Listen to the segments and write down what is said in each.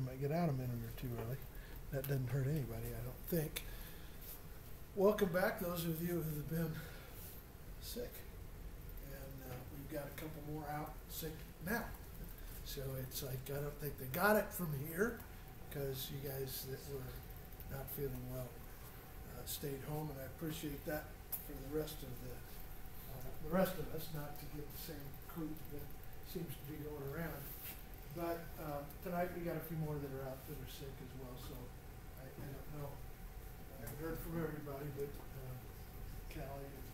might get out a minute or two early. That doesn't hurt anybody, I don't think. Welcome back, those of you who have been sick. And we've got a couple more out sick now. So it's like, I don't think they got it from here, because you guys that were not feeling well stayed home, and I appreciate that for the rest of us, not to get the same group that seems to be going around. But tonight we got a few more that are out that are sick as well, so I don't know. I haven't heard from everybody, but Callie and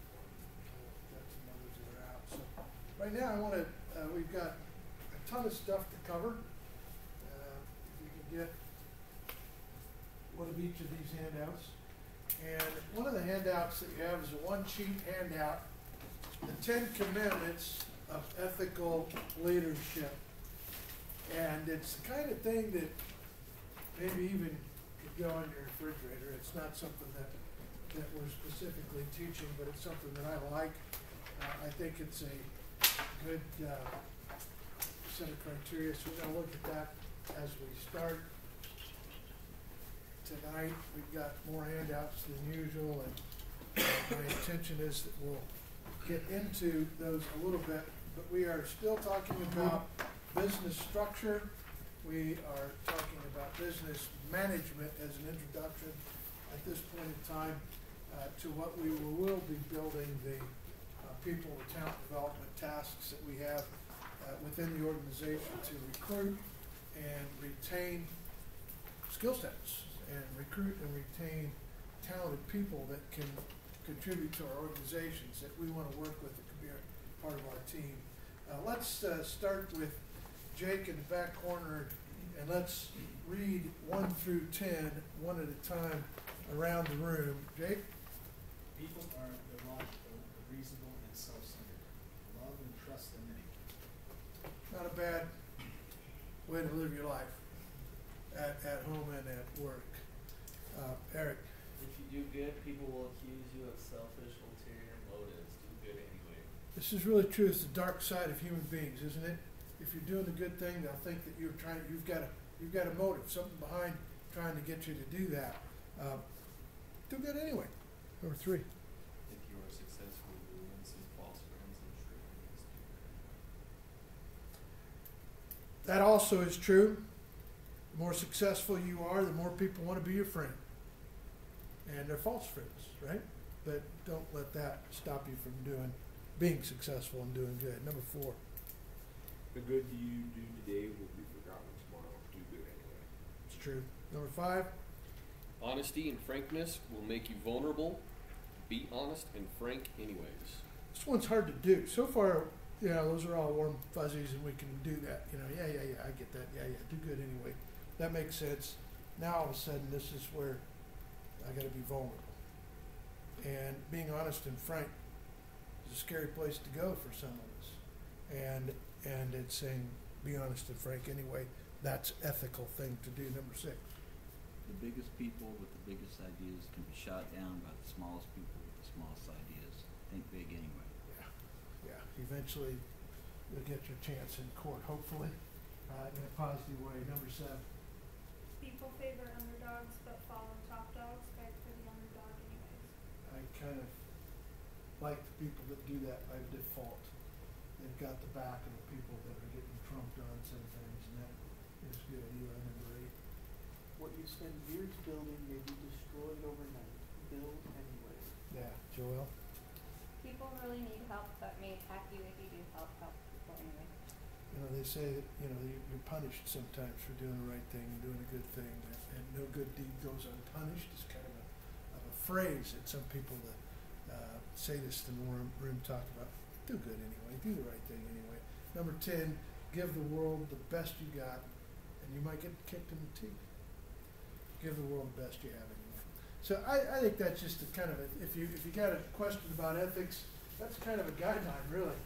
got some others that are out. So right now I want to, we've got a ton of stuff to cover. If you can get one of each of these handouts. And one of the handouts that you have is a one-sheet handout, the 10 Commandments of Ethical Leadership. And it's the kind of thing that maybe even could go on your refrigerator. It's not something that we're specifically teaching, but it's something that I like. I think it's a good set of criteria, so we're going to look at that as we start. Tonight we've got more handouts than usual, and my intention is that we'll get into those a little bit, but we are still talking about business structure. We are talking about business management as an introduction at this point in time to what we will be building, the people and talent development tasks that we have within the organization to recruit and retain skill sets, and recruit and retain talented people that can contribute to our organizations that we want to work with, that can be part of our team. Let's start with Jake in the back corner, and let's read 1 through 10, one at a time around the room. Jake? People are illogical, reasonable, and self-centered. Love and trust them anyway. Not a bad way to live your life at home and at work. Eric? If you do good, people will accuse you of selfish, ulterior motives. Do good anyway. This is really true. It's the dark side of human beings, isn't it? If you're doing the good thing, they'll think that you've got a motive, something behind trying to get you to do that. Do good anyway. Number 3. If you are successful, you will win some false friends and true enemies. That also is true. The more successful you are, the more people want to be your friend. And they're false friends, right? But don't let that stop you from being successful and doing good. Number 4. The good you do today will be forgotten tomorrow. Do good anyway. It's true. Number 5. Honesty and frankness will make you vulnerable. Be honest and frank anyways. This one's hard to do. So far, those are all warm fuzzies and we can do that. Yeah, I get that. Yeah, do good anyway. That makes sense. Now all of a sudden this is where I got to be vulnerable. And being honest and frank is a scary place to go for some of us. And it's saying be honest and frank anyway. That's ethical thing to do. Number 6. The biggest people with the biggest ideas can be shot down by the smallest people with the smallest ideas. Think big anyway. Yeah. Eventually you'll get your chance in court, hopefully, in a positive way. Number 7. People favor underdogs but follow top dogs. Fight for the underdog anyways. I kind of like the people that do that by default. They've got the back of the people that are getting trumped on some things, and that is good. Eli, number 8. What you spend years building may be destroyed overnight. Build anyway. Yeah, Joel? People really need help, but may attack you if you do help people anyway. They say that, you're punished sometimes for doing the right thing and doing a good thing, and no good deed goes unpunished. It's kind of a phrase that some people that sadists in the room talk about. Do good anyway. Do the right thing anyway. Number 10, give the world the best you got, and you might get kicked in the teeth. Give the world the best you have anyway. So I think that's just a kind of if you got a question about ethics, that's kind of a guideline, really,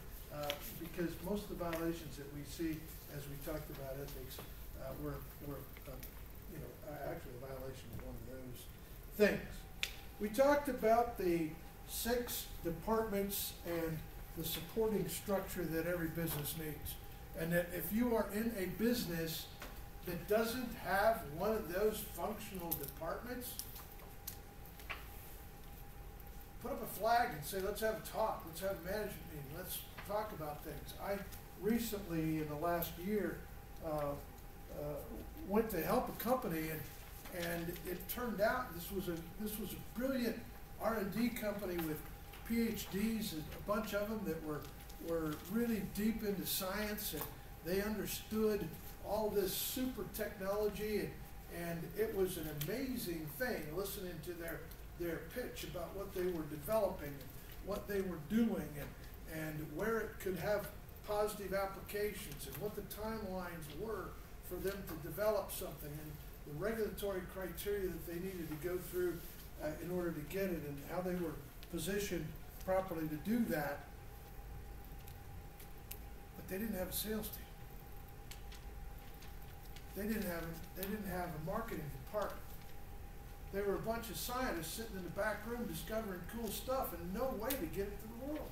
because most of the violations that we see as we talked about ethics were actually a violation of one of those things. We talked about the 6 departments and the supporting structure that every business needs, and that if you are in a business that doesn't have one of those functional departments, put up a flag and say, let's have a talk, let's have a management meeting, let's talk about things. I recently, in the last year, went to help a company, and it turned out this was a brilliant R&D company with PhDs, a bunch of them that were really deep into science, and they understood all this super technology, and it was an amazing thing listening to their pitch about what they were developing and what they were doing, and where it could have positive applications, and what the timelines were for them to develop something, and the regulatory criteria that they needed to go through in order to get it, and how they were positioned properly to do that. But they didn't have a sales team. They didn't have a marketing department. They were a bunch of scientists sitting in the back room discovering cool stuff and no way to get it to the world.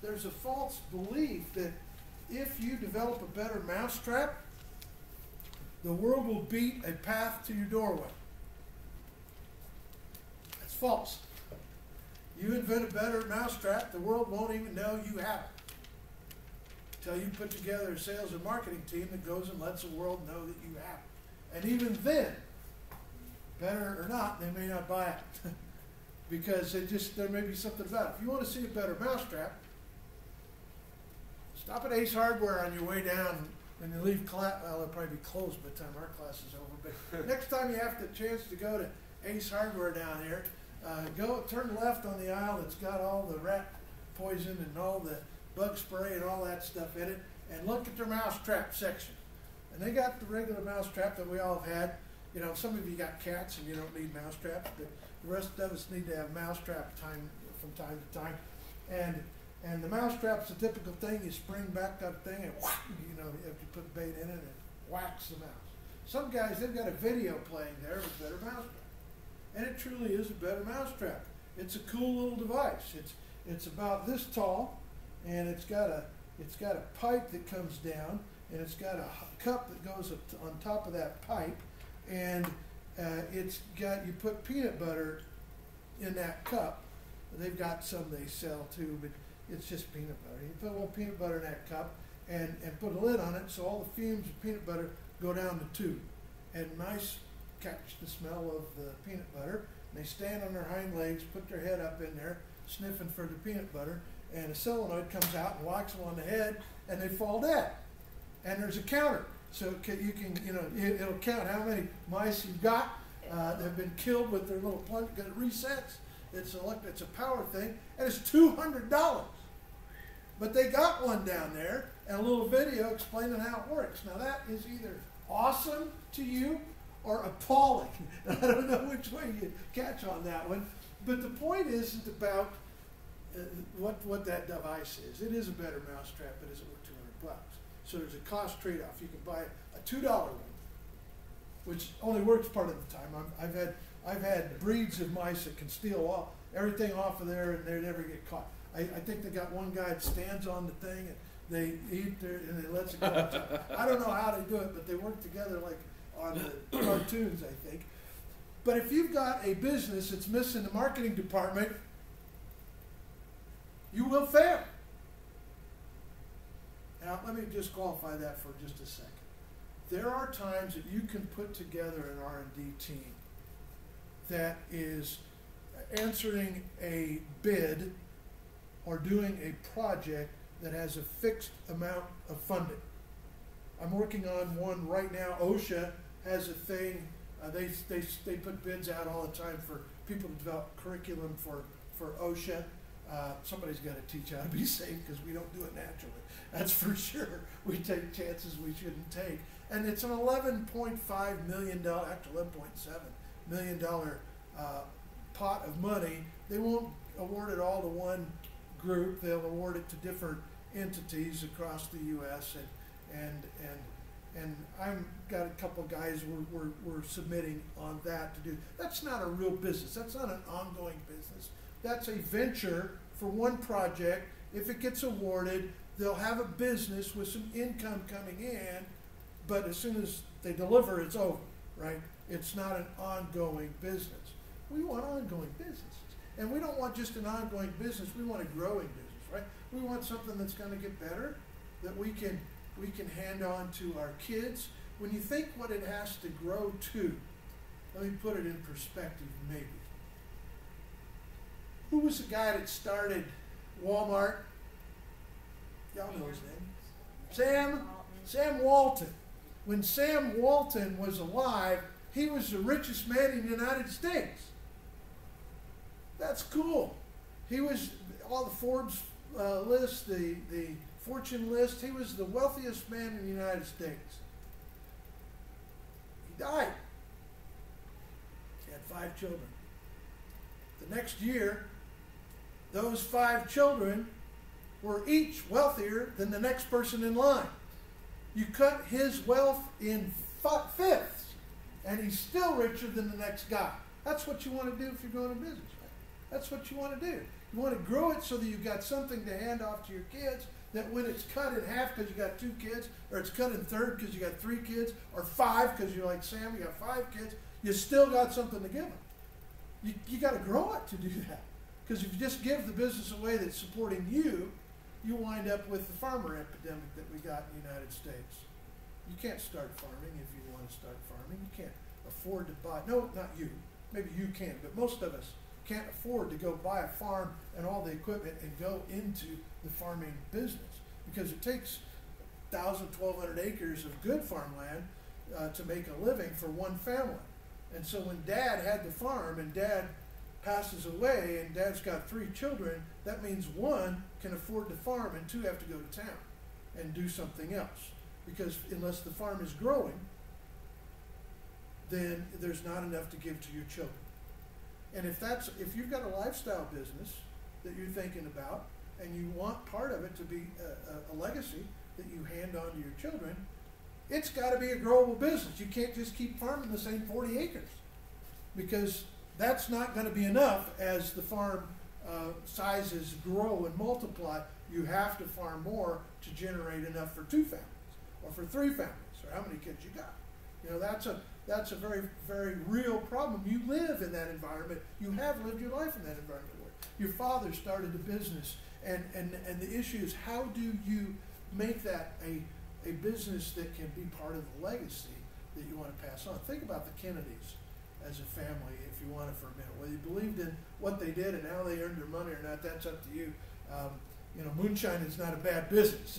There's a false belief that if you develop a better mousetrap, the world will beat a path to your doorway. That's false. You invent a better mousetrap, the world won't even know you have it. Until you put together a sales and marketing team that goes and lets the world know that you have it. And even then, better or not, they may not buy it. Because there may be something about it. If you want to see a better mousetrap, stop at Ace Hardware on your way down and you leave class. Well, it'll probably be closed by the time our class is over. But next time you have the chance to go to Ace Hardware down here, go turn left on the aisle that's got all the rat poison and all the bug spray and all that stuff in it, and look at their mousetrap section. And they got the regular mousetrap that we all have had. You know, some of you got cats and you don't need mousetraps, but the rest of us need to have mousetrap from time to time. And the mousetrap's a typical thing. You spring back that thing and whack, you know, if you put bait in it, it whacks the mouse. Some guys, they've got a video playing there of a better mousetrap. And it truly is a better mousetrap. It's a cool little device. It's about this tall, and it's got a pipe that comes down, and it's got a cup that goes on top of that pipe, and you put peanut butter in that cup. They've got some they sell too, but it's just peanut butter. You put a little peanut butter in that cup and put a lid on it, so all the fumes of peanut butter go down the tube, and mice catch the smell of the peanut butter, and they stand on their hind legs, put their head up in there, sniffing for the peanut butter, and a solenoid comes out and whacks them on the head, and they fall dead. And there's a counter, so you can, you know, it'll count how many mice you've got that have been killed with their little plug, because it resets. It's a power thing, and it's $200. But they got one down there, and a little video explaining how it works. Now that is either awesome to you or appalling. I don't know which way you catch on that one. But the point isn't about what that device is. It is a better mousetrap, but isn't worth $200. So there's a cost trade-off. You can buy a $2 one, which only works part of the time. I've had breeds of mice that can steal everything off of there, and they never get caught. I think they got one guy that stands on the thing, and they eat and they lets it go on top. I don't know how they do it, but they work together like on the cartoons, I think. But if you've got a business that's missing the marketing department, you will fail. Now, let me just qualify that for just a second. There are times that you can put together an R&D team that is answering a bid or doing a project that has a fixed amount of funding. I'm working on one right now. OSHA has a thing. They put bids out all the time for people to develop curriculum for OSHA. Somebody's got to teach how to be safe, because we don't do it naturally. That's for sure. We take chances we shouldn't take. And it's an $11.5 million, actually $11.7 million pot of money. They won't award it all to one group. They'll award it to different entities across the U.S. And I've got a couple guys we're submitting on that to do. That's not a real business. That's not an ongoing business. That's a venture for one project. If it gets awarded, they'll have a business with some income coming in, but as soon as they deliver, it's over, right? It's not an ongoing business. We want ongoing businesses. And we don't want just an ongoing business, we want a growing business, right? We want something that's going to get better, that we can hand on to our kids. When you think what it has to grow to, let me put it in perspective maybe. Who was the guy that started Walmart? Y'all know his name. Sam Walton. When Sam Walton was alive, he was the richest man in the United States. That's cool. He was all the Forbes list, the Fortune list. He was the wealthiest man in the United States. He died. He had 5 children. The next year, those 5 children were each wealthier than the next person in line. You cut his wealth in fifths, and he's still richer than the next guy. That's what you want to do if you're going to business, right? That's what you want to do. You want to grow it so that you've got something to hand off to your kids, that when it's cut in half because you got 2 kids, or it's cut in third because you got 3 kids, or 5 because you're like Sam, you got 5 kids, you still got something to give them. You got to grow it to do that. Because if you just give the business away that's supporting you, you wind up with the farmer epidemic that we got in the United States. You can't start farming if you want to start farming. You can't afford to buy, no, not you, maybe you can, but most of us can't afford to go buy a farm and all the equipment and go into the farming business, because it takes 1,000, 1,200 acres of good farmland to make a living for one family. And so when Dad had the farm and Dad passes away and Dad's got 3 children, that means 1 can afford to farm and 2 have to go to town and do something else. Because unless the farm is growing, then there's not enough to give to your children. And if you've got a lifestyle business that you're thinking about and you want part of it to be a legacy that you hand on to your children, it's got to be a growable business. You can't just keep farming the same 40 acres, because that's not going to be enough as the farm sizes grow and multiply. You have to farm more to generate enough for 2 families or for 3 families, or how many kids you got. You know, that's a very, very real problem. You live in that environment. You have lived your life in that environment. Your father started a business, and the issue is, how do you make that a business that can be part of the legacy that you want to pass on? Think about the Kennedys as a family, if you want it for a minute. Whether you believed in what they did and how they earned their money or not, that's up to you. You know, moonshine is not a bad business.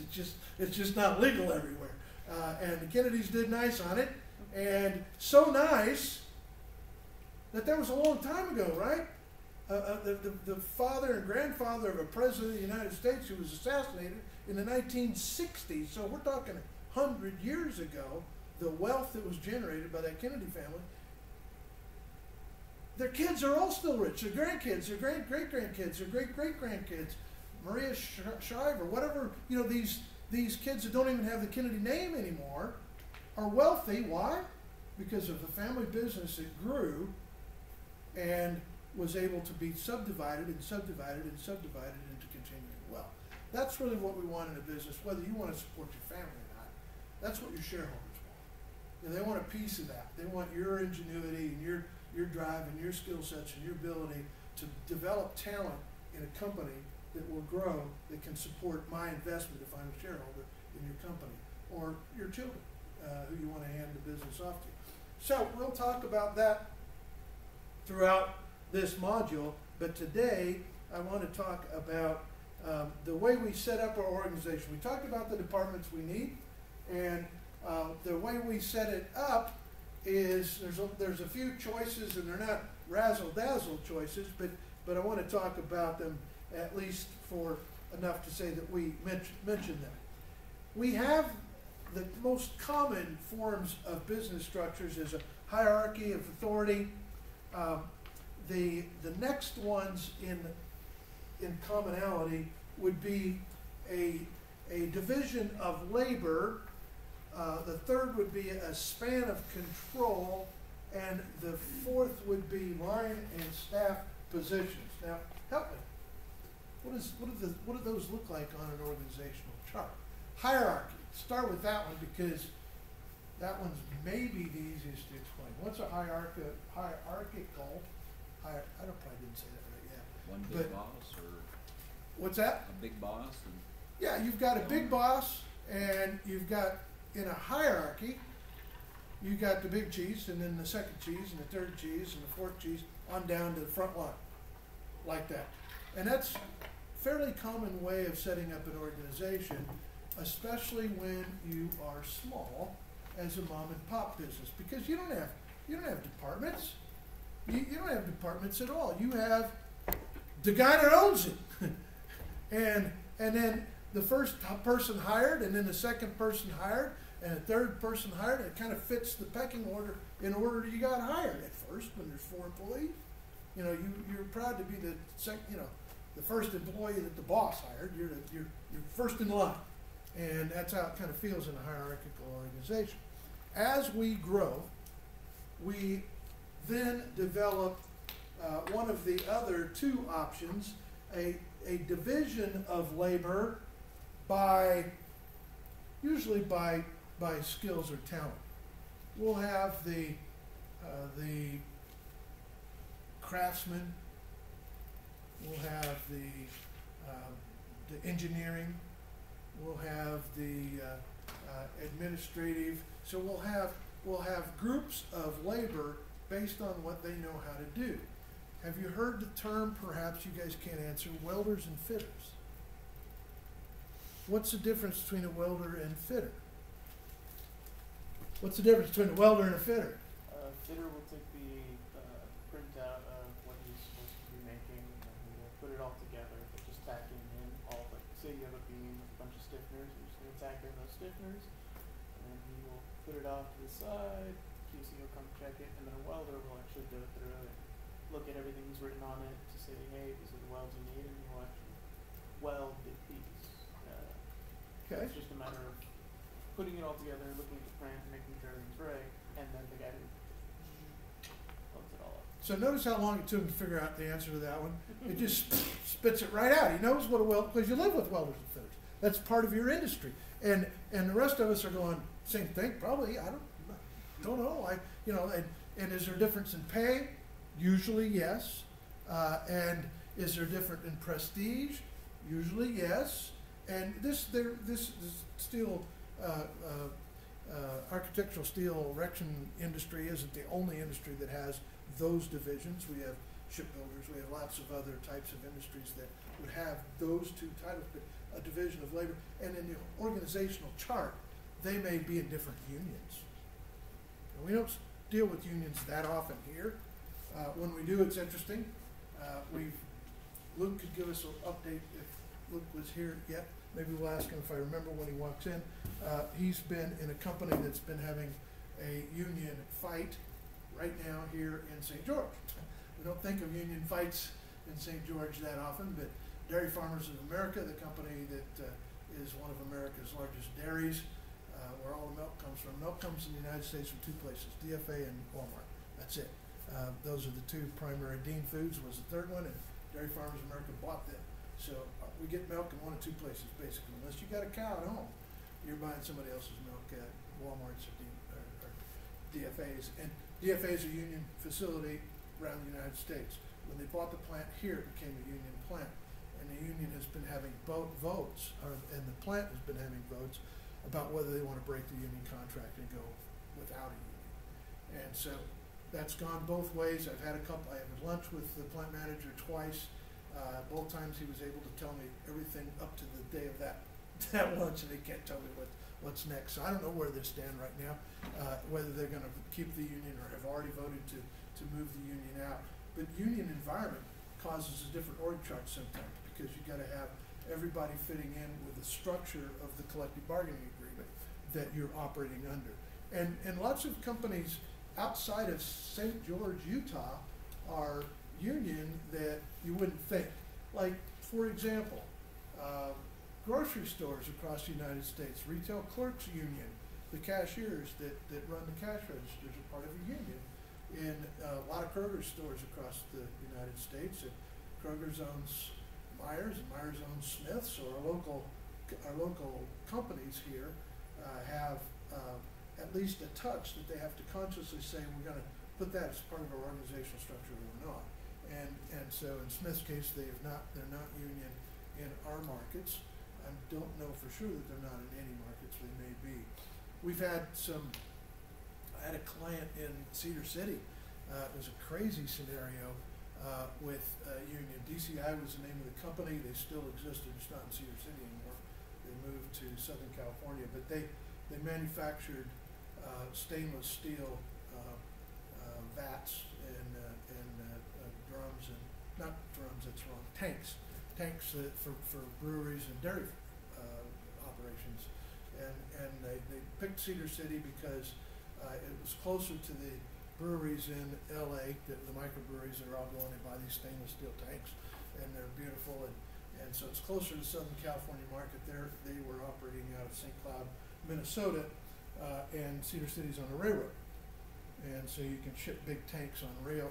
It's just not legal everywhere. And the Kennedys did nice on it, and so nice that was a long time ago, right? The father and grandfather of a president of the United States who was assassinated in the 1960s. So we're talking 100 years ago. The wealth that was generated by that Kennedy family. Their kids are all still rich. Their grandkids, their great-great-grandkids, their great-great-grandkids, Maria Shriver, whatever, you know, these kids that don't even have the Kennedy name anymore are wealthy. Why? Because of the family business that grew and was able to be subdivided and subdivided and subdivided into continuing wealth. That's really what we want in a business, whether you want to support your family or not. That's what your shareholders want. You know, they want a piece of that. They want your ingenuity and your drive and your skill sets and your ability to develop talent in a company that will grow, that can support my investment if I'm a shareholder in your company, or your children who you want to hand the business off to. So we'll talk about that throughout this module, but today I want to talk about the way we set up our organization. We talked about the departments we need, and the way we set it up is there's a few choices, and they're not razzle-dazzle choices, but I want to talk about them at least for enough to say that we mention them. We have the most common forms of business structures is a hierarchy of authority. The next ones in commonality would be a division of labor. The third would be a span of control, and the 4th would be line and staff positions. Now, help me. What do those look like on an organizational chart? Hierarchy. Start with that one, because That one's maybe the easiest to explain. What's a hierarchical, I don't probably didn't say that right yet. One But- big boss or What's that? a big boss and Yeah, you've got a big boss, and you've got, in a hierarchy, you got the big cheese, and then the second cheese, and the third cheese, and the fourth cheese, on down to the front line, like that. And that's a fairly common way of setting up an organization, especially when you are small as a mom and pop business, because you don't have departments. You don't have departments at all. You have the guy that owns it, and then the first person hired, and then the second person hired, and the third person hired. It kind of fits the pecking order in order you got hired at first when there's 4 employees. You know, you're proud to be the the first employee that the boss hired. You're first in line, and that's how it kind of feels in a hierarchical organization. As we grow, we then develop one of the other two options, a division of labor usually by skills or talent. We'll have the craftsman, we'll have the engineering, we'll have the administrative. So we'll have groups of labor based on what they know how to do. Have you heard the term, perhaps you guys can't answer, welders and fitters? What's the difference between a welder and fitter? What's the difference between a welder and a fitter? Fitter will take the printout of what he's supposed to be making, and then he will put it all together, but just tacking in all, like, say you have a beam with a bunch of stiffeners, you're just gonna tack in those stiffeners, and then he will put it off to the side, QC will come check it, and then a welder will actually go through it, look at everything he's written on it to say, hey, these are the welds you need, and he will actually weld the piece. Okay. It's just a matter of putting it all together, looking at the print, making sure everything's right, and then the guy who welds it all up. So notice how long it took him to figure out the answer to that one. It just spits it right out. He knows what a weld, because you live with welders and fitters. That's part of your industry. And the rest of us are going, same thing, probably. I don't know. And is there a difference in pay? Usually, yes. And is there difference in prestige? Usually, yes. And this steel, architectural steel erection industry isn't the only industry that has those divisions. We have shipbuilders. We have lots of other types of industries that would have those two titles, but a division of labor. And in the organizational chart, they may be in different unions. And we don't deal with unions that often here. When we do, it's interesting. Luke could give us an update if Luke was here yet. Maybe we'll ask him if I remember when he walks in. He's been in a company that's been having a union fight right now here in St. George. We don't think of union fights in St. George that often, but Dairy Farmers of America, the company that is one of America's largest dairies, where all the milk comes from. Milk comes in the United States from two places, DFA and Walmart. That's it. Those are the two primary. Dean Foods was the third one, and Dairy Farmers of America bought them. So we get milk in one of two places, basically. Unless you got a cow at home, you're buying somebody else's milk at Walmart's or DFA's. And DFA is a union facility around the United States. When they bought the plant here, it became a union plant. And the union has been having votes, and the plant has been having votes about whether they want to break the union contract and go without a union. And so that's gone both ways. I had lunch with the plant manager twice. Both times he was able to tell me everything up to the day of that lunch, and he can't tell me what's next. So I don't know where they stand right now, whether they're going to keep the union or have already voted to move the union out. But union environment causes a different org chart sometimes, because you've got to have everybody fitting in with the structure of the collective bargaining agreement that you're operating under. And lots of companies outside of St. George, Utah, are union that you wouldn't think. Like, for example, grocery stores across the United States, retail clerks union, the cashiers that run the cash registers are part of a union. In a lot of Kroger stores across the United States, Kroger's owns Myers, and Myers owns Smith's, so our local companies here have at least a touch that they have to consciously say, we're going to put that as part of our organizational structure or we're not. And so in Smith's case, they're not union in our markets. I don't know for sure that they're not in any markets. They may be. We've had I had a client in Cedar City. It was a crazy scenario with union. DCI was the name of the company. They still existed. It's not in Cedar City anymore. They moved to Southern California, but they manufactured stainless steel vats and drums and not drums. That's wrong. Tanks for breweries and dairy operations. And they picked Cedar City because it was closer to the breweries in LA, the microbreweries that are all going to buy these stainless steel tanks, and they're beautiful, and so it's closer to Southern California market. There they were operating out of St. Cloud, Minnesota, and Cedar City's on a railroad, and so you can ship big tanks on rail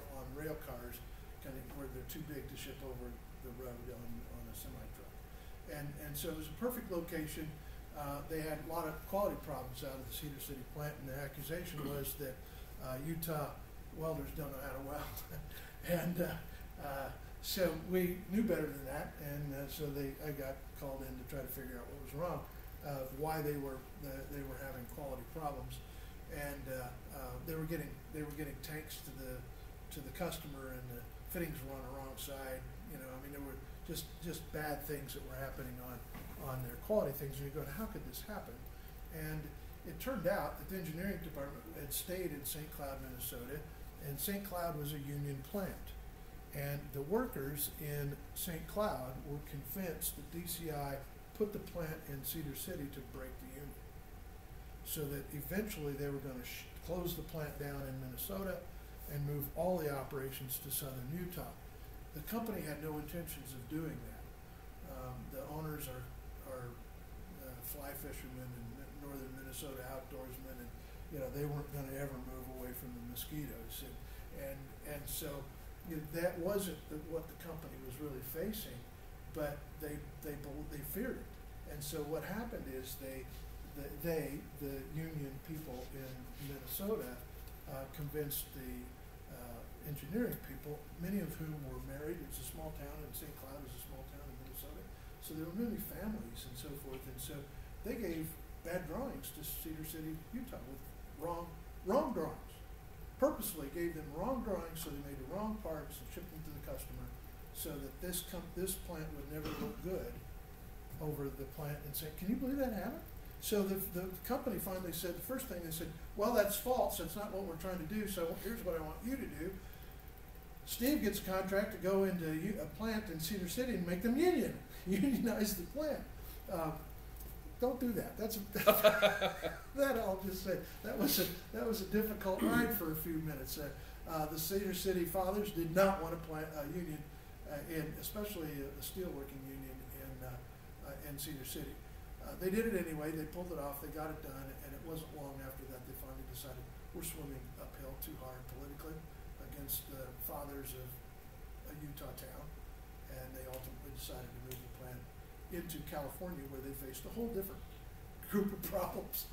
cars, kind of where they're too big to ship over the road on a semi truck, and so it was a perfect location. They had a lot of quality problems out of the Cedar City plant, and the accusation was that Utah welders don't know how to weld. And so we knew better than that, and so I got called in to try to figure out what was wrong, why they were having quality problems, and they were getting tanks to the customer, and the fittings were on the wrong side. You know, I mean, there were just bad things that were happening on their quality things, and you're going, how could this happen? And it turned out that the engineering department had stayed in St. Cloud, Minnesota, and St. Cloud was a union plant. And the workers in St. Cloud were convinced that DCI put the plant in Cedar City to break the union, so that eventually they were going to close the plant down in Minnesota and move all the operations to southern Utah. The company had no intentions of doing that. The owners are fly fishermen and northern Minnesota outdoorsmen, and they weren't going to ever move away from the mosquitoes, and so that wasn't what the company was really facing, but they feared it, and so what happened is the union people in Minnesota convinced the engineering people, many of whom were married. It's a small town, and St. Cloud is a small town in Minnesota, so there were many families and so forth, and so they gave bad drawings to Cedar City, Utah, with wrong drawings. Purposely gave them wrong drawings, so they made the wrong parts and shipped them to the customer, so that this plant would never look good over the plant. And say, can you believe that happened? So the company finally said, the first thing they said, well, that's false. That's not what we're trying to do. So here's what I want you to do. Steve gets a contract to go into a plant in Cedar City and make them unionize the plant. Don't do that. That I'll just say that was a difficult ride for a few minutes. The Cedar City fathers did not want to plant a union, especially a steelworking union in Cedar City. They did it anyway. They pulled it off. They got it done, and it wasn't long after that they finally decided we're swimming uphill too hard politically against the fathers of a Utah town, and they ultimately decided to move the plant into California, where they faced a whole different group of problems.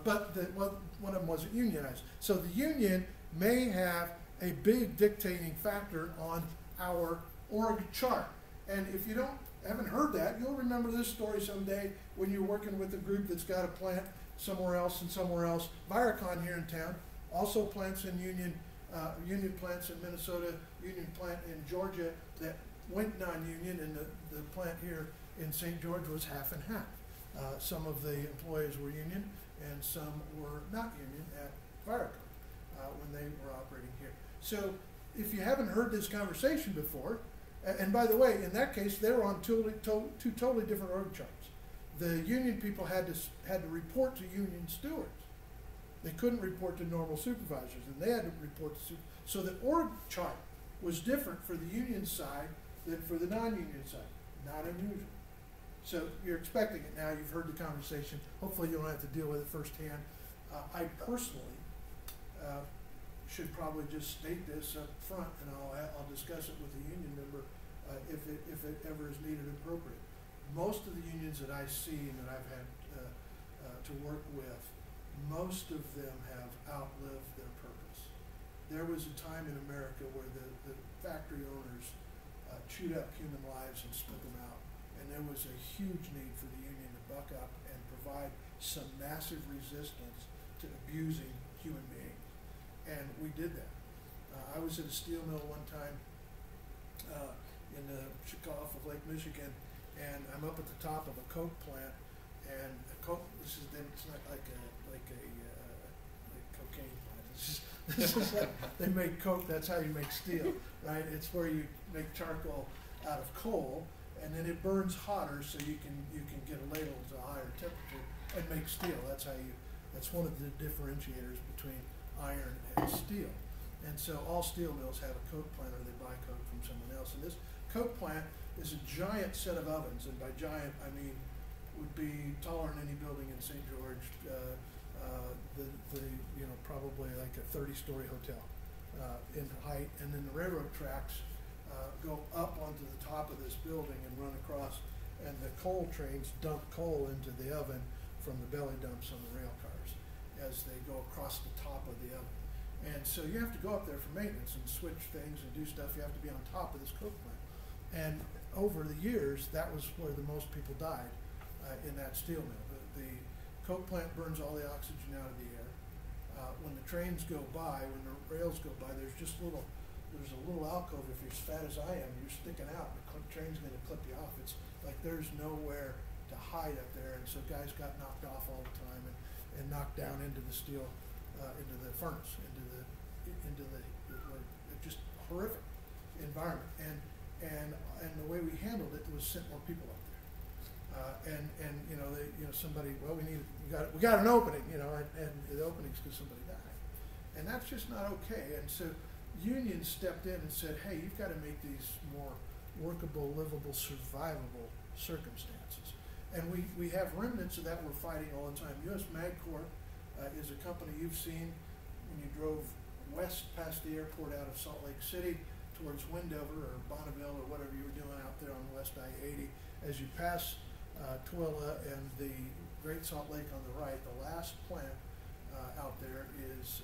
But one of them wasn't unionized. So the union may have a big dictating factor on our org chart. And if you haven't heard that, you'll remember this story someday when you're working with a group that's got a plant somewhere else and somewhere else. Viracon here in town also plants in union plants in Minnesota, union plant in Georgia that went non-union, and the plant here in St. George was half and half. Some of the employees were union and some were not union at Viracon when they were operating here. So if you haven't heard this conversation before, and by the way, in that case, they were on two totally different org charts. The union people had to report to union stewards. They couldn't report to normal supervisors, and they had to report to so the org chart was different for the union side than for the non-union side. Not unusual. So you're expecting it now. You've heard the conversation. Hopefully you don't have to deal with it firsthand. I personally should probably just state this up front, and I'll discuss it with the union member if it ever is needed and appropriate. Most of the unions that I see and that I've had to work with most of them have outlived their purpose. There was a time in America where the factory owners chewed up human lives and spit them out. And there was a huge need for the union to buck up and provide some massive resistance to abusing human beings. And we did that. I was at a steel mill one time in the off of Lake Michigan, and I'm up at the top of a coke plant, and a coke. It's not like cocaine plant. This is like they make coke. That's how you make steel, right? It's where you make charcoal out of coal, and then it burns hotter, so you can get a ladle to a higher temperature and make steel. That's one of the differentiators between iron and steel. And so all steel mills have a coke plant, or they buy coke from someone else. And this coke plant is a giant set of ovens, and by giant I mean would be taller than any building in St. George. Probably like a 30-story hotel in height, and then the railroad tracks go up onto the top of this building and run across, and the coal trains dump coal into the oven from the belly dumps on the rail cars as they go across the top of the oven. And so you have to go up there for maintenance and switch things and do stuff. You have to be on top of this coke plant. And over the years, that was where the most people died in that steel mill. The coke plant burns all the oxygen out of the air. When the trains go by, when the rails go by, there's a little alcove. If you're as fat as I am, you're sticking out. The train's going to clip you off. It's like there's nowhere to hide up there, and so guys got knocked off all the time and knocked down into the steel, into the furnace, into the just horrific environment. And the way we handled it was sent more people up there. Somebody, well, we got an opening, and the opening's because somebody died. And that's just not okay. And so unions stepped in and said, hey, you've got to make these more workable, livable, survivable circumstances. And we have remnants of that we're fighting all the time. U.S. MagCorp is a company you've seen when you drove west past the airport out of Salt Lake City towards Wendover or Bonneville or whatever you were doing out there on West I-80. As you pass Tooele and the Great Salt Lake on the right, the last plant out there is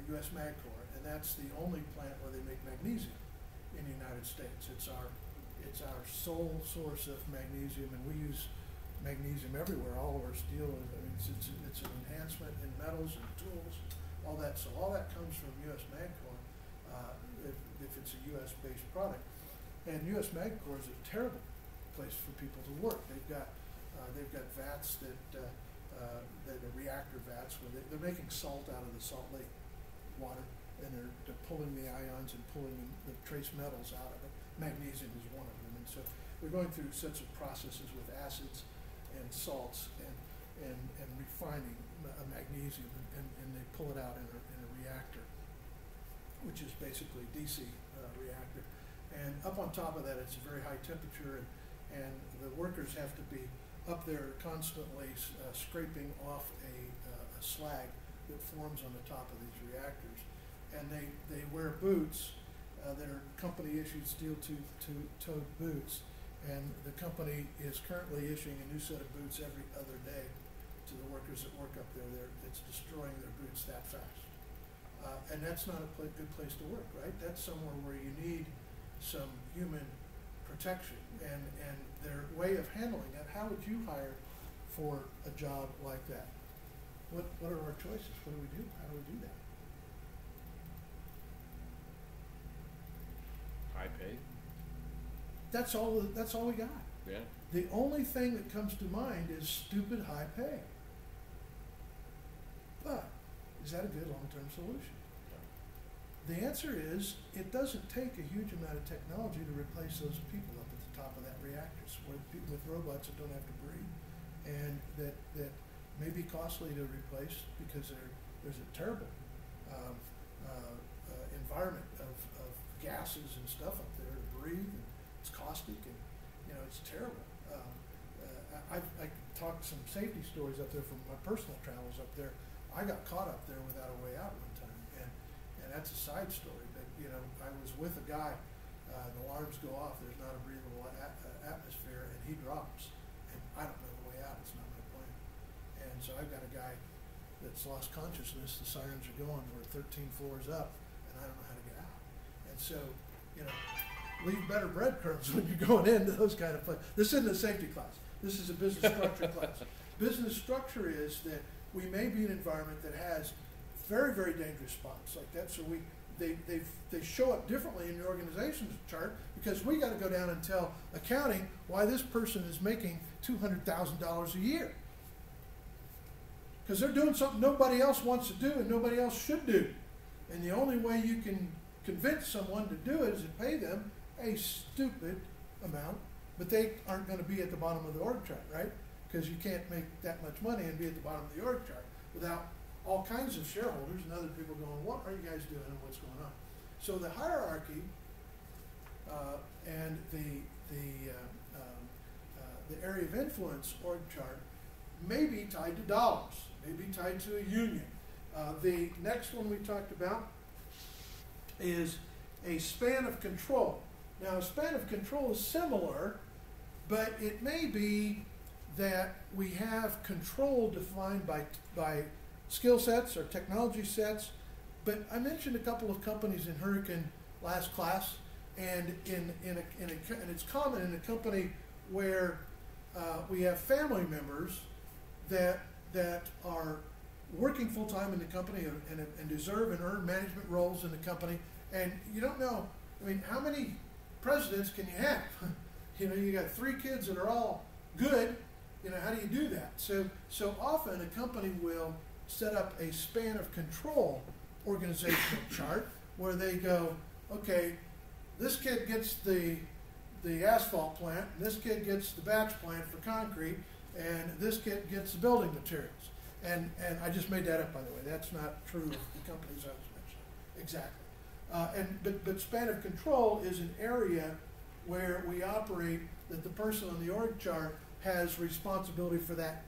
U.S. MagCorp, and that's the only plant where they make magnesium in the United States. It's our sole source of magnesium, and we use magnesium everywhere. All of our steel, it's an enhancement in metals and tools, all that. So all that comes from U.S. MagCorp if it's a U.S. based product. And U.S. MagCorp is a terrible place for people to work. They've got vats that are reactor vats where they're making salt out of the Salt Lake water, and they're pulling the ions and pulling the trace metals out of it. Magnesium is one of them, and so we're going through sets of processes with acids and salts and refining magnesium, and they pull it out in a reactor, which is basically DC reactor. And up on top of that, it's a very high temperature, and the workers have to be up there constantly scraping off a slag that forms on the top of these reactors. And they wear boots that are company-issued steel-toed boots, and the company is currently issuing a new set of boots every other day to the workers that work up there. It's destroying their boots that fast. And that's not a good place to work, right? That's somewhere where you need some human protection, and their way of handling it. How would you hire for a job like that? What are our choices? What do we do? How do we do that? High pay. That's all we got. Yeah. The only thing that comes to mind is stupid high pay. But is that a good long-term solution? The answer is it doesn't take a huge amount of technology to replace those people up at the top of that reactor, with robots that don't have to breathe, and that may be costly to replace because there's a terrible environment of gases and stuff up there to breathe, and it's caustic, and it's terrible. I talked some safety stories up there from my personal travels up there. I got caught up there without a way out one time, and that's a side story. But I was with a guy. The alarms go off. There's not a breathable atmosphere, and he drops. And I don't know the way out. It's not my plan. And so I've got a guy that's lost consciousness. The sirens are going. We're 13 floors up, and I don't know how to get out. And so, you know, leave better breadcrumbs when you're going into those kind of places. This isn't a safety class. This is a business structure class. Business structure is that we may be an environment that has very, very dangerous spots like that. So they show up differently in the organization's chart because we got to go down and tell accounting why this person is making $200,000 a year. Because they're doing something nobody else wants to do and nobody else should do. And the only way you can convince someone to do it is to pay them a stupid amount, but they aren't going to be at the bottom of the org chart, right? Because you can't make that much money and be at the bottom of the org chart without all kinds of shareholders and other people going, what are you guys doing and what's going on? So the hierarchy and the area of influence org chart may be tied to dollars, may be tied to a union. The next one we talked about is a span of control. Now, a span of control is similar, but it may be that we have control defined by skill sets or technology sets. But I mentioned a couple of companies in Hurricane last class, and and it's common in a company where we have family members that are working full time in the company and deserve and earn management roles in the company. And you don't know, I mean, how many presidents can you have? You know, you got 3 kids that are all good. You know, how do you do that? So often a company will set up a span of control organizational chart where they go, okay, this kid gets the asphalt plant, and this kid gets the batch plant for concrete, and this kid gets the building materials. And I just made that up, by the way. That's not true of the companies I was mentioning. Exactly. But span of control is an area where we operate that the person on the org chart has responsibility for that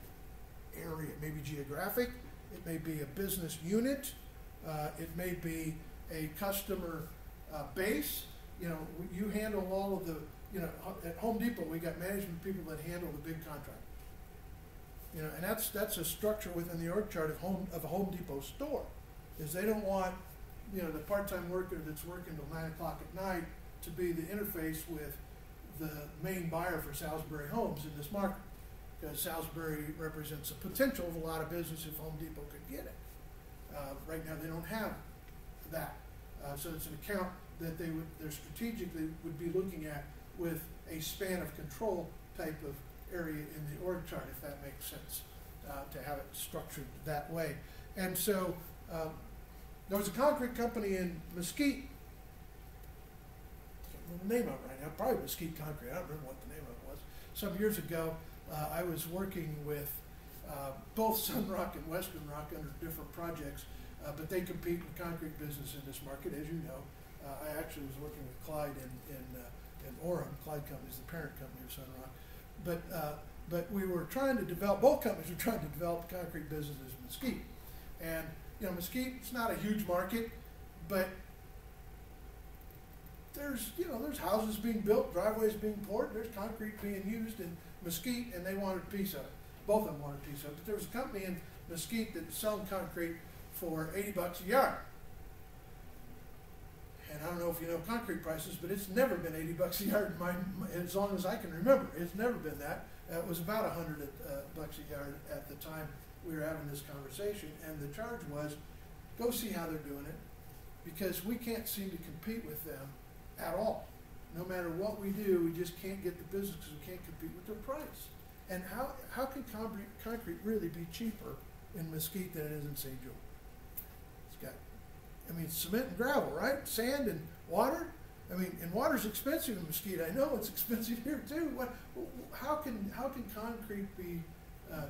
area. It may be geographic, it may be a business unit, it may be a customer base. You know, you handle all of the, you know, at Home Depot we got management people that handle the big contract. You know, and that's a structure within the org chart of a Home Depot store, is they don't want, you know, the part-time worker that's working till 9 o'clock at night to be the interface with the main buyer for Salisbury Homes in this market, because Salisbury represents a potential of a lot of business if Home Depot could get it. Right now they don't have that, so it's an account that they strategically would be looking at with a span of control type of area in the org chart, if that makes sense, to have it structured that way. And so there was a concrete company in Mesquite. I can't remember the name of it right now. Probably Mesquite Concrete. I don't remember what the name of it was. Some years ago, I was working with both Sunrock and Western Rock under different projects, but they compete in the concrete business in this market, as you know. I actually was working with Clyde in Orem. Clyde Company is the parent company of Sunrock. But we were trying to develop, both companies were trying to develop concrete businesses in Mesquite. And, you know, Mesquite, it's not a huge market, but there's houses being built, driveways being poured, there's concrete being used in Mesquite, and they wanted a piece of it. Both of them wanted a piece of it. But there was a company in Mesquite that was selling concrete for $80 a yard. And I don't know if you know concrete prices, but it's never been $80 a yard as long as I can remember. It's never been that. It was about $100 a yard at the time we were having this conversation. And the charge was, go see how they're doing it, because we can't seem to compete with them at all. No matter what we do, we just can't get the business because we can't compete with their price. And how can concrete really be cheaper in Mesquite than it is in St. Joe? It's got, I mean, cement and gravel, right? Sand and water. I mean, and water's expensive in Mesquite. I know it's expensive here too. How can concrete be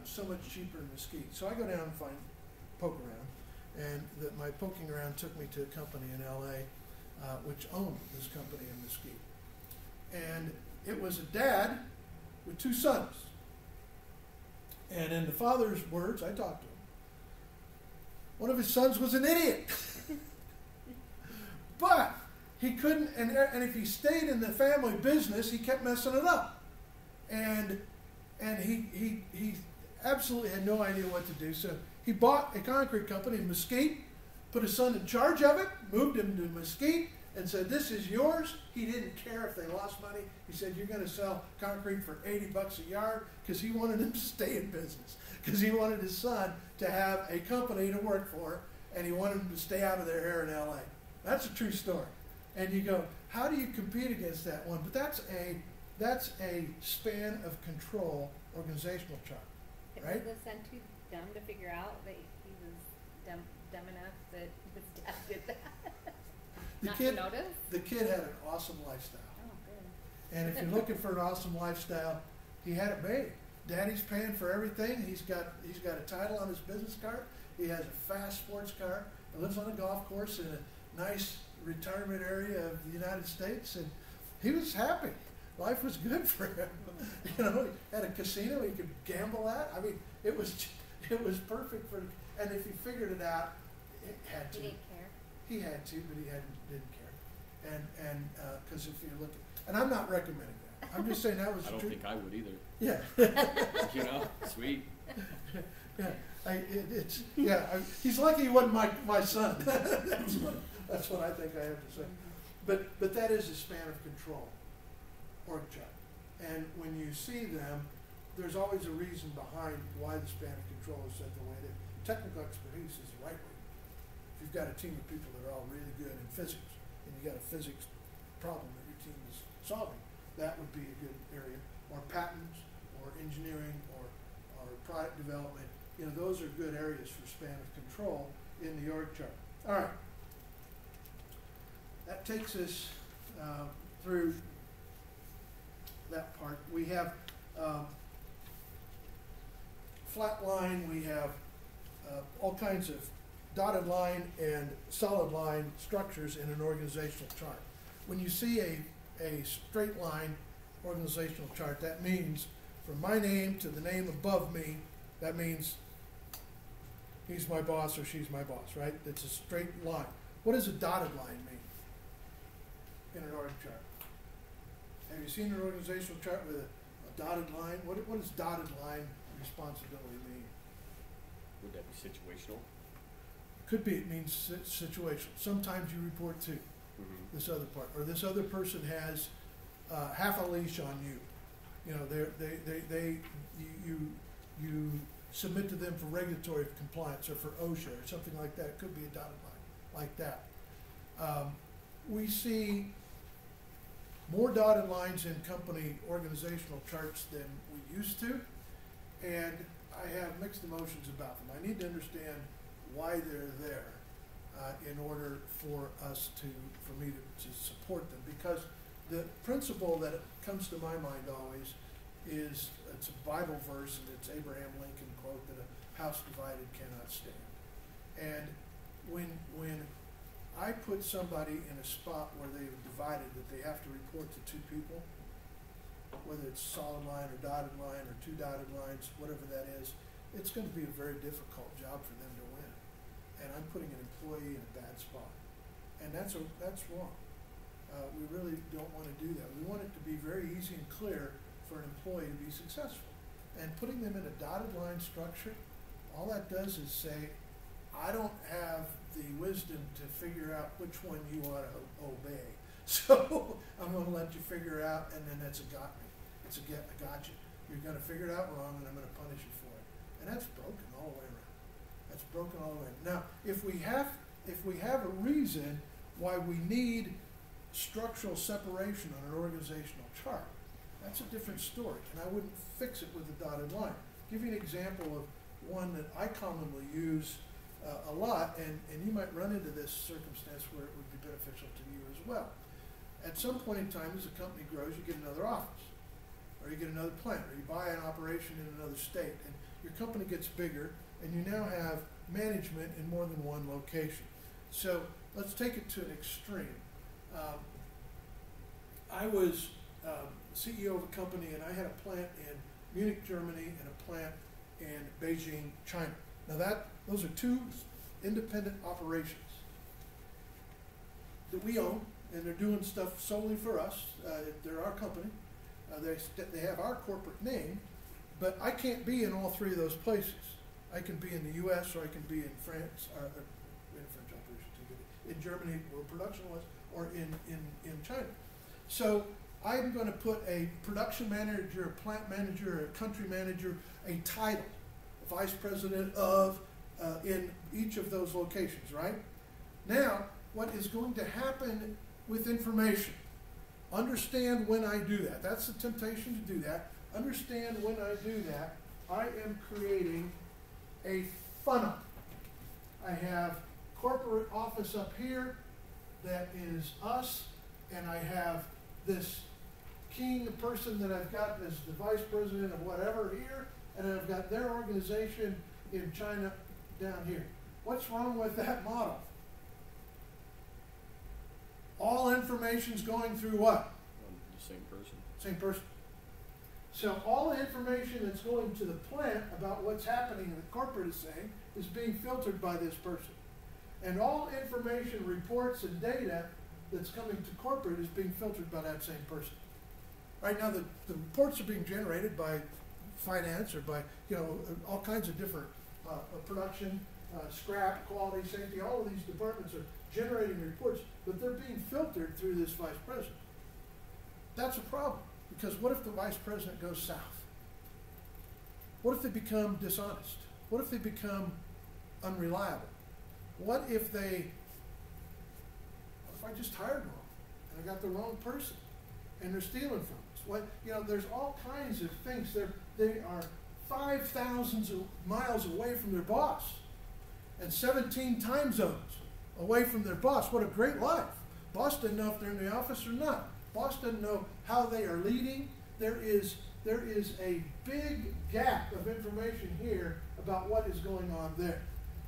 so much cheaper in Mesquite? So I go down and poke around, and my poking around took me to a company in LA, which owned this company in Mesquite. And it was a dad with 2 sons. And in the father's words, I talked to him. One of his sons was an idiot. But he couldn't, and if he stayed in the family business, he kept messing it up. And he absolutely had no idea what to do. So He bought a concrete company in Mesquite, put his son in charge of it, moved him to Mesquite, and said, this is yours. He didn't care if they lost money. He said, you're going to sell concrete for $80 a yard, because he wanted him to stay in business, because he wanted his son to have a company to work for, and he wanted him to stay out of their hair in LA. That's a true story. And you go, how do you compete against that one? But that's a span of control organizational chart, right? Was the son too dumb to figure out that he was dumb enough that his dad did that? Not to notice? The kid had an awesome lifestyle. Oh, good. And if you're looking for an awesome lifestyle, he had it made. Daddy's paying for everything. He's got a title on his business card. He has a fast sports car. He lives on a golf course in a nice retirement area of the United States, and he was happy. Life was good for him. You know, he had a casino he could gamble at. I mean, it was perfect for. And if he figured it out, it had to. He didn't care. He had to, but he didn't care. And because if you look at, and I'm not recommending that. I'm just saying that was. I don't think I would either. Yeah. You know, sweet. Yeah. He's lucky he wasn't my son. That's what I think I have to say. But that is a span of control, org chart. And when you see them, there's always a reason behind why the span of control is set the way it is. Technical expertise is the right way. If you've got a team of people that are all really good in physics, and you got a physics problem that your team is solving, that would be a good area. Or patents, or engineering, or product development. You know, those are good areas for span of control in the org chart. All right. That takes us through that part. We have flat line, we have all kinds of dotted line and solid line structures in an organizational chart. When you see a straight line organizational chart, that means from my name to the name above me, that means he's my boss or she's my boss, right? It's a straight line. What does a dotted line mean in an org chart? Have you seen an organizational chart with a dotted line? What does dotted line responsibility mean? Would that be situational? Could be, it means situational. Sometimes you report to this other part, or this other person has half a leash on you. You know, you submit to them for regulatory compliance or for OSHA or something like that. It could be a dotted line like that. We see more dotted lines in company organizational charts than we used to, and I have mixed emotions about them. I need to understand why they're there in order for me to support them, because the principle that comes to my mind always is, it's a Bible verse, and it's Abraham Lincoln quote, that a house divided cannot stand. And when I put somebody in a spot where they've divided, that they have to report to two people, whether it's solid line or dotted line or two dotted lines, whatever that is, it's going to be a very difficult job for them to win. And I'm putting an employee in a bad spot. And that's wrong. We really don't want to do that. We want it to be very easy and clear for an employee to be successful. And putting them in a dotted line structure, all that does is say, I don't have the wisdom to figure out which one you ought to obey. So I'm going to let you figure out, and then that's a got me. It's a gotcha. You're going to figure it out wrong, and I'm going to punish you for it. And that's broken all the way around. That's broken all the way around. Now, if we have a reason why we need structural separation on an organizational chart, that's a different story, and I wouldn't fix it with a dotted line. I'll give you an example of one that I commonly use a lot, and you might run into this circumstance where it would be beneficial to you as well. At some point in time, as a company grows, you get another office, or you get another plant, or you buy an operation in another state, and your company gets bigger, and you now have management in more than one location. So let's take it to an extreme. I was CEO of a company, and I had a plant in Munich, Germany, and a plant in Beijing, China. Now those are two independent operations that we own, and they're doing stuff solely for us. They're our company. They have our corporate name, but I can't be in all three of those places. I can be in the U.S. or I can be in France, or in French operation too, but in Germany where production was, or in China. So I'm going to put a production manager, a plant manager, a country manager, a title, vice president of, in each of those locations, right? Now, what is going to happen with information? Understand when I do that. That's the temptation to do that. Understand when I do that, I am creating a funnel. I have corporate office up here that is us, and I have this king person that I've got as the vice president of whatever here, and I've got their organization in China down here. What's wrong with that model? All information's going through what? The same person. Same person. So all the information that's going to the plant about what's happening and the corporate is saying is being filtered by this person. And all information, reports, and data that's coming to corporate is being filtered by that same person. Right now the reports are being generated by finance or by, all kinds of different production, scrap, quality, safety, all of these departments are generating reports, but they're being filtered through this vice president. That's a problem, because what if the vice president goes south? What if they become dishonest? What if they become unreliable? What if I just hired wrong and I got the wrong person and they're stealing from us? What, there's all kinds of things. They are 5,000 miles away from their boss and 17 time zones away from their boss. What a great life. Boss doesn't know if they're in the office or not. Boss doesn't know how they are leading. There is a big gap of information here about what is going on there.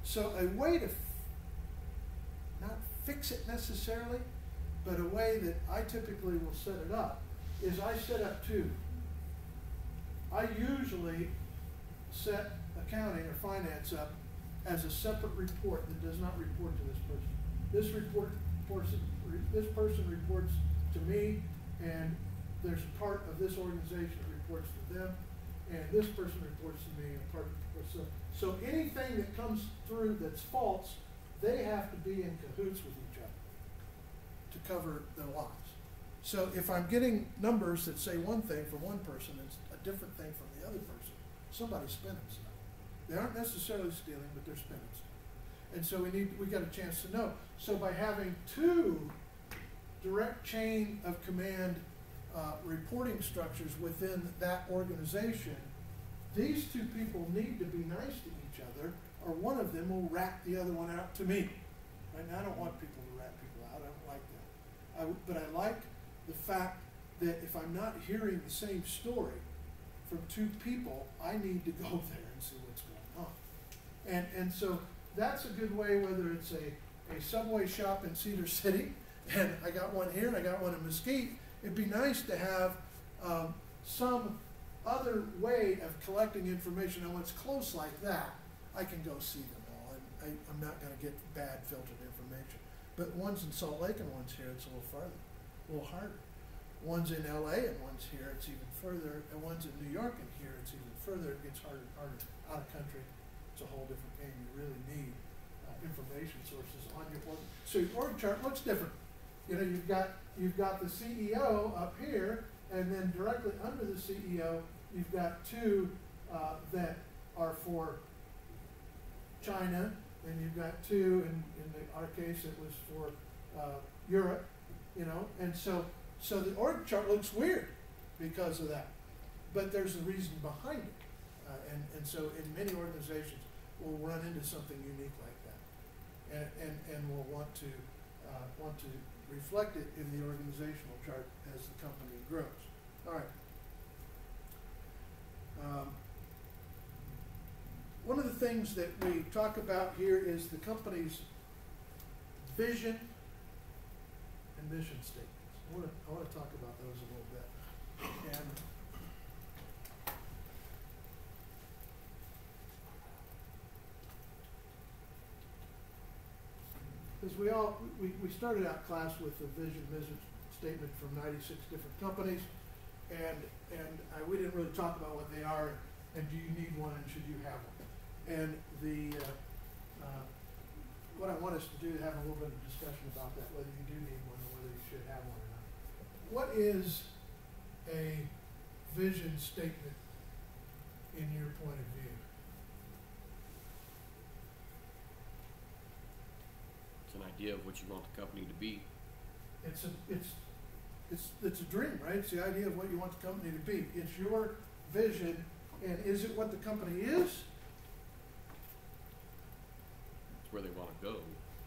So a way to not fix it necessarily, but a way that I typically will set it up is I set up two. I usually set accounting or finance up as a separate report that does not report to this person. This person reports to me, and there's a part of this organization that reports to them, and this person reports to me, and part reports. So anything that comes through that's false, they have to be in cahoots with each other to cover their lies. So if I'm getting numbers that say one thing from one person and a different thing from the other person, somebody's spending stuff. They aren't necessarily stealing, but they're spending stuff. And so we got a chance to know. So by having two direct chain of command reporting structures within that organization, these two people need to be nice to each other, or one of them will rat the other one out to me. Right now, I don't want people to rat people out. I don't like that. But I like the fact that if I'm not hearing the same story from two people, I need to go there and see what's going on. And so that's a good way, whether it's a Subway shop in Cedar City, and I got one here and I got one in Mesquite. It'd be nice to have some other way of collecting information. And when it's close like that, I can go see them all, and I'm not going to get bad filtered information. But one's in Salt Lake and one's here, it's a little farther, a little harder. One's in LA and one's here, it's even further, and one's in New York and here, it's even further. It gets harder and harder. Out of country, it's a whole different game. You really need information sources on your org. So your org chart looks different. You've got the CEO up here, and then directly under the CEO, you've got two that are for China, and you've got two, in our case, it was for Europe, and so the org chart looks weird because of that, but there's a reason behind it, and so in many organizations, we'll run into something unique like that, and we'll want to reflect it in the organizational chart as the company grows. All right. One of the things that we talk about here is the company's vision and mission statements. I want to talk about those a little bit. And because we started out class with a vision mission statement from 96 different companies, and we didn't really talk about what they are, and do you need one, and should you have one. And what I want us to do is have a little bit of discussion about that, whether you do need one or whether you should have one or not. What is a vision statement in your point of view? It's an idea of what you want the company to be. It's a dream, right? It's the idea of what you want the company to be. It's your vision, and is it what the company is? It's where they want to go.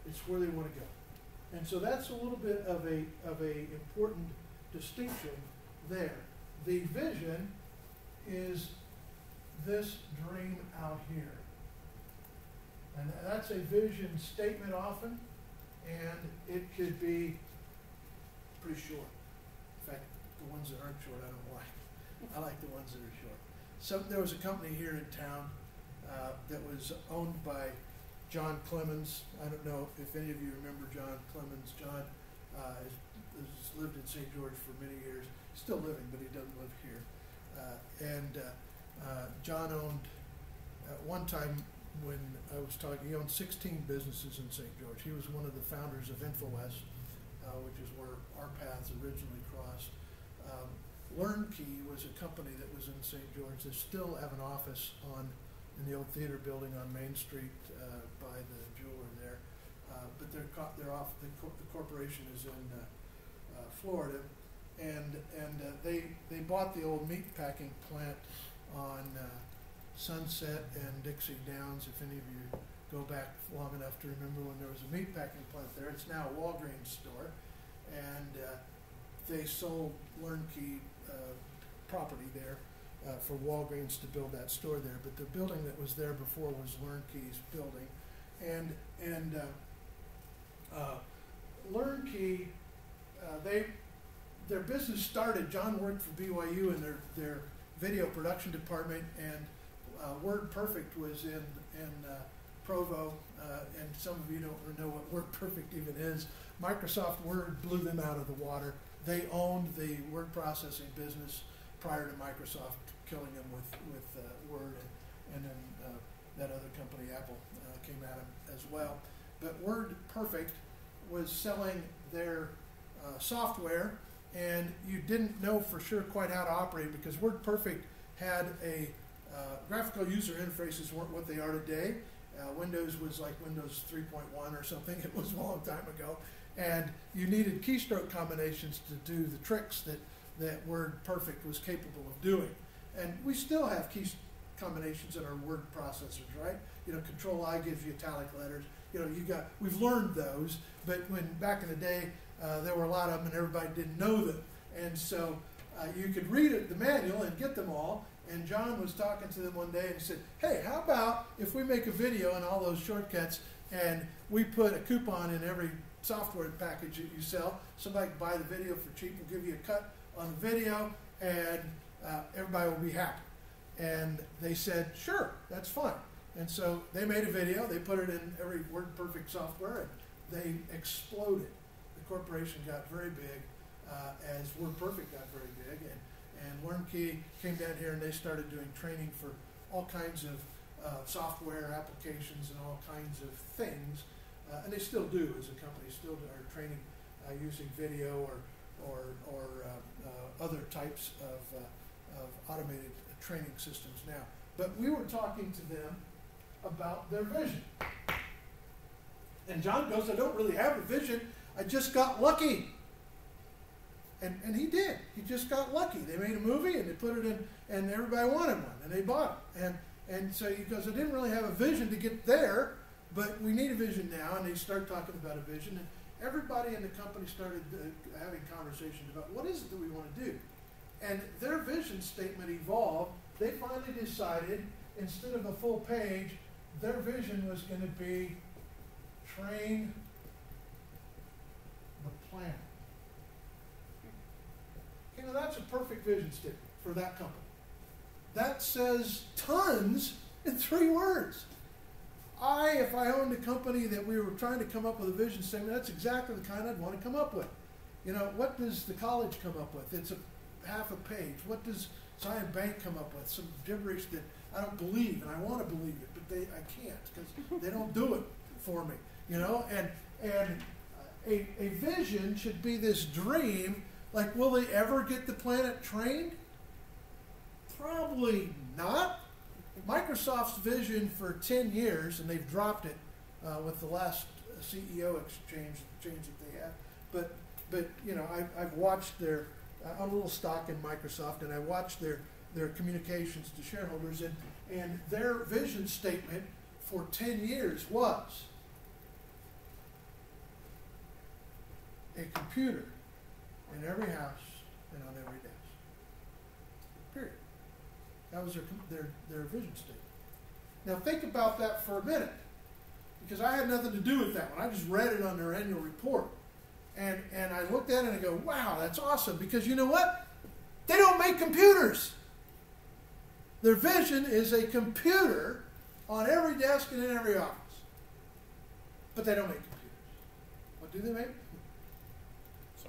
It's where they want to go. And so that's a little bit of a important distinction there. The vision is this dream out here. And that's a vision statement often, and it could be pretty short. In fact, the ones that aren't short I don't like. I like the ones that are short. So there was a company here in town that was owned by John Clemens. I don't know if any of you remember John Clemens. John has lived in St. George for many years. Still living, but he doesn't live here. John owned, at one time when I was talking, he owned 16 businesses in St. George. He was one of the founders of InfoWest, which is where our paths originally crossed. LearnKey was a company that was in St. George. They still have an office in the old theater building on Main Street by the jeweler there. But they're off. The corporation is in Florida, and they bought the old meat packing plant on Sunset and Dixie Downs. If any of you go back long enough to remember when there was a meat packing plant there, it's now a Walgreens store, and they sold LearnKey property there for Walgreens to build that store there. But the building that was there before was LearnKey's building, and LearnKey, their business started. John worked for BYU in their video production department, and WordPerfect was in Provo, and some of you don't know what WordPerfect even is. Microsoft Word blew them out of the water. They owned the word processing business prior to Microsoft killing them with Word, and then that other company, Apple, came at them as well. But WordPerfect was selling their software, and you didn't know for sure quite how to operate because WordPerfect had a graphical user interfaces weren't what they are today. Windows was like Windows 3.1 or something. It was a long time ago. And you needed keystroke combinations to do the tricks that WordPerfect was capable of doing. And we still have key combinations in our word processors, right? You know, Control-I gives you italic letters. You know, we've learned those, but when back in the day, there were a lot of them and everybody didn't know them. And so you could read the manual and get them all. And John was talking to them one day and said, hey, how about if we make a video and all those shortcuts and we put a coupon in every software package that you sell. Somebody can buy the video for cheap, we'll give you a cut on the video, and everybody will be happy. And they said, sure, that's fine. And so they made a video, they put it in every WordPerfect software, and they exploded. The corporation got very big as WordPerfect got very big, and LearnKey came down here and they started doing training for all kinds of software applications and all kinds of things. And they still do as a company, still are training using video or other types of automated training systems now. But we were talking to them about their vision. And John goes, I don't really have a vision, I just got lucky. And he did. He just got lucky. They made a movie and they put it in, and everybody wanted one, and they bought it. And so he goes, I didn't really have a vision to get there, but we need a vision now. And they start talking about a vision, and everybody in the company started having conversations about what is it that we want to do. And their vision statement evolved. They finally decided, instead of a full page, their vision was going to be train the planet. You know, that's a perfect vision statement for that company. That says tons in 3 words. If I owned a company that we were trying to come up with a vision statement, that's exactly the kind I'd want to come up with. You know, what does the college come up with? It's a half a page. What does Zion Bank come up with? Some gibberish that I don't believe, and I want to believe it, but I can't because they don't do it for me, you know. And a vision should be this dream. Like, will they ever get the planet trained? Probably not. Microsoft's vision for 10 years, and they've dropped it with the last CEO change that they had. But you know, I've watched their, I'm a little stock in Microsoft, and I watched their communications to shareholders, and their vision statement for 10 years was a computer in every house and on every desk. Period. That was their vision statement. Now think about that for a minute, because I had nothing to do with that one. I just read it on their annual report. And I looked at it and I go, wow, that's awesome, because you know what? They don't make computers. Their vision is a computer on every desk and in every office. But they don't make computers. What do they make?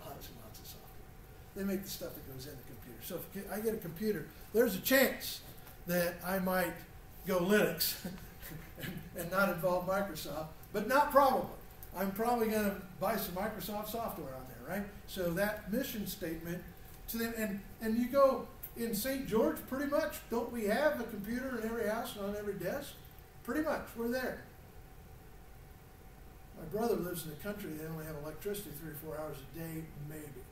Lots and lots of software. They make the stuff that goes in the computer. So if I get a computer, there's a chance that I might go Linux and not involve Microsoft, but not probably. I'm probably going to buy some Microsoft software on there, right? So that mission statement to them, and you go in St. George, pretty much, don't we have a computer in every house and on every desk? Pretty much, we're there. My brother lives in the country. They only have electricity 3 or 4 hours a day, maybe.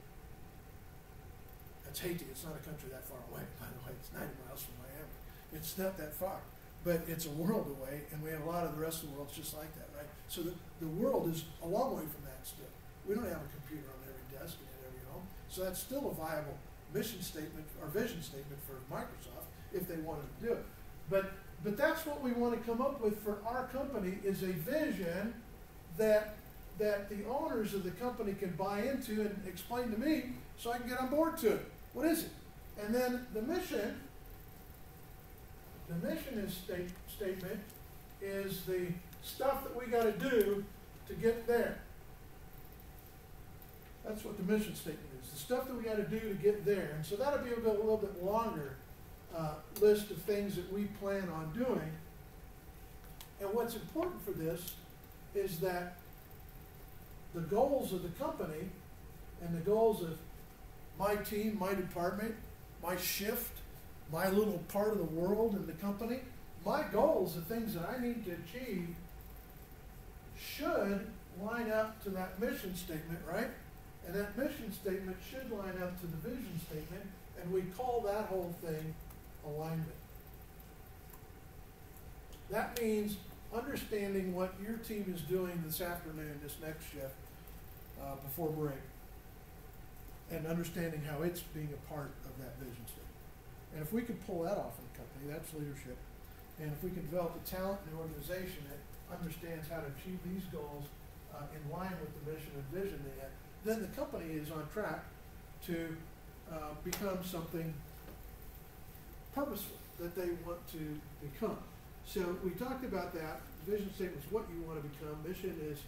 That's Haiti. It's not a country that far away, by the way. It's 90 miles from Miami. It's not that far. But it's a world away, and we have a lot of the rest of the world just like that, right? So the world is a long way from that still. We don't have a computer on every desk and in every home. So that's still a viable mission statement or vision statement for Microsoft if they wanted to do it. But that's what we want to come up with for our company, is a vision that the owners of the company can buy into and explain to me so I can get on board to it. What is it? And then the mission statement is the stuff that we got to do to get there. That's what the mission statement is. The stuff that we got to do to get there. And so that'll be a little bit longer list of things that we plan on doing. And what's important for this is that the goals of the company and the goals of my team, my department, my shift, my little part of the world in the company, my goals, the things that I need to achieve, should line up to that mission statement, right? And that mission statement should line up to the vision statement, and we call that whole thing alignment. That means understanding what your team is doing this afternoon, this next shift, before break, and understanding how it's being a part of that vision statement. And if we can pull that off in the company, that's leadership. And if we can develop a talent in the organization that understands how to achieve these goals in line with the mission and vision they have, then the company is on track to become something purposeful that they want to become. So we talked about that. Vision statement is what you want to become. Mission is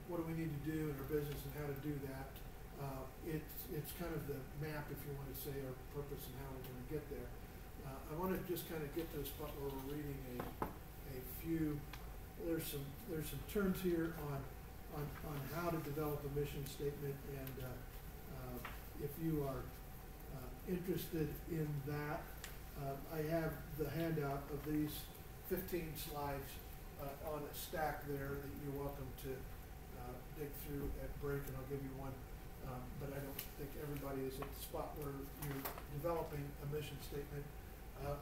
what do we need to do in our business and how to do that. It's kind of the map, if you want to say, our purpose and how we're going to get there. I want to just kind of get to a spot where we're reading a few. There's some terms here on how to develop a mission statement, and if you are interested in that, I have the handout of these 15 slides on a stack there that you're welcome to dig through at break, and I'll give you one. But I don't think everybody is at the spot where you're developing a mission statement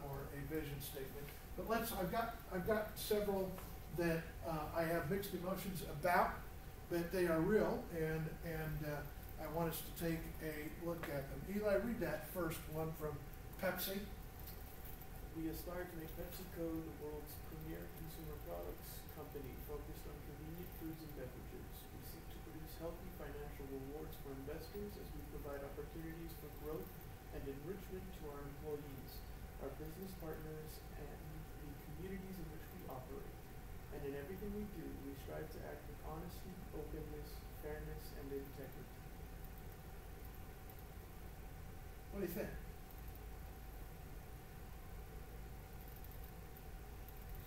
or a vision statement. But I've got several that I have mixed emotions about, but they are real, and I want us to take a look at them. Eli, read that first one from Pepsi. We aspire to make PepsiCo the world's premier consumer products company focused on convenient foods and beverages. We seek to produce healthy financial rewards for investors as we provide opportunities for growth and enrichment to our employees, our business partners, and the communities in which we operate. And in everything we do, we strive to act with honesty, openness, fairness, and integrity. What do you think?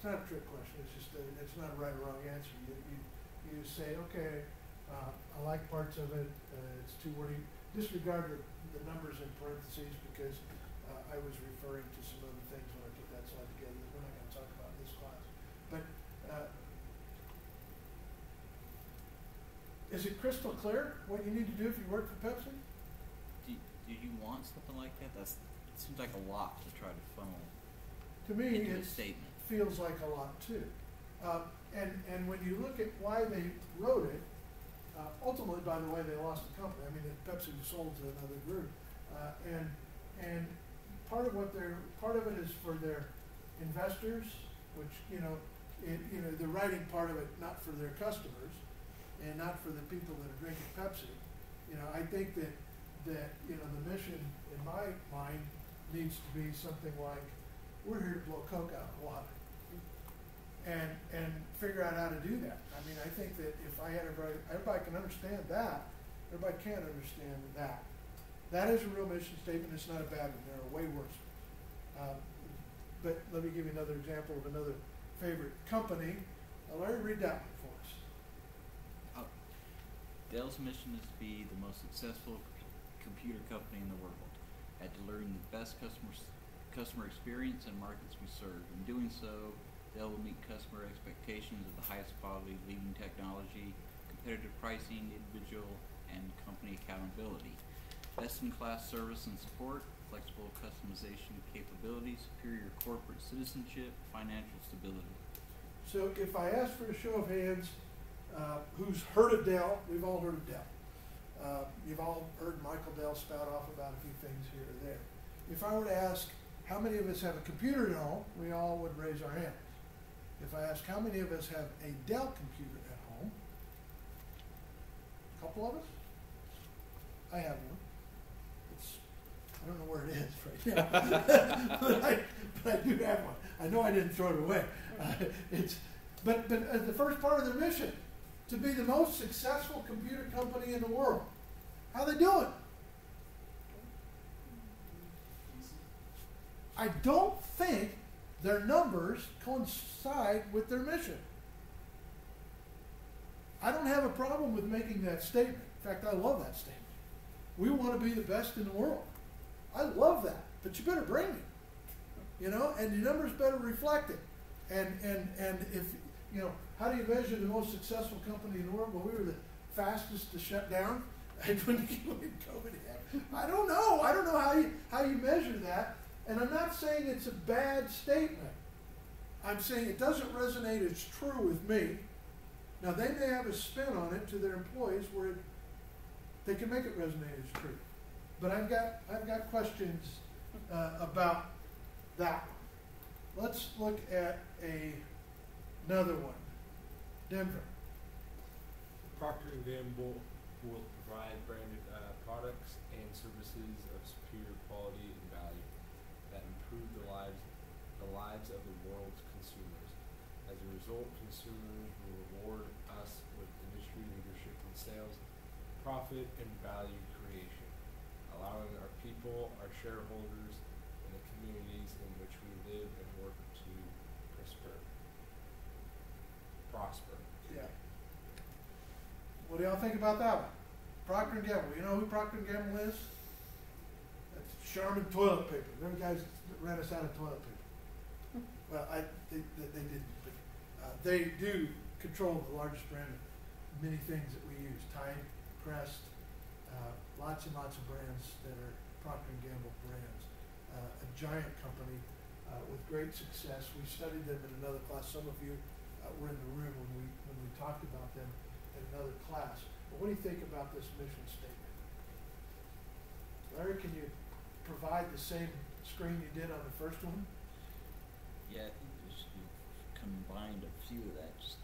It's not a trick question. It's just it's not a right or wrong answer. You say, okay, I like parts of it. It's too wordy. Disregard the numbers in parentheses because I was referring to some other things when I put that slide together that we're not going to talk about in this class. But is it crystal clear what you need to do if you work for Pepsi? Do you want something like that? It seems like a lot to try to funnel To me, into a it statement. feels like a lot too. And when you look at why they wrote it, ultimately, by the way, they lost the company. I mean, Pepsi was sold to another group, and part of it is for their investors, which the writing part of it not for their customers, and not for the people that are drinking Pepsi. I think that the mission in my mind needs to be something like, we're here to blow Coke out of the water. And figure out how to do that. I mean, I think that if I had everybody can understand that, everybody can't understand that. That is a real mission statement. It's not a bad one. There are way worse. But let me give you another example of another favorite company. Larry, read that one for us. Dell's mission is to be the most successful computer company in the world, at delivering the best customer experience in markets we serve. In doing so, Dell will meet customer expectations of the highest quality, leading technology, competitive pricing, individual and company accountability, best-in-class service and support, flexible customization capabilities, superior corporate citizenship, financial stability. So if I ask for a show of hands, who's heard of Dell? We've all heard of Dell. You've all heard Michael Dell spout off about a few things here or there. If I were to ask how many of us have a computer at home, we all would raise our hands. If I ask how many of us have a Dell computer at home, a couple of us? I have one. I don't know where it is right now, but I do have one. I know I didn't throw it away. But the first part of their mission, to be the most successful computer company in the world. How they doing? I don't think their numbers coincide with their mission. I don't have a problem with making that statement. In fact, I love that statement. We want to be the best in the world. I love that, but you better bring it, and your numbers better reflect it. And if, how do you measure the most successful company in the world? Well, we were the fastest to shut down when COVID happened. I don't know how you measure that. And I'm not saying it's a bad statement. I'm saying it doesn't resonate as true with me. Now, they may have a spin on it to their employees where they can make it resonate as true. But I've got questions about that one. Let's look at another one. Denver. Procter & Gamble will provide branded products and services of superior quality and value that improve the lives of the world's consumers. As a result, consumers will reward us with industry leadership in sales, profit, and value creation, allowing our people, our shareholders, and the communities in which we live and work to prosper. Yeah. What do y'all think about that one? Procter & Gamble. You know who Procter & Gamble is? That's Charmin toilet paper. They're the guys that ran us out of toilet paper. Well, they didn't. But, they do control the largest brand of many things that we use. Tide, Crest, lots and lots of brands that are Procter & Gamble brands. A giant company with great success. We studied them in another class. Some of you were in the room when we talked about them in another class. But what do you think about this mission statement? Larry, can you provide the same screen you did on the first one? Yeah, I think you've combined a few of that. Just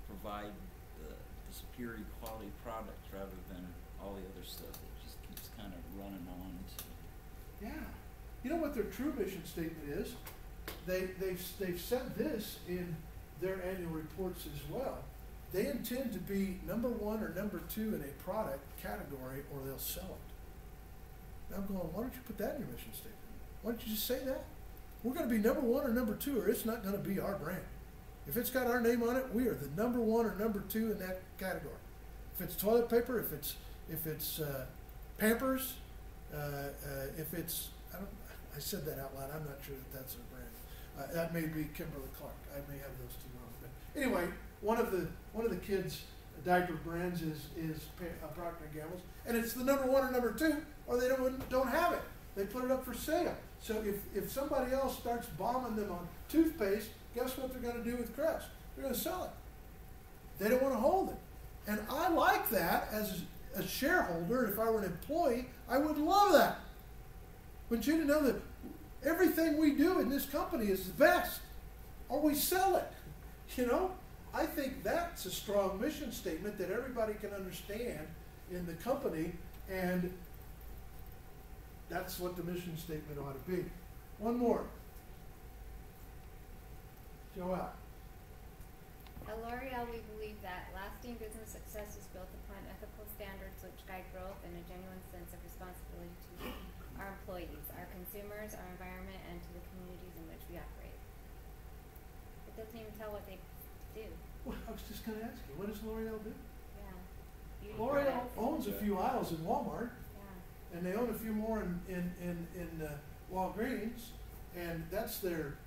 provide the superior quality products rather than all the other stuff that just keeps kind of running on. Yeah. You know what their true mission statement is? They've said this in their annual reports as well. They intend to be number 1 or number 2 in a product category, or they'll sell it. Now I'm going, why don't you put that in your mission statement? Why don't you just say that? we're going to be number one or number two, or it's not going to be our brand. If it's got our name on it, we are the number one or number two in that category. If it's toilet paper, if it's Pampers, if it's, I said that out loud. I'm not sure that that's a brand. That may be Kimberly Clark. I may have those two wrong. But anyway, one of the kids' diaper brands is Procter & Gamble's, and it's the number one or number two, or they don't have it. They put it up for sale. So if somebody else starts bombing them on toothpaste, guess what they're going to do with Crest? They're going to sell it. They don't want to hold it. And I like that as a shareholder. If I were an employee, I would love that. Want you to know that everything we do in this company is the best, or we sell it. You know, I think that's a strong mission statement that everybody can understand in the company, and that's what the mission statement ought to be. One more. Joelle. At L'Oreal, we believe that lasting business success is built upon ethical standards which guide growth and a genuine sense of responsibility to our employees, our consumers, our environment, and to the communities in which we operate. It doesn't even tell what they do. Well, I was just going to ask you, what does L'Oreal do? Yeah. Beauty L'Oreal products. owns a few aisles in Walmart, Yeah. and they own a few more in Walgreens, and that's their,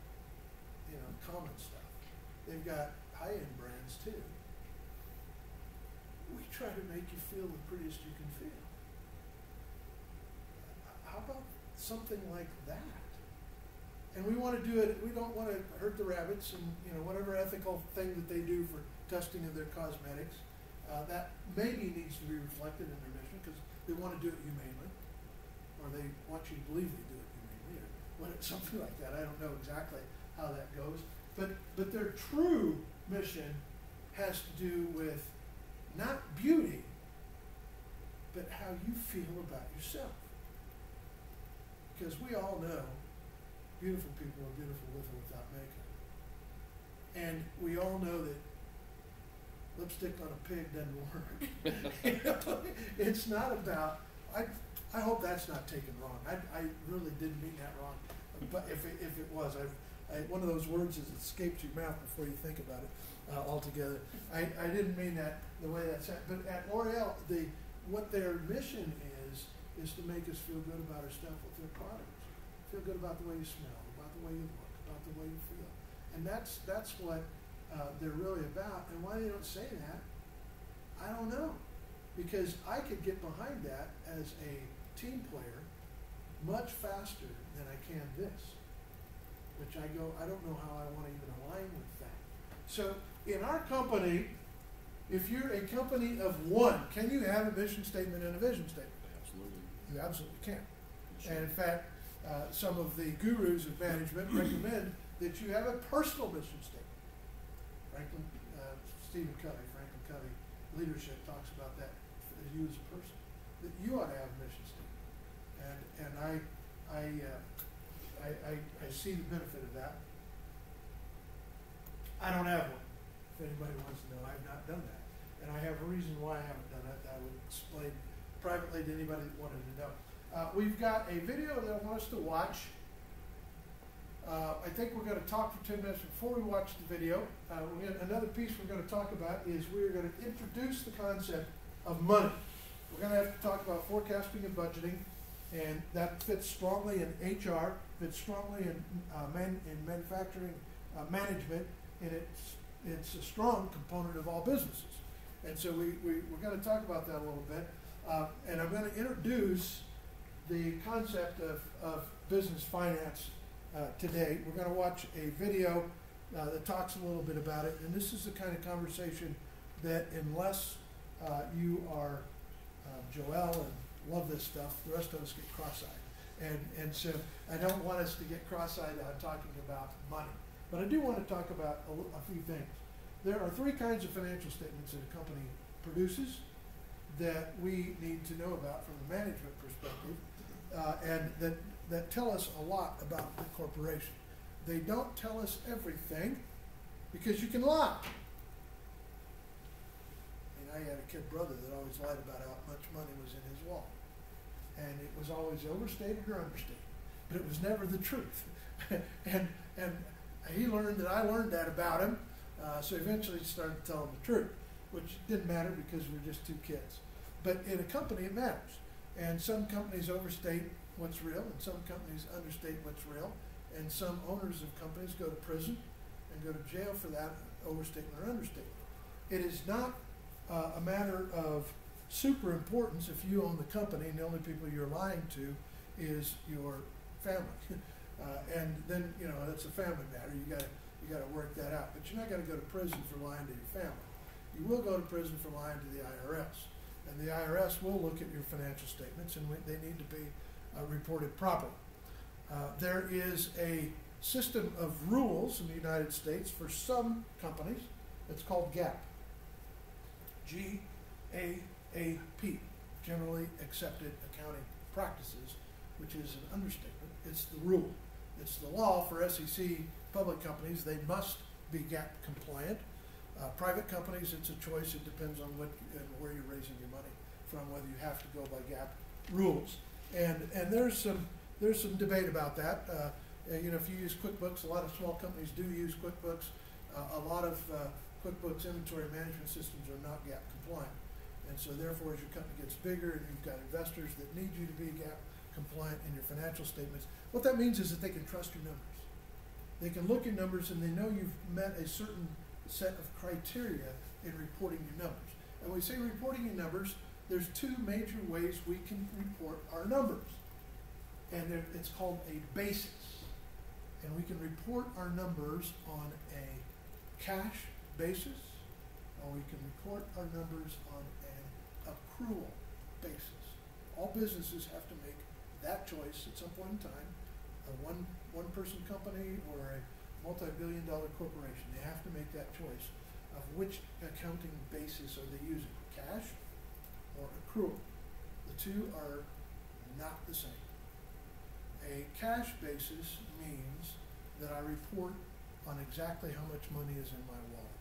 common stuff. They've got high-end brands too. We try to make you feel the prettiest you can feel. How about something like that? And we want to do it, we don't want to hurt the rabbits and, whatever ethical thing that they do for testing of their cosmetics, that maybe needs to be reflected in their mission because they want to do it humanely, or they want you to believe they do it humanely, or something like that. I don't know exactly how that goes. But their true mission has to do with not beauty, but how you feel about yourself. Because we all know beautiful people are beautiful with or without makeup. And we all know that lipstick on a pig doesn't work. It's not about, I hope that's not taken wrong. I really didn't mean that wrong. But if it was, one of those words has escaped your mouth before you think about it altogether. I didn't mean that the way that's said. But at L'Oreal, what their mission is to make us feel good about ourselves with their products. Feel good about the way you smell, about the way you look, about the way you feel. And that's what they're really about. And why they don't say that, I don't know. Because I could get behind that as a team player much faster than I can this. Which I don't know how I want to even align with that. So in our company, if you're a company of one, can you have a mission statement and a vision statement? Absolutely. You absolutely can. And in fact, some of the gurus of management recommend that you have a personal mission statement. Franklin Covey, leadership talks about that, you as a person, that you ought to have a mission statement. And I see the benefit of that. I don't have one. If anybody wants to know, I've not done that. And I have a reason why I haven't done it that I would explain privately to anybody that wanted to know. We've got a video that I want us to watch. I think we're going to talk for 10 minutes before we watch the video. Another piece we're going to talk about is we're going to introduce the concept of money. We're going to have to talk about forecasting and budgeting, and that fits strongly in HR, fits strongly in manufacturing management, and it's a strong component of all businesses. And so we're going to talk about that a little bit. And I'm going to introduce the concept of business finance today. We're going to watch a video that talks a little bit about it. And this is the kind of conversation that unless you are Joelle and love this stuff, the rest of us get cross-eyed. And so I don't want us to get cross-eyed on talking about money. But I do want to talk about a few things. There are three kinds of financial statements that a company produces that we need to know about from the management perspective, and that tell us a lot about the corporation. They don't tell us everything because you can lie. And I had a kid brother that always lied about how much money was in his wallet. And it was always overstated or understated, but it was never the truth. and he learned that I learned that about him. So eventually started to tell him the truth, which didn't matter because we were just two kids. But in a company, it matters. And some companies overstate what's real, and some companies understate what's real. And some owners of companies go to prison and go to jail for that overstatement or understatement. It is not a matter of super importance if you own the company and the only people you're lying to is your family. And then, you know, that's a family matter. You gotta work that out. But you're not gonna go to prison for lying to your family. You will go to prison for lying to the IRS. And the IRS will look at your financial statements, and they need to be reported properly. There is a system of rules in the United States for some companies. It's called GAAP. GAAP, Generally Accepted Accounting Practices, which is an understatement. It's the rule. It's the law for SEC public companies. They must be GAAP compliant. Private companies, it's a choice. It depends on what and where you're raising your money from, whether you have to go by GAAP rules. And there's some debate about that. You know, if you use QuickBooks, a lot of small companies do use QuickBooks. A lot of QuickBooks inventory management systems are not GAAP compliant. And so therefore, as your company gets bigger and you've got investors that need you to be GAAP compliant in your financial statements, what that means is that they can trust your numbers. They can look at numbers and they know you've met a certain set of criteria in reporting your numbers. And when we say reporting your numbers, there's two major ways we can report our numbers. And it's called a basis. And we can report our numbers on a cash basis, or we can report our numbers on an accrual basis. All businesses have to make that choice at some point in time. A one-person company or a multi-billion-dollar corporation, they have to make that choice of which accounting basis are they using, cash or accrual. The two are not the same. A cash basis means that I report on exactly how much money is in my wallet.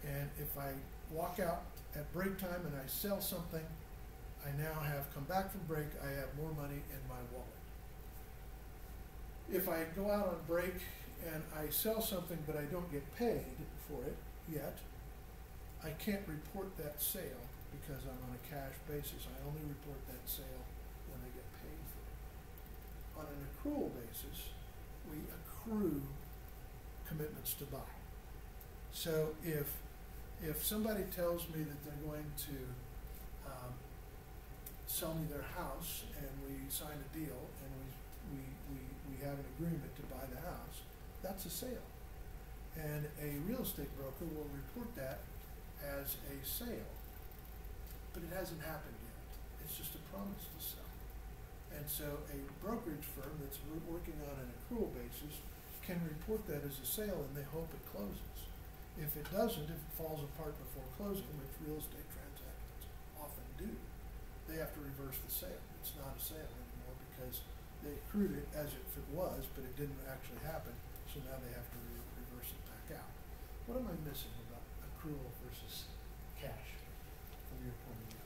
And if I walk out at break time and I sell something, I now have come back from break, I have more money in my wallet. If I go out on break and I sell something but I don't get paid for it yet, I can't report that sale because I'm on a cash basis. I only report that sale when I get paid for it. On an accrual basis, we accrue commitments to buy. So if somebody tells me that they're going to sell me their house and we sign a deal and we have an agreement to buy the house, that's a sale. And a real estate broker will report that as a sale. But it hasn't happened yet. It's just a promise to sell. And so a brokerage firm that's working on an accrual basis can report that as a sale and they hope it closes. If it doesn't, if it falls apart before closing, which real estate transactions often do, they have to reverse the sale. It's not a sale anymore because they accrued it as if it was, but it didn't actually happen, so now they have to reverse it back out. What am I missing about accrual versus cash from your point of view?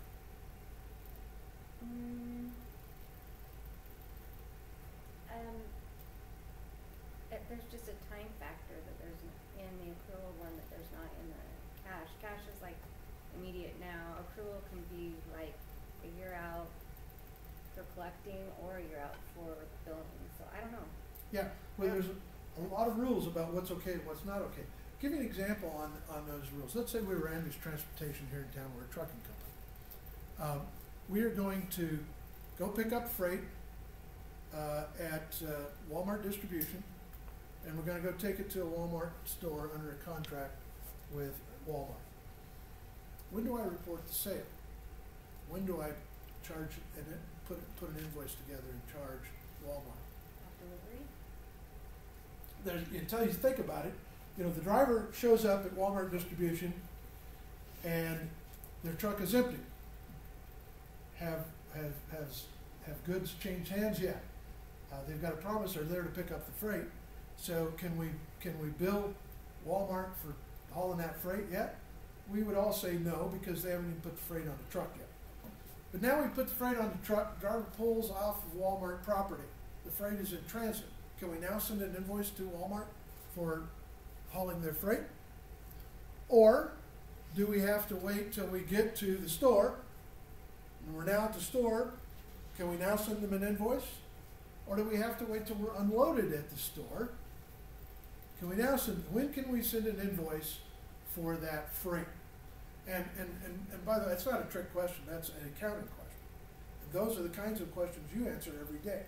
There's just a time factor that there's in the accrual one that there's not in the cash. Cash is like immediate now. Accrual can be like a year out for collecting or a year out for billing. So I don't know. Yeah, well, there's a lot of rules about what's okay and what's not okay. Give me an example on those rules. Let's say we were Andrews Transportation here in town. We're a trucking company. We are going to go pick up freight at Walmart Distribution, and we're going to go take it to a Walmart store under a contract with Walmart. When do I report the sale? When do I charge and put an invoice together and charge Walmart? Delivery? Until you think about it, you know, the driver shows up at Walmart Distribution and their truck is empty. Have goods changed hands yet? They've got a promisor there to pick up the freight. So can we bill Walmart for hauling that freight yet? We would all say no because they haven't even put the freight on the truck yet. But now we put the freight on the truck, the driver pulls off of Walmart property. The freight is in transit. Can we now send an invoice to Walmart for hauling their freight? Or do we have to wait till we get to the store, and we're now at the store, can we now send them an invoice? Or do we have to wait till we're unloaded at the store? Can we now send, when can we send an invoice for that freight? And by the way, it's not a trick question, that's an accounting question. And those are the kinds of questions you answer every day.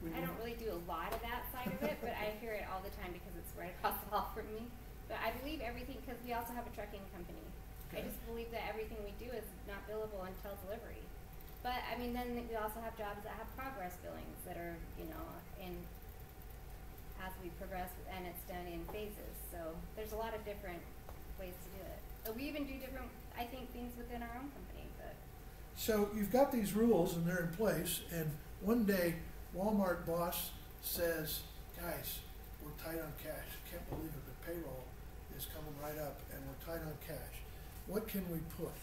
I don't really do a lot of that side of it, but I hear it all the time because it's right across the hall from me. But I believe everything, because we also have a trucking company. Okay. I just believe that everything we do is not billable until delivery. But, I mean, then we also have jobs that have progress billings that are, you know, in, as we progress, and it's done in phases. So there's a lot of different ways to do it. But we even do different, I think, things within our own company. But So you've got these rules and they're in place, and one day Walmart boss says, guys, we're tight on cash. Can't believe it, but payroll is coming right up and we're tight on cash. What can we push?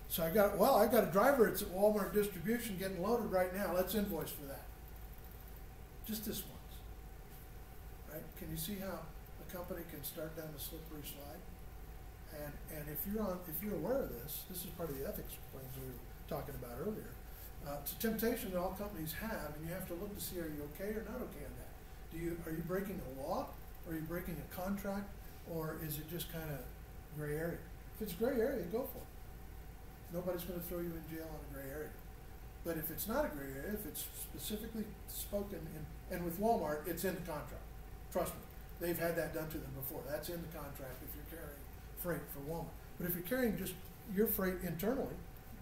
So I got a driver that's at Walmart distribution getting loaded right now. Let's invoice for that. Just this once. Right? Can you see how a company can start down the slippery slide? And if you're aware of this is part of the ethics claims we were talking about earlier. It's a temptation that all companies have, and you have to look to see, are you okay or not okay on that? Are you breaking a law, or are you breaking a contract, or is it just kind of gray area? If it's gray area, go for it. Nobody's going to throw you in jail on a gray area. But if it's not a gray area, if it's specifically spoken in, and with Walmart, it's in the contract. Trust me, they've had that done to them before. That's in the contract if you're carrying freight for Walmart. But if you're carrying just your freight internally,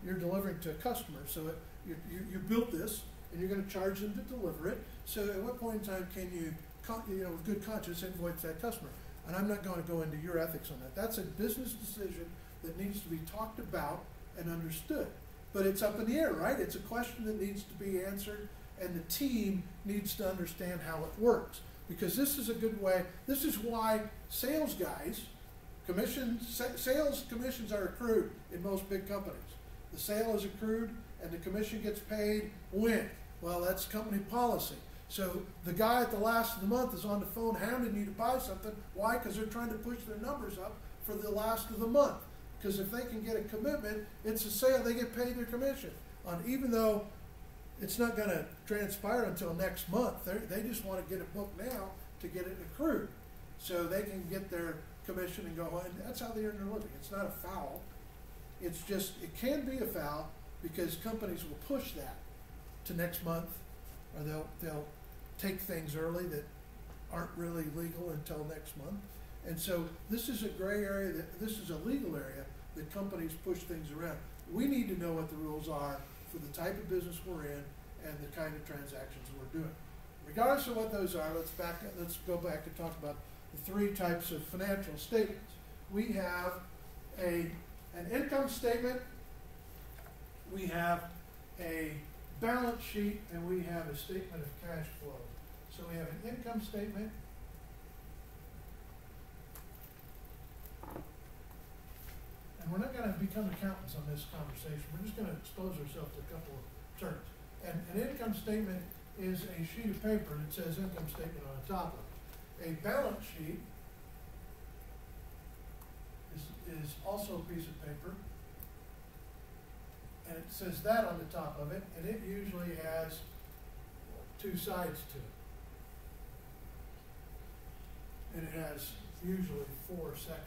you're delivering to a customer. So you built this, and you're going to charge them to deliver it. So at what point in time can you, with good conscience, invoice that customer? And I'm not going to go into your ethics on that. That's a business decision that needs to be talked about and understood. But it's up in the air, right? It's a question that needs to be answered, and the team needs to understand how it works. Because this is a good way, this is why sales guys, sales commissions are accrued in most big companies. The sale is accrued and the commission gets paid when? Well, that's company policy. So the guy at the last of the month is on the phone hounding you to buy something. Why? Because they're trying to push their numbers up for the last of the month. Because if they can get a commitment, it's a sale, they get paid their commission. Even though it's not going to transpire until next month, they just want to get it booked now to get it accrued. So they can get their commission and go on. And that's how they earn their living. It's not a foul. It's just, it can be a foul because companies will push that to next month, or they'll take things early that aren't really legal until next month. And so this is a gray area, this is a legal area that companies push things around. We need to know what the rules are for the type of business we're in and the kind of transactions we're doing. Regardless of what those are, let's go back and talk about the three types of financial statements. We have an income statement, we have a balance sheet, and we have a statement of cash flow. So we have an income statement, and we're not going to become accountants on this conversation. We're just going to expose ourselves to a couple of terms. And an income statement is a sheet of paper that says income statement on the top of it. A balance sheet is also a piece of paper, and it says that on the top of it, and it usually has two sides to it. And it has usually 4 sections,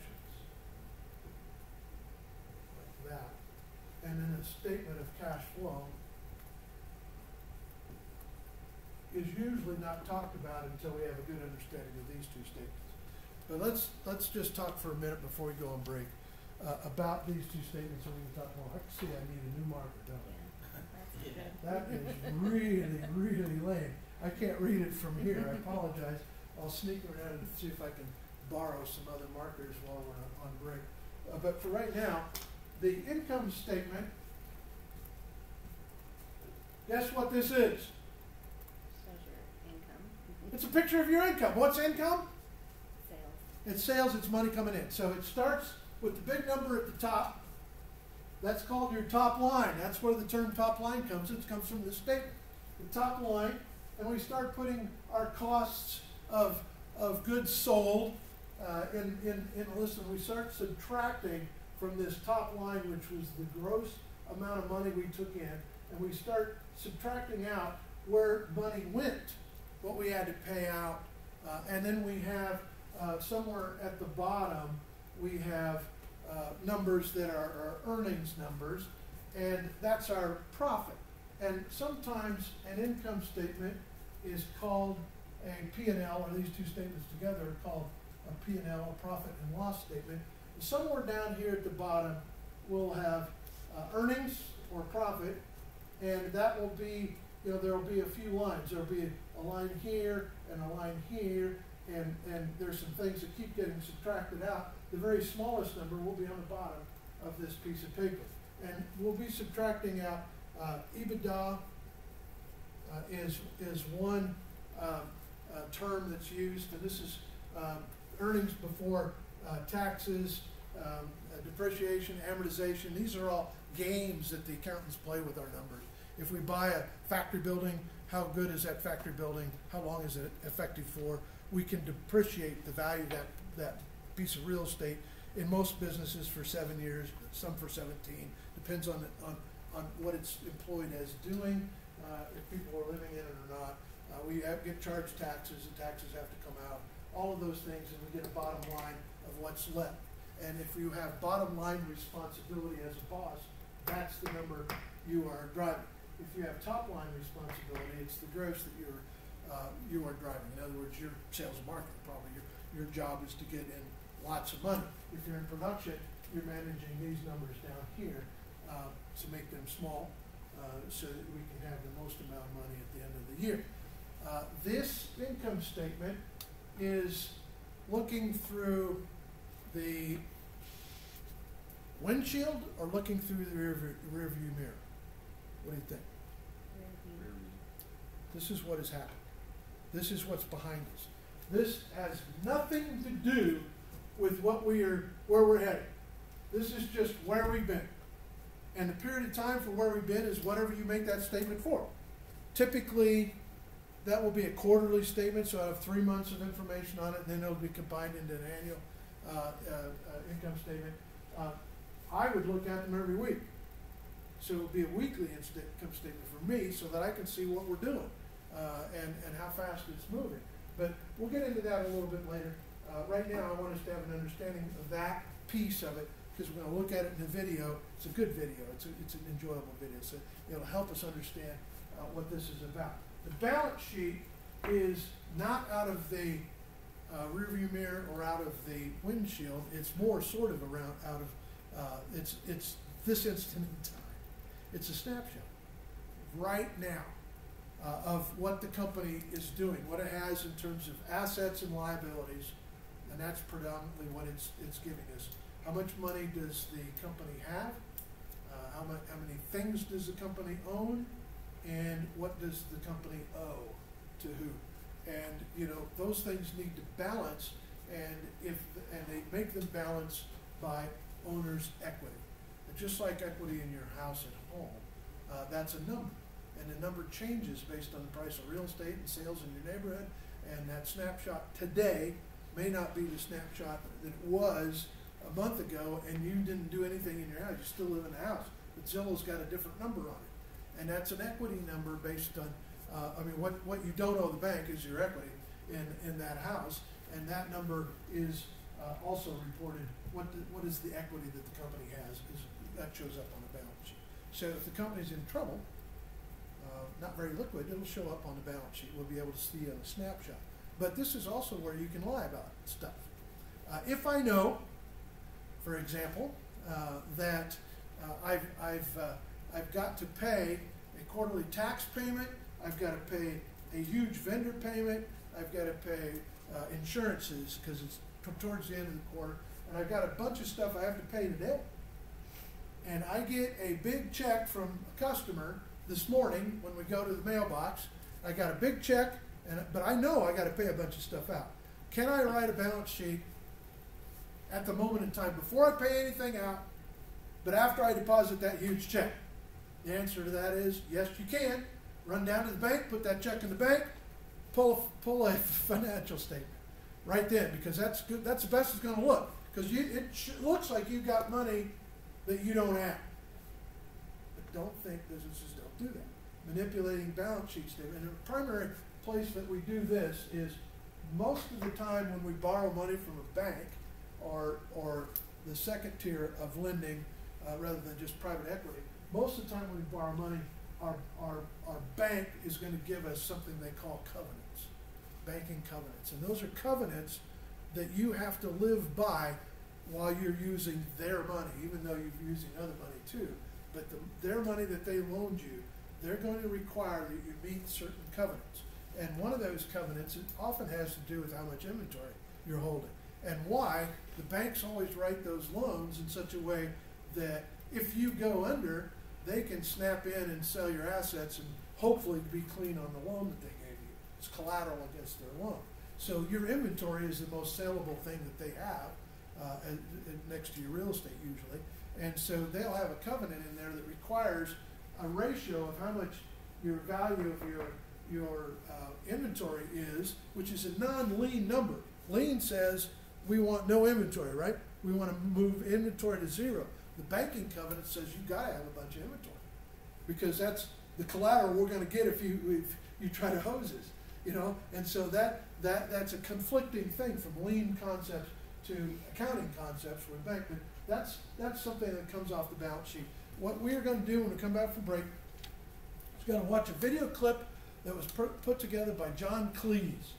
like that. And then a statement of cash flow is usually not talked about until we have a good understanding of these two statements. But let's just talk for a minute before we go on break about these two statements, and we can talk more. I can see I need a new marker, don't I? That is really, really lame. I can't read it from here. I apologize. I'll sneak around and see if I can borrow some other markers while we're on break. But for right now, the income statement, guess what this is? shows your income. It's a picture of your income. What's income? Sales. It's sales, it's money coming in. So it starts with the big number at the top. That's called your top line. That's where the term top line comes. It comes from this statement. The top line and we start putting our costs of goods sold in a list, and we start subtracting from this top line, which was the gross amount of money we took in, and we start subtracting out where money went, what we had to pay out, and then we have somewhere at the bottom, we have numbers that are our earnings numbers, and that's our profit. And sometimes an income statement is called a P&L, or these two statements together are called a P&L, a profit and loss statement. Somewhere down here at the bottom, we'll have earnings or profit, and that will be, there will be a few lines. There will be a line here and a line here, and there's some things that keep getting subtracted out. The very smallest number will be on the bottom of this piece of paper. And we'll be subtracting out EBITDA is one term that's used, and this is earnings before taxes, depreciation, amortization. These are all games that the accountants play with our numbers. If we buy a factory building, how good is that factory building? How long is it effective for? We can depreciate the value of that piece of real estate in most businesses for 7 years, some for 17. Depends on what it's employed as doing, if people are living in it or not. We get charged taxes, the taxes have to come out, all of those things, and we get a bottom line of what's left. And if you have bottom line responsibility as a boss, that's the number you are driving. If you have top line responsibility, it's the gross that you are driving. In other words, your sales and marketing, probably your job is to get in lots of money. If you're in production, you're managing these numbers down here to make them small so that we can have the most amount of money at the end of the year. This income statement is looking through the windshield or looking through the rear view mirror. What do you think? This is what has happened. This is what's behind us. This has nothing to do with where we're headed. This is just where we've been. And the period of time for where we've been is whatever you make that statement for. Typically, that will be a quarterly statement, so I have 3 months of information on it, and then it'll be combined into an annual income statement. I would look at them every week. So it will be a weekly income statement for me so that I can see what we're doing and how fast it's moving. But we'll get into that a little bit later. Right now, I want us to have an understanding of that piece of it, because we're going to look at it in the video. It's a good video. It's an enjoyable video. So it'll help us understand what this is about. The balance sheet is not out of the rearview mirror or out of the windshield. It's more sort of out of it's this instant in time. It's a snapshot right now of what the company is doing, what it has in terms of assets and liabilities, and that's predominantly what it's giving us. How much money does the company have? How many things does the company own? And what does the company owe to who? And those things need to balance, and they make them balance by owner's equity. But just like equity in your house at home, that's a number, and the number changes based on the price of real estate and sales in your neighborhood. And that snapshot today may not be the snapshot that it was a month ago, and you didn't do anything in your house. You still live in the house, but Zillow's got a different number on it. And that's an equity number based on, what you don't owe the bank is your equity in that house, and that number is also reported. What is the equity that the company has? That shows up on the balance sheet. So if the company's in trouble, not very liquid, it'll show up on the balance sheet. We'll be able to see on a snapshot. But this is also where you can lie about stuff. If I know, for example, that I've got to pay a quarterly tax payment, I've got to pay a huge vendor payment, I've got to pay insurances because it's towards the end of the quarter, and I've got a bunch of stuff I have to pay today. And I get a big check from a customer this morning when we go to the mailbox. I got a big check, but I know I got to pay a bunch of stuff out. Can I write a balance sheet at the moment in time before I pay anything out, but after I deposit that huge check? The answer to that is yes, you can. run down to the bank, put that check in the bank, pull a financial statement right then, because that's good. That's the best it's going to look, because it looks like you've got money that you don't have. But don't think businesses don't do that. Manipulating balance sheet statement. And the primary place that we do this is most of the time when we borrow money from a bank or the second tier of lending rather than just private equity. Most of the time when we borrow money, our bank is going to give us something they call covenants, banking covenants. And those are covenants that you have to live by while you're using their money, even though you're using other money too. But their money that they loaned you, they're going to require that you meet certain covenants. And one of those covenants often has to do with how much inventory you're holding and why the banks always write those loans in such a way that if you go under, they can snap in and sell your assets and hopefully be clean on the loan that they gave you. It's collateral against their loan. So your inventory is the most saleable thing that they have next to your real estate usually. And so they'll have a covenant in there that requires a ratio of how much your value of your inventory is, which is a non-lien number. Lien says we want no inventory, right? We want to move inventory to zero. The banking covenant says you've got to have a bunch of inventory because that's the collateral we're going to get if you try to hose us, you know. And so that's a conflicting thing from lien concepts to accounting concepts for a bank. But that's something that comes off the balance sheet. What we're going to do when we come back from break is going to watch a video clip that was put together by John Cleese.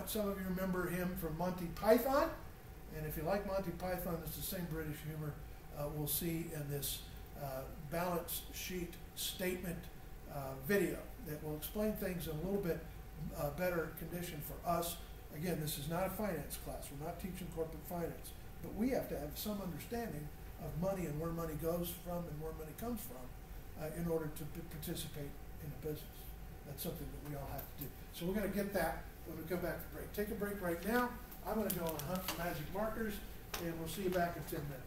Some of you remember him from Monty Python. And if you like Monty Python, it's the same British humor we'll see in this balance sheet statement video that will explain things in a little bit better condition for us. Again, this is not a finance class. We're not teaching corporate finance. But we have to have some understanding of money and where money goes from and where money comes from in order to participate in a business. That's something that we all have to do. So we're going to get that when we come back from break. Take a break right now. I'm going to go on a hunt for magic markers, and we'll see you back in 10 minutes.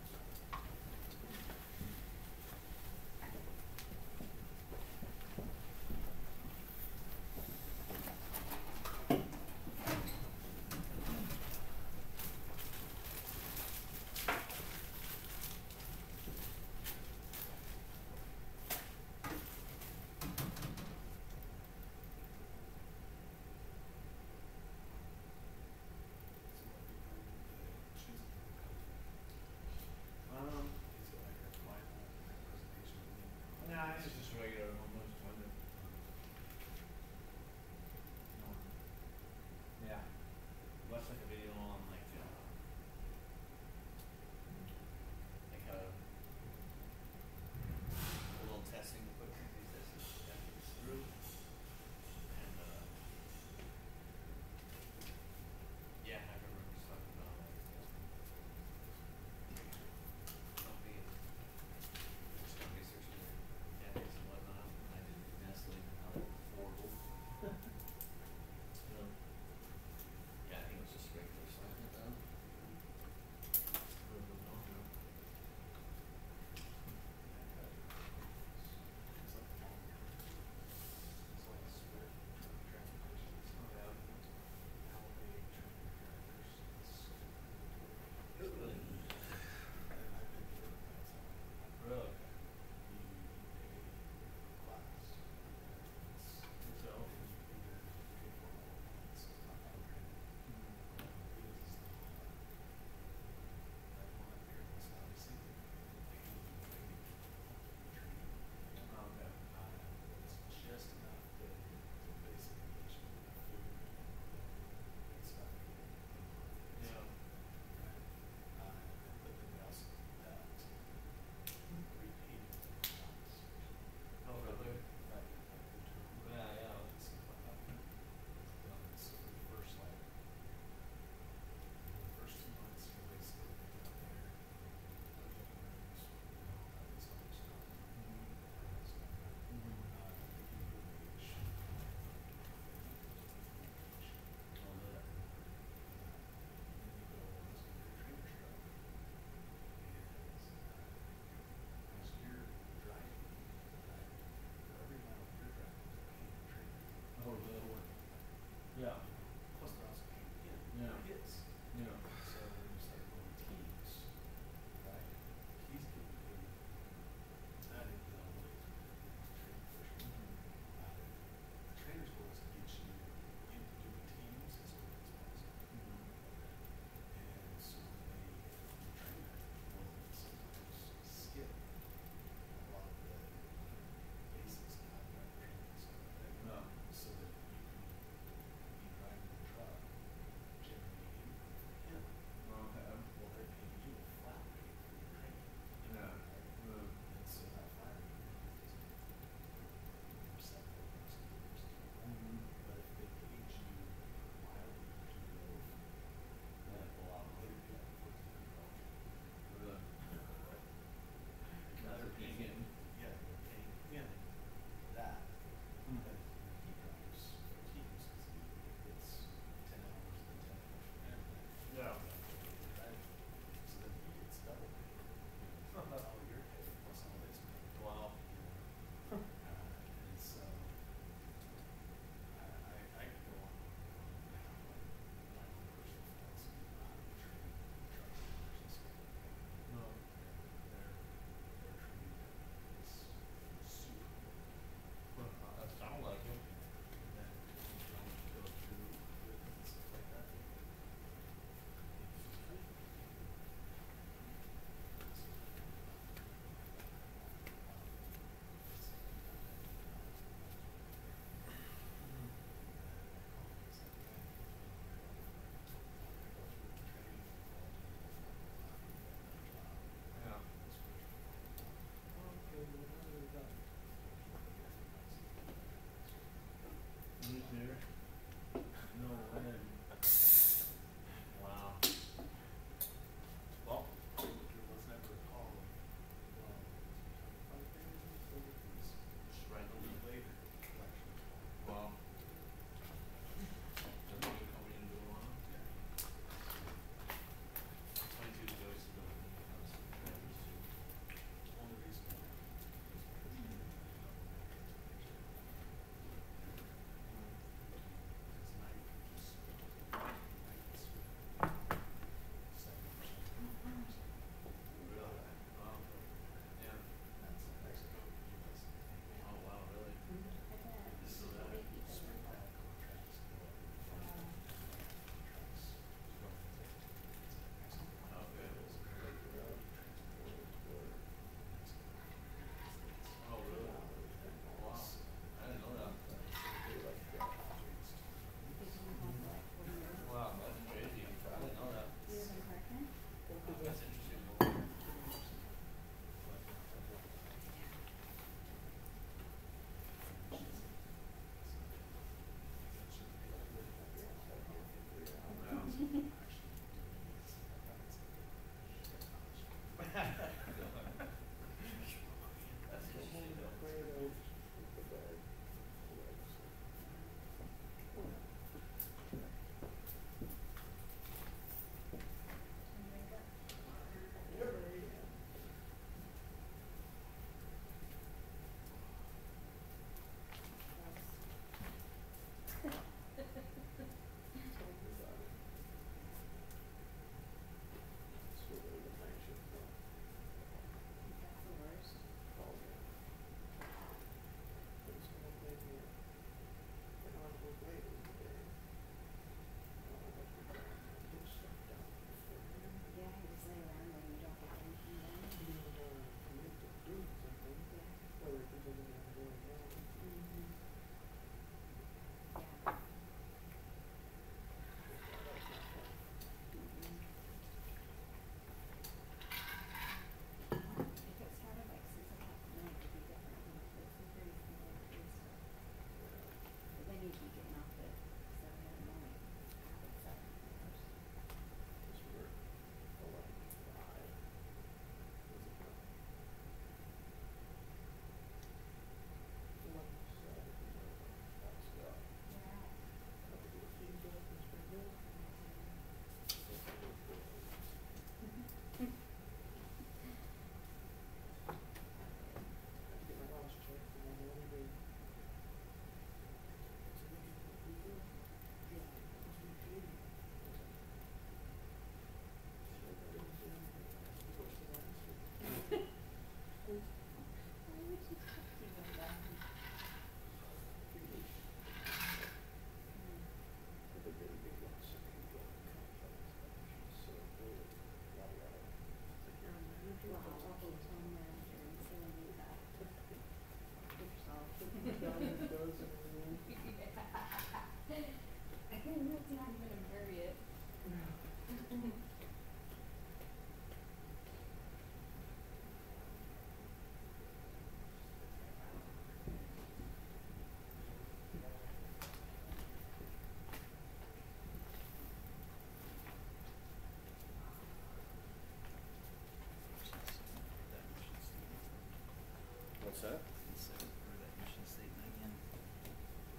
What's that? So, or that mission statement again.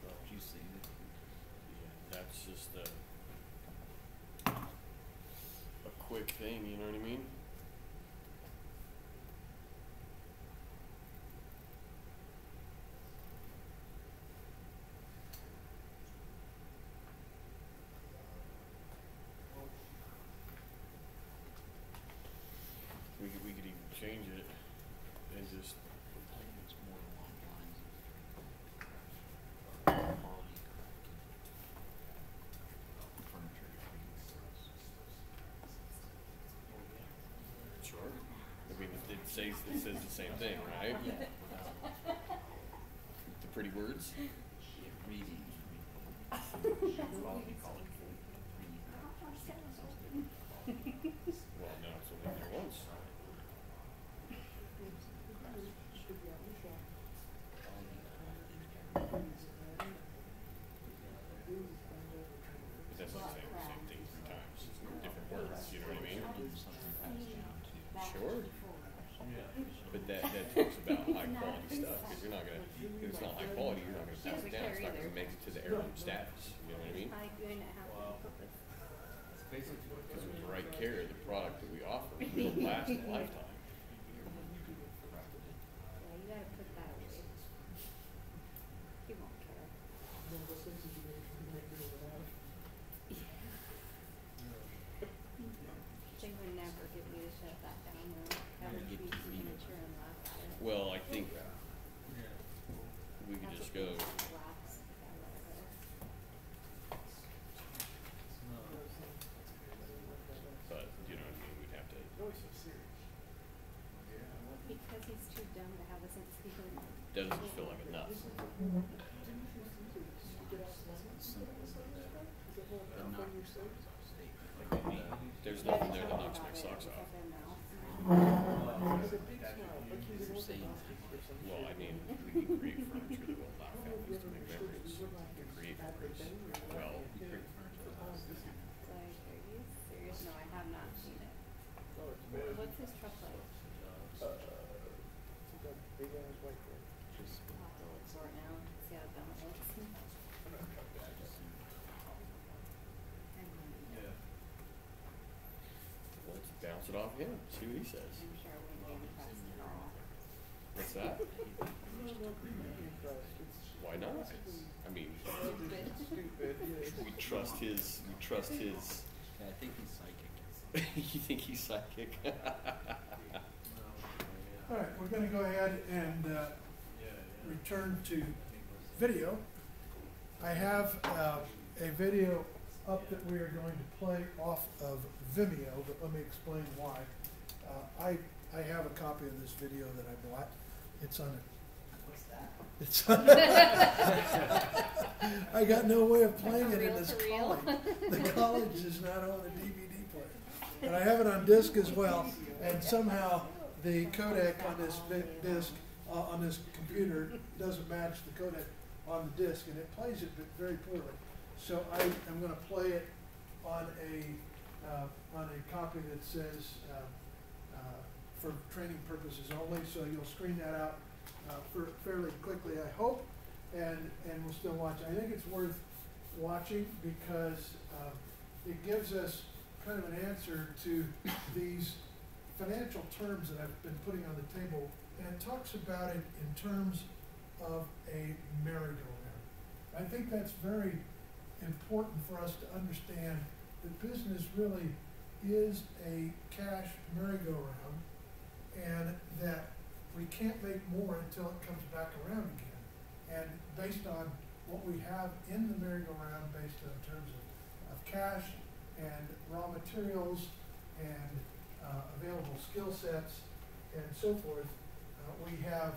Did you see it? Yeah, that's just a quick thing, you know what I mean? We could even change it and just I think it's more along the lines of quality furniture. sure. I mean, it says the same thing, right? Yeah. The pretty words. Reading. Quality college. Well, no, it's only there once. But that's like saying the same thing 3 times. Different words, you know what I mean? Sure. But that talks about high quality stuff, because you're not gonna, if it's not high quality, you're not gonna pass it down. It's not gonna make it to the heirloom status, you know what I mean? Like doing it how Wow. purpose. It's basically what Because with the right care, the product that we offer will last a lifetime. Yeah, you gotta put that away. He won't care. They would never get me to shut that down though. That would be signature and laugh at it. Well, I think we could just go, Laughs at whatever. but, you know what I mean, we'd have to, Because he's too dumb to have a sense of humor. doesn't feel like enough. There's nothing there that knocks my socks off. Well, I mean, we can create furniture that will allow families to make memories, to create memories. Well, Like, are you serious? No, I have not seen it. What's his truck like? Big ass white truck. I'll have to look for it now, see how dumb it looks. let's bounce it off him, see what he says. I'm sure I wouldn't be impressed at all. What's that? Why not? I mean, we trust his, Yeah, I think he's psychic. you think he's psychic? All right, we're gonna go ahead and return to video. I have a video up that we are going to play off of Vimeo, but let me explain why. I have a copy of this video that I bought. It's on it. It's on I got no way of playing it in this college. The college is not on a DVD player. But I have it on disc as well, and somehow the codec on this disc, on this computer, doesn't match the codec on the disc, and it plays it very poorly. So I am going to play it on a copy that says for training purposes only. So you'll screen that out fairly quickly, I hope, and we'll still watch. I think it's worth watching because it gives us kind of an answer to these financial terms that I've been putting on the table, and it talks about it in terms of a merry-go-round. I think that's very important for us to understand that business really is a cash merry-go-round, and that we can't make more until it comes back around again. And based on what we have in the merry-go-round, based on terms of cash and raw materials and available skill sets and so forth, we have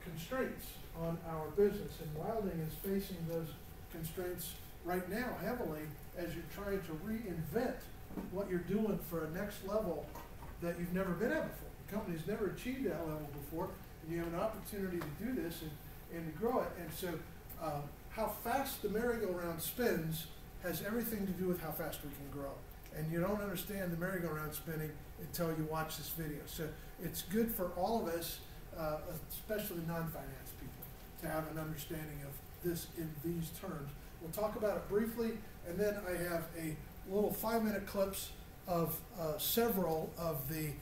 constraints on our business. And Wilding is facing those constraints right now heavily as you're trying to reinvent what you're doing for a next level that you've never been at before. The company's never achieved that level before, and you have an opportunity to do this and to grow it. And so how fast the merry-go-round spins has everything to do with how fast we can grow. And you don't understand the merry-go-round spinning until you watch this video. So it's good for all of us especially non-finance people, to have an understanding of this in these terms. We'll talk about it briefly, and then I have a little 5-minute clips of several of the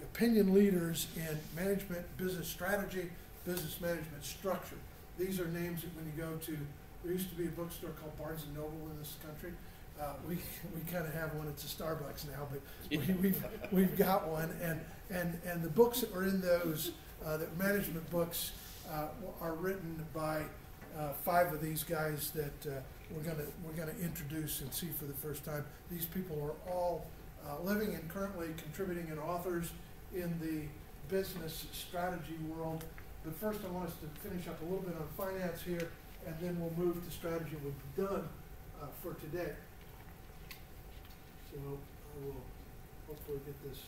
opinion leaders in management, business strategy, business management structure. These are names that when you go to, there used to be a bookstore called Barnes & Noble in this country. We kind of have one. It's a Starbucks now, but we've got one, and the books that are in those the management books are written by 5 of these guys that we're gonna introduce and see for the first time. These people are all living and currently contributing and authors in the business strategy world. But first, I want us to finish up a little bit on finance here, and then we'll move to strategy. We'll be done for today. So I will hopefully get this.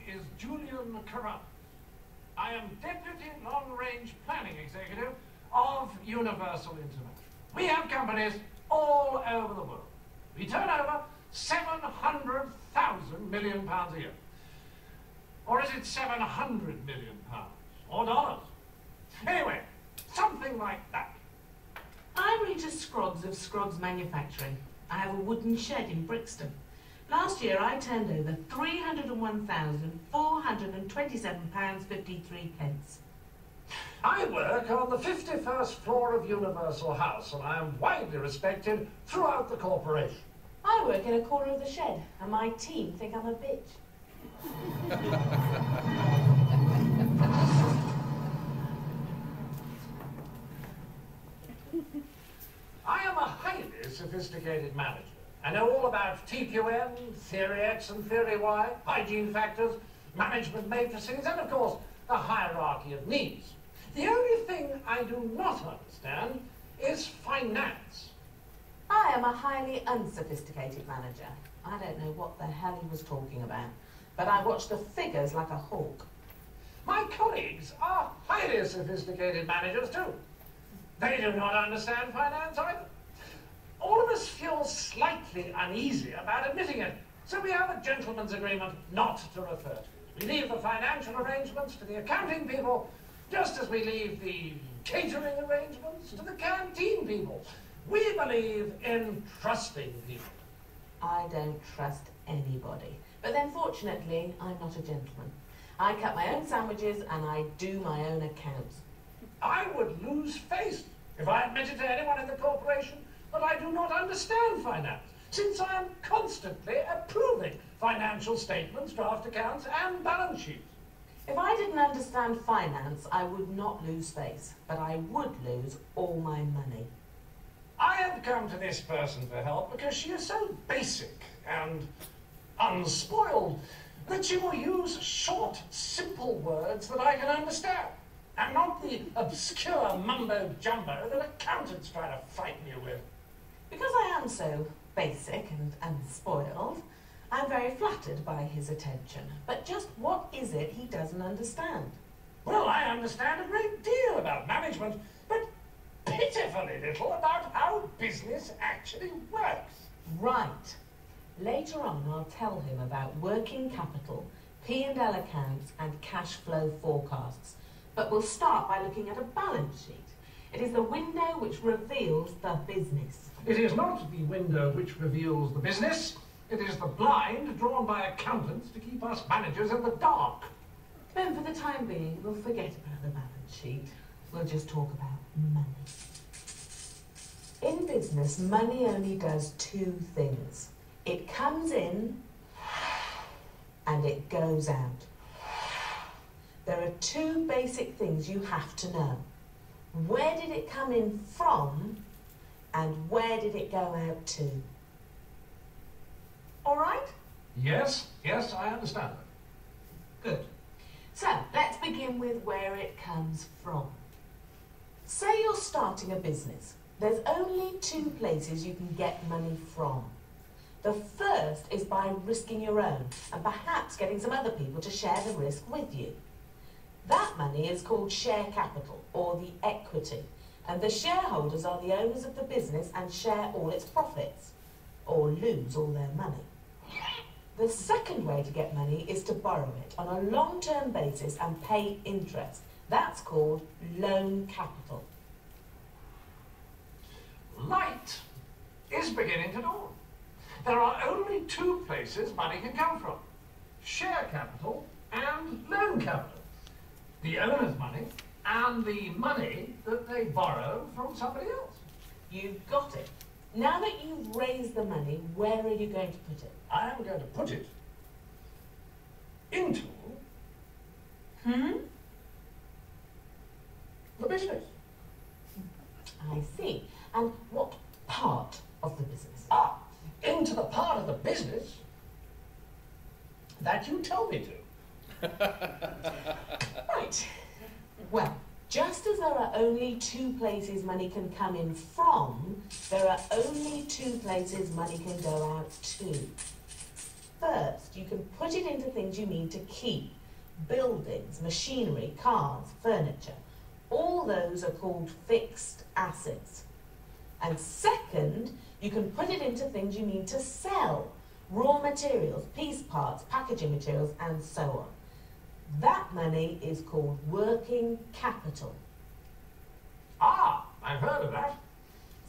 Is Julian Carruth. I am Deputy Long-Range Planning Executive of Universal International. We have companies all over the world. We turn over 700,000 million pounds a year. Or is it 700 million pounds? Or dollars? Anyway, something like that. I'm Rita Scroggs of Scroggs Manufacturing. I have a wooden shed in Brixton. Last year I turned over £301,427.53. I work on the 51st floor of Universal House, and I am widely respected throughout the corporation. I work in a corner of the shed, and my team think I'm a bitch. I am a highly sophisticated manager. I know all about TQM, Theory X and Theory Y, hygiene factors, management matrices, and of course, the hierarchy of needs. The only thing I do not understand is finance. I am a highly unsophisticated manager. I don't know what the hell he was talking about, but I watch the figures like a hawk. My colleagues are highly sophisticated managers too. They do not understand finance either. All of us feel slightly uneasy about admitting it, so we have a gentleman's agreement not to refer to it. We leave the financial arrangements to the accounting people, just as we leave the catering arrangements to the canteen people. We believe in trusting people. I don't trust anybody. But then fortunately, I'm not a gentleman. I cut my own sandwiches and I do my own accounts. I would lose face if I admitted to anyone in the corporation that I do not understand finance, since I am constantly approving financial statements, draft accounts, and balance sheets. If I didn't understand finance, I would not lose face, but I would lose all my money. I have come to this person for help because she is so basic and unspoiled that she will use short, simple words that I can understand, and not the obscure mumbo-jumbo that accountants try to frighten you with. Because I am so basic and unspoiled, I'm very flattered by his attention. But just what is it he doesn't understand? Well, I understand a great deal about management, but pitifully little about how business actually works. Right. Later on, I'll tell him about working capital, P&L accounts, and cash flow forecasts. But we'll start by looking at a balance sheet. It is the window which reveals the business. It is not the window which reveals the business. It is the blind drawn by accountants to keep us managers in the dark. Then for the time being, we'll forget about the balance sheet. We'll just talk about money. In business, money only does 2 things. It comes in and it goes out. There are 2 basic things you have to know. Where did it come in from and where did it go out to? All right? Yes, I understand that. Good. So, let's begin with where it comes from. Say you're starting a business. There's only 2 places you can get money from. The first is by risking your own and perhaps getting some other people to share the risk with you. That money is called share capital or the equity, And the shareholders are the owners of the business and share all its profits, or lose all their money. The second way to get money is to borrow it on a long-term basis and pay interest. That's called loan capital. Light is beginning to dawn. There are only two places money can come from: share capital and loan capital. The owner's money and the money that they borrow from somebody else. You've got it. Now that you've raised the money, where are you going to put it? I am going to put it into the business. I see. And what part of the business? Into the part of the business that you tell me to. Right. Well, just as there are only two places money can come in from, there are only two places money can go out to. First, you can put it into things you need to keep. Buildings, machinery, cars, furniture. All those are called fixed assets. And second, you can put it into things you need to sell. Raw materials, piece parts, packaging materials, and so on. That money is called working capital. I've heard of that.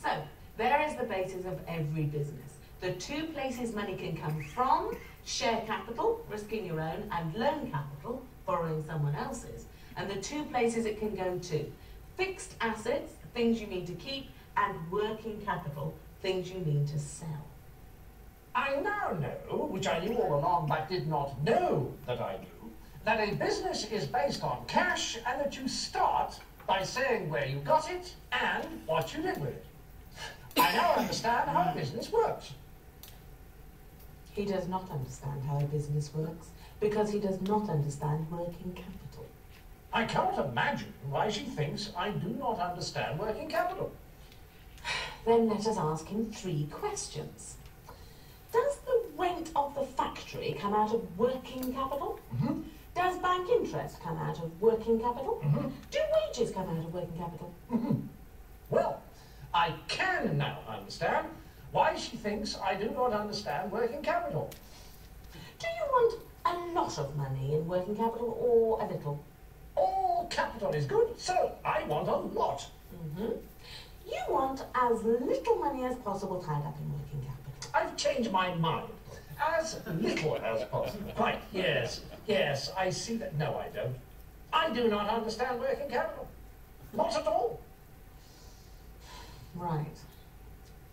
So, there is the basis of every business. The two places money can come from: share capital, risking your own, and loan capital, borrowing someone else's. And the two places it can go to: fixed assets, things you need to keep, and working capital, things you need to sell. I now know, which I knew all along but did not know that I knew, that a business is based on cash and that you start by saying where you got it and what you did with it. I now understand how a business works. He does not understand how a business works because he does not understand working capital. I can't imagine why she thinks I do not understand working capital. Then let us ask him 3 questions. Does the rent of the factory come out of working capital? Mm-hmm. Does bank interest come out of working capital? Mm-hmm. Do wages come out of working capital? Mm-hmm. Well, I can now understand why she thinks I do not understand working capital. Do you want a lot of money in working capital or a little? All capital is good, so I want a lot. Mm-hmm. You want as little money as possible tied up in working capital. I've changed my mind. As little as possible. Right, yes, I see that. No, I don't. I do not understand working capital. Not at all. Right.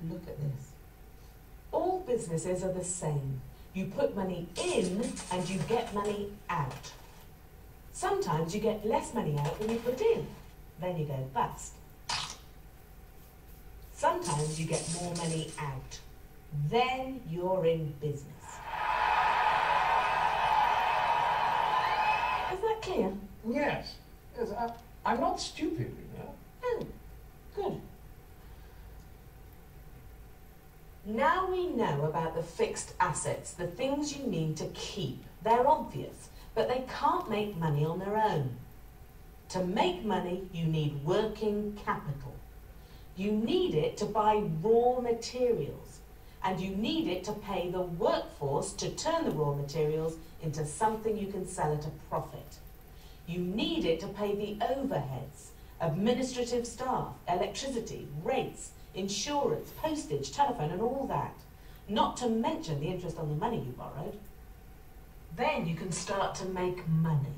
Look at this. All businesses are the same. You put money in and you get money out. Sometimes you get less money out than you put in. Then you go bust. Sometimes you get more money out. Then you're in business. Is that clear? Yes. I'm not stupid, you know. Oh, good. Now we know about the fixed assets, the things you need to keep. They're obvious, but they can't make money on their own. To make money, you need working capital. You need it to buy raw materials, and you need it to pay the workforce to turn the raw materials into something you can sell at a profit. You need it to pay the overheads, administrative staff, electricity, rates, insurance, postage, telephone, and all that. Not to mention the interest on the money you borrowed. Then you can start to make money.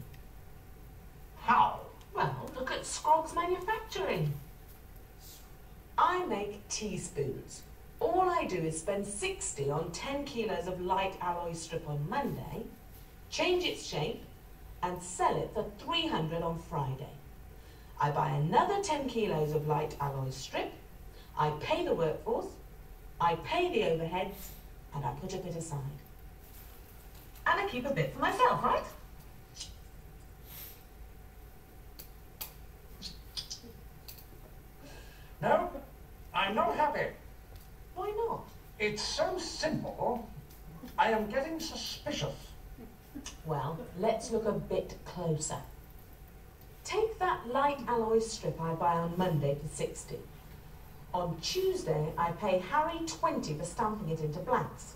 How? Well, look at Scroggs Manufacturing. I make teaspoons. All I do is spend 60 on 10 kilos of light alloy strip on Monday, change its shape, and sell it for 300 on Friday. I buy another 10 kilos of light alloy strip, I pay the workforce, I pay the overheads, and I put a bit aside. And I keep a bit for myself, right? No, I'm not happy. Why not? It's so simple, I am getting suspicious. Well, let's look a bit closer. Take that light alloy strip I buy on Monday for 60. On Tuesday, I pay Harry 20 for stamping it into blanks.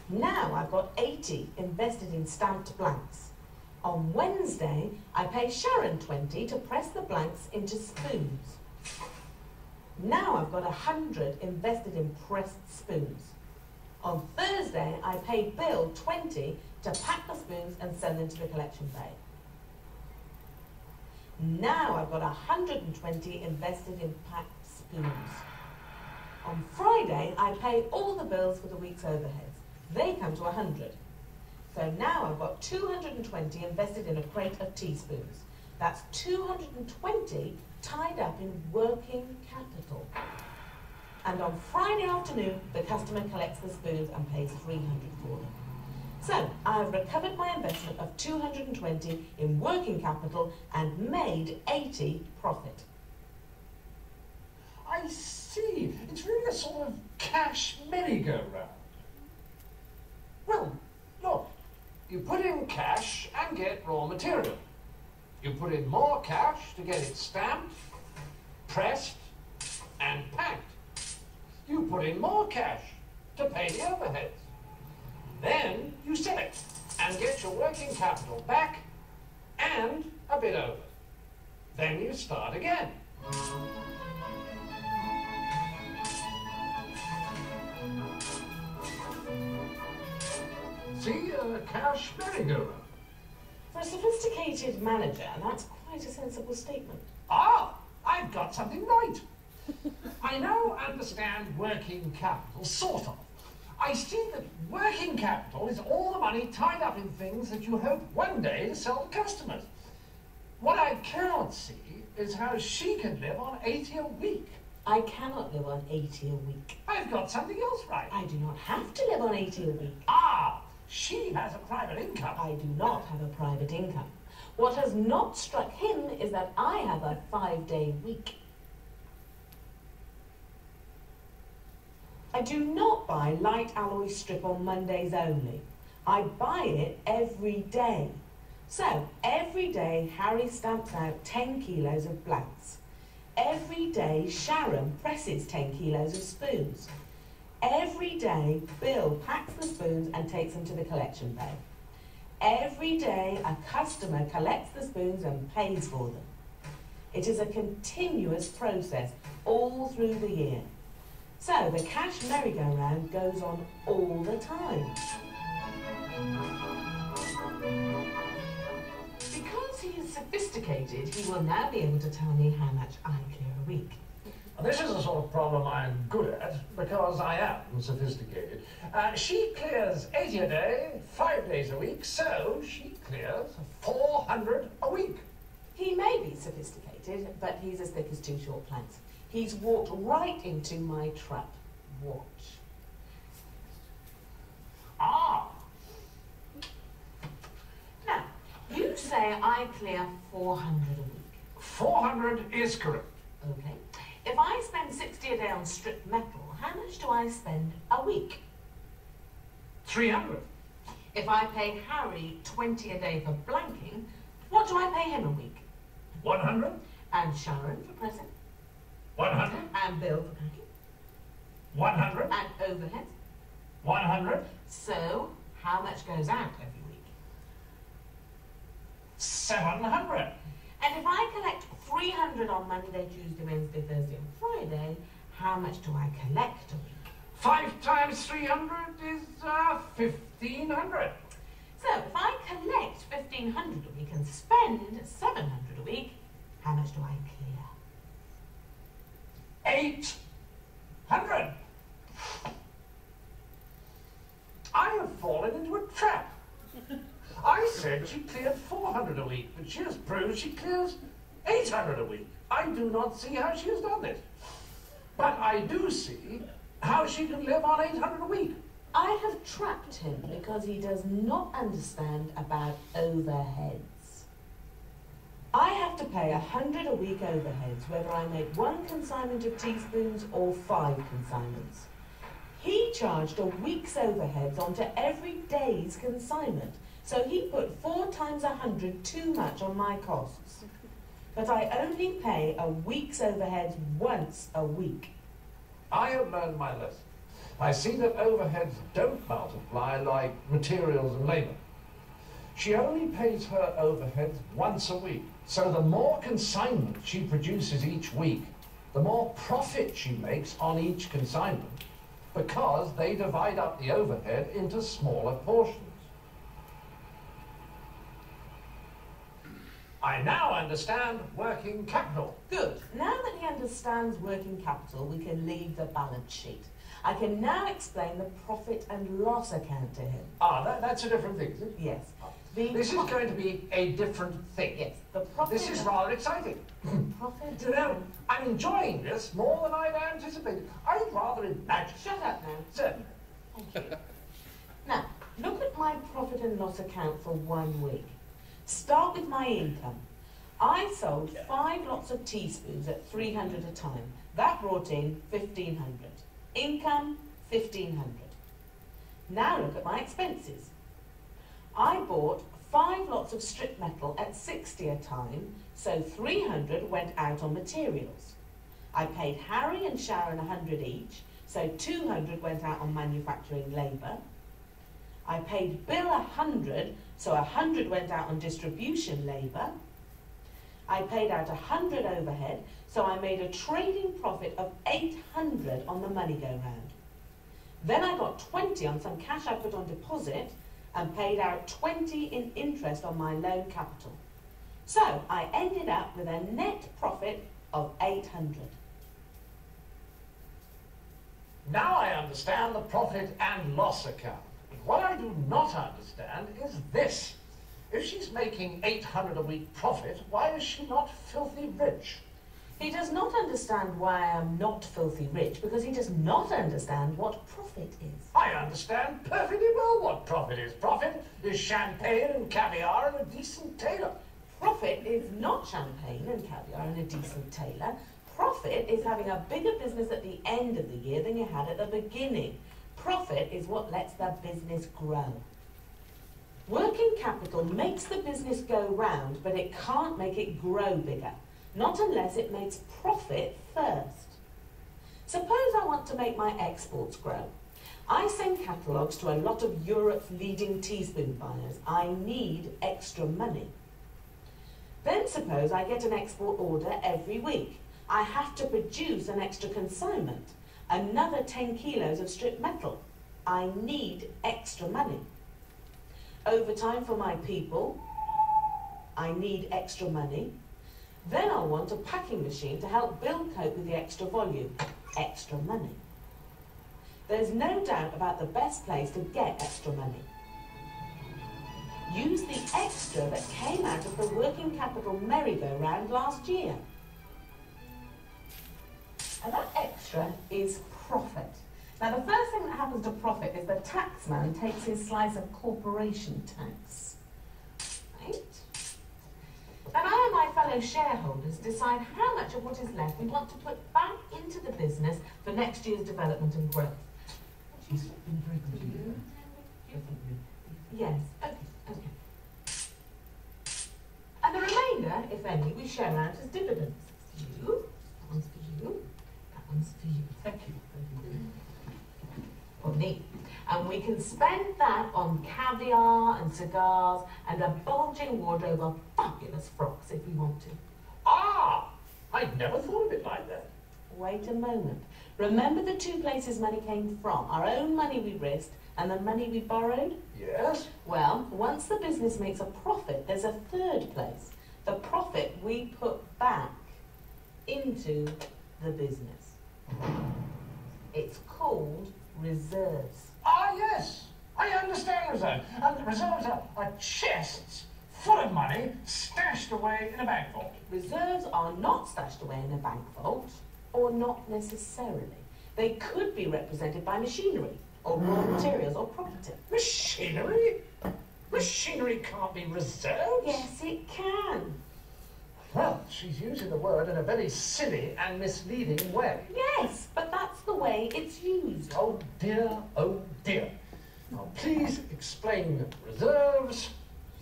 Now I've got 80 invested in stamped blanks. On Wednesday, I pay Sharon 20 to press the blanks into spoons. Now I've got 100 invested in pressed spoons. On Thursday, I pay Bill 20 to pack the spoons and send them to the collection bay. Now I've got 120 invested in packed spoons. On Friday, I pay all the bills for the week's overheads. They come to 100. So now I've got 220 invested in a crate of teaspoons. That's 220 tied up in working capital. And on Friday afternoon, the customer collects the spoons and pays 300 for them. So I've recovered my investment of 220 in working capital and made 80 profit. I see. It's really a sort of cash merry-go-round. Well, look, you put in cash and get raw material. You put in more cash to get it stamped, pressed, and packed. You put in more cash to pay the overheads. Then you sell it and get your working capital back and a bit over. Then you start again. See, cash merry-go-round. For a sophisticated manager, that's quite a sensible statement. Ah, I've got something right. I now understand working capital, sort of. I see that working capital is all the money tied up in things that you hope one day to sell to customers. What I cannot see is how she can live on 80 a week. I cannot live on 80 a week. I've got something else right. I do not have to live on 80 a week. Ah, she has a private income. I do not have a private income. What has not struck him is that I have a 5-day week. I do not buy light alloy strip on Mondays only. I buy it every day. So, every day Harry stamps out 10 kilos of blanks. Every day Sharon presses 10 kilos of spoons. Every day Bill packs the spoons and takes them to the collection bay. Every day a customer collects the spoons and pays for them. It is a continuous process all through the year. So the cash merry-go-round goes on all the time. Because he is sophisticated, he will now be able to tell me how much I clear a week. This is the sort of problem I'm good at, because I am sophisticated. She clears 80 a day, 5 days a week, so she clears 400 a week. He may be sophisticated, but he's as thick as 2 short planks. He's walked right into my trap. Watch. Ah! Now, you say I clear 400 a week. 400 is correct. Okay. If I spend 60 a day on stripped metal, how much do I spend a week? 300. If I pay Harry 20 a day for blanking, what do I pay him a week? 100. And Sharon for pressing? 100. And Bill for packing? 100. And overheads? 100. So, how much goes out every week? 700. And if I collect 300 on Monday, Tuesday, Wednesday, Thursday and Friday, how much do I collect a week? 5 times 300 is 1,500. So, if I collect 1,500 a week and spend 700 a week, how much do I clear? 800. I have fallen into a trap. I said she cleared 400 a week, but she has proved she clears 800 a week. I do not see how she has done this. But I do see how she can live on 800 a week. I have trapped him because he does not understand about overheads. I have to pay 100 a week overheads, whether I make 1 consignment of teaspoons or 5 consignments. He charged a week's overheads onto every day's consignment, So he put 4 times 100 too much on my costs. But I only pay a week's overheads once a week. I have learned my lesson. I see that overheads don't multiply like materials and labour. She only pays her overheads once a week. So the more consignment she produces each week, the more profit she makes on each consignment, because they divide up the overhead into smaller portions. I now understand working capital. Good. Now that he understands working capital, we can leave the balance sheet. I can now explain the profit and loss account to him. Ah, that's a different thing, is it? Yes. This is going to be a different thing. Yes. The profit. This is rather exciting. Profit. You know, I'm enjoying this more than I'd anticipated. I'd rather imagine. Shut up now. Certainly. Thank you. Now, look at my profit and loss account for 1 week. Start with my income. I sold 5 lots of teaspoons at 300 a time. That brought in 1,500. Income, 1,500. Now look at my expenses. I bought 5 lots of strip metal at 60 a time, so 300 went out on materials. I paid Harry and Sharon 100 each, so 200 went out on manufacturing labour. I paid Bill 100, so 100 went out on distribution labour. I paid out 100 overhead, so I made a trading profit of 800 on the money go round. Then I got 20 on some cash I put on deposit and paid out 20 in interest on my loan capital. So I ended up with a net profit of 800. Now I understand the profit and loss account. But what I do not understand is this. If she's making 800 a week profit, why is she not filthy rich? He does not understand why I am not filthy rich because he does not understand what profit is. I understand perfectly well what profit is. Profit is champagne and caviar and a decent tailor. Profit is not champagne and caviar and a decent tailor. Profit is having a bigger business at the end of the year than you had at the beginning. Profit is what lets the business grow. Working capital makes the business go round, but it can't make it grow bigger. Not unless it makes profit first. Suppose I want to make my exports grow. I send catalogues to a lot of Europe's leading teaspoon buyers. I need extra money. Then suppose I get an export order every week. I have to produce an extra consignment, another 10 kilos of strip metal. I need extra money. Overtime for my people. I need extra money. Then I'll want a packing machine to help Bill cope with the extra volume. Extra money. There's no doubt about the best place to get extra money. Use the extra that came out of the working capital merry-go-round last year. And that extra is profit. Now, the first thing that happens to profit is the taxman takes his slice of corporation tax. Right? Then I and my fellow shareholders decide how much of what is left we want to put back into the business for next year's development and growth. She's been very good to you. Yes, okay. And the remainder, if any, we share out as dividends. You, that one's for you, that one's for you. Thank you. Or me. And we can spend that on caviar and cigars and a bulging wardrobe of fabulous frocks if we want to. Ah! I'd never thought of it like that. Wait a moment. Remember the 2 places money came from? Our own money we risked and the money we borrowed? Yes? Well, once the business makes a profit, there's a 3rd place. The profit we put back into the business. It's called reserves. Ah, yes. I understand reserves. And reserves are chests full of money stashed away in a bank vault. Reserves are not stashed away in a bank vault, or not necessarily. They could be represented by machinery, or raw materials, or property. Machinery? Machinery can't be reserves. Yes, it can. Well, she's using the word in a very silly and misleading way. Yes, but that's the way it's used. Oh dear, oh dear. Now, please explain reserves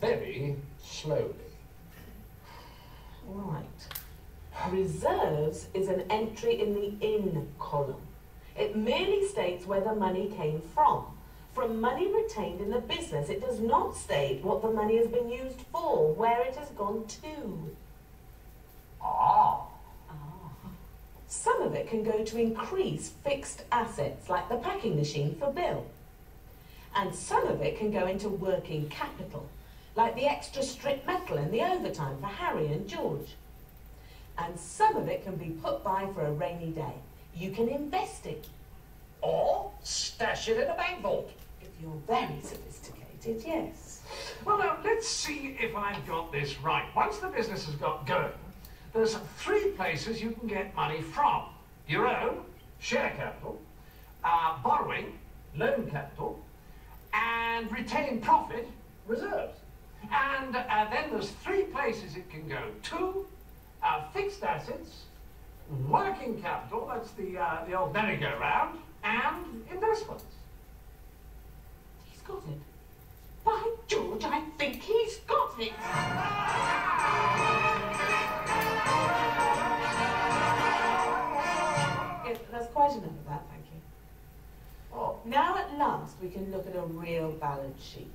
very slowly. Right. Reserves is an entry in the in column. It merely states where the money came from money retained in the business. It does not state what the money has been used for, where it has gone to. Ah. Some of it can go to increase fixed assets, like the packing machine for Bill. And some of it can go into working capital, like the extra strip metal and the overtime for Harry and George. And some of it can be put by for a rainy day. You can invest it. Or stash it in a bank vault. If you're very sophisticated, yes. Well, now, let's see if I've got this right. Once the business has got going, there's 3 places you can get money from. Your own, share capital, borrowing, loan capital, and retained profit, reserves. And then there's 3 places it can go to: fixed assets, working capital, that's the old merry-go-round, and investments. He's got it. By George, I think he's got it. Yes, that's quite enough of that, thank you. Oh. Now at last we can look at a real balance sheet.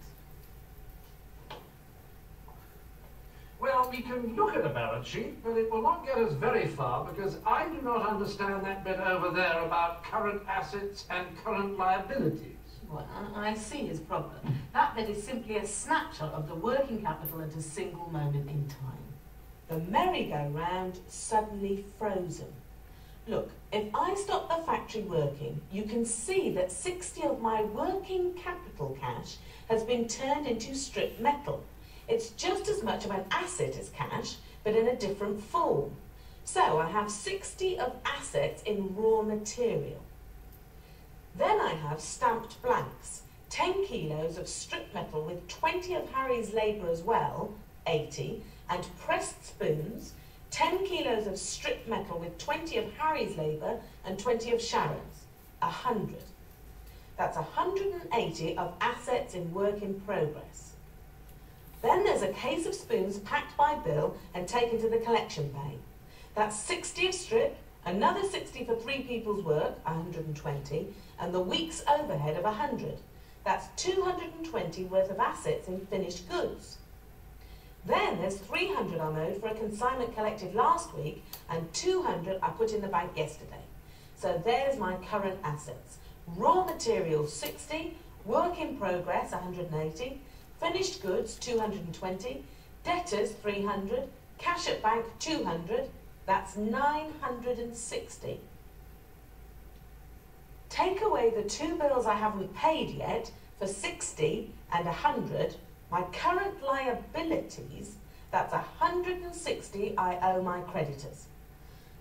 Well, we can look at a balance sheet, but it will not get us very far because I do not understand that bit over there about current assets and current liabilities. Well, I see his problem. That bit is simply a snapshot of the working capital at a single moment in time. The merry-go-round suddenly frozen. Look, if I stop the factory working, you can see that 60 of my working capital cash has been turned into strip metal. It's just as much of an asset as cash, but in a different form. So I have 60 of assets in raw material. Then I have stamped blanks, 10 kilos of strip metal with 20 of Harry's labour as well, 80, and pressed spoons, 10 kilos of strip metal with 20 of Harry's labour and 20 of Sharon's, 100. That's 180 of assets in work in progress. Then there's a case of spoons packed by Bill and taken to the collection bay. That's 60 of strip, another 60 for 3 people's work, 120, and the week's overhead of 100. That's 220 worth of assets in finished goods. Then there's 300 I owed for a consignment collected last week and 200 I put in the bank yesterday. So there's my current assets. Raw materials 60, work in progress 180, finished goods 220, debtors 300, cash at bank 200, that's 960. Take away the 2 bills I haven't paid yet for 60 and 100, my current liabilities, that's 160 I owe my creditors.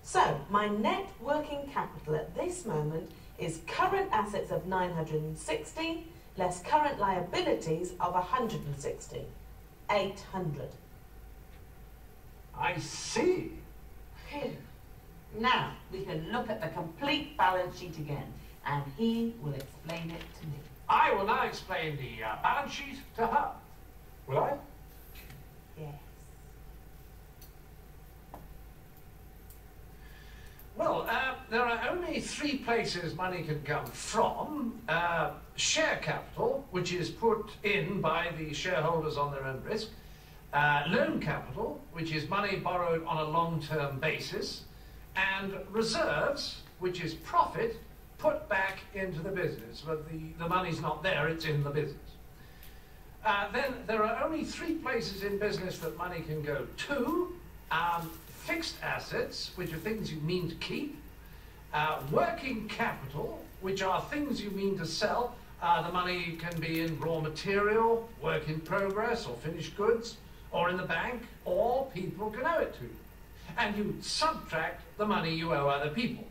So my net working capital at this moment is current assets of 960 less current liabilities of 160, 800. I see. Phew. Now we can look at the complete balance sheet again, and he will explain it to me. I will now explain the balance sheet to her. Will I? Yes. Well, there are only 3 places money can come from. Share capital, which is put in by the shareholders on their own risk. Loan capital, which is money borrowed on a long-term basis. And reserves, which is profit put back into the business. But the money's not there, it's in the business. Then there are only 3 places in business that money can go to. Fixed assets, which are things you mean to keep. Working capital, which are things you mean to sell. The money can be in raw material, work in progress, or finished goods, or in the bank, or people can owe it to you. And you subtract the money you owe other people.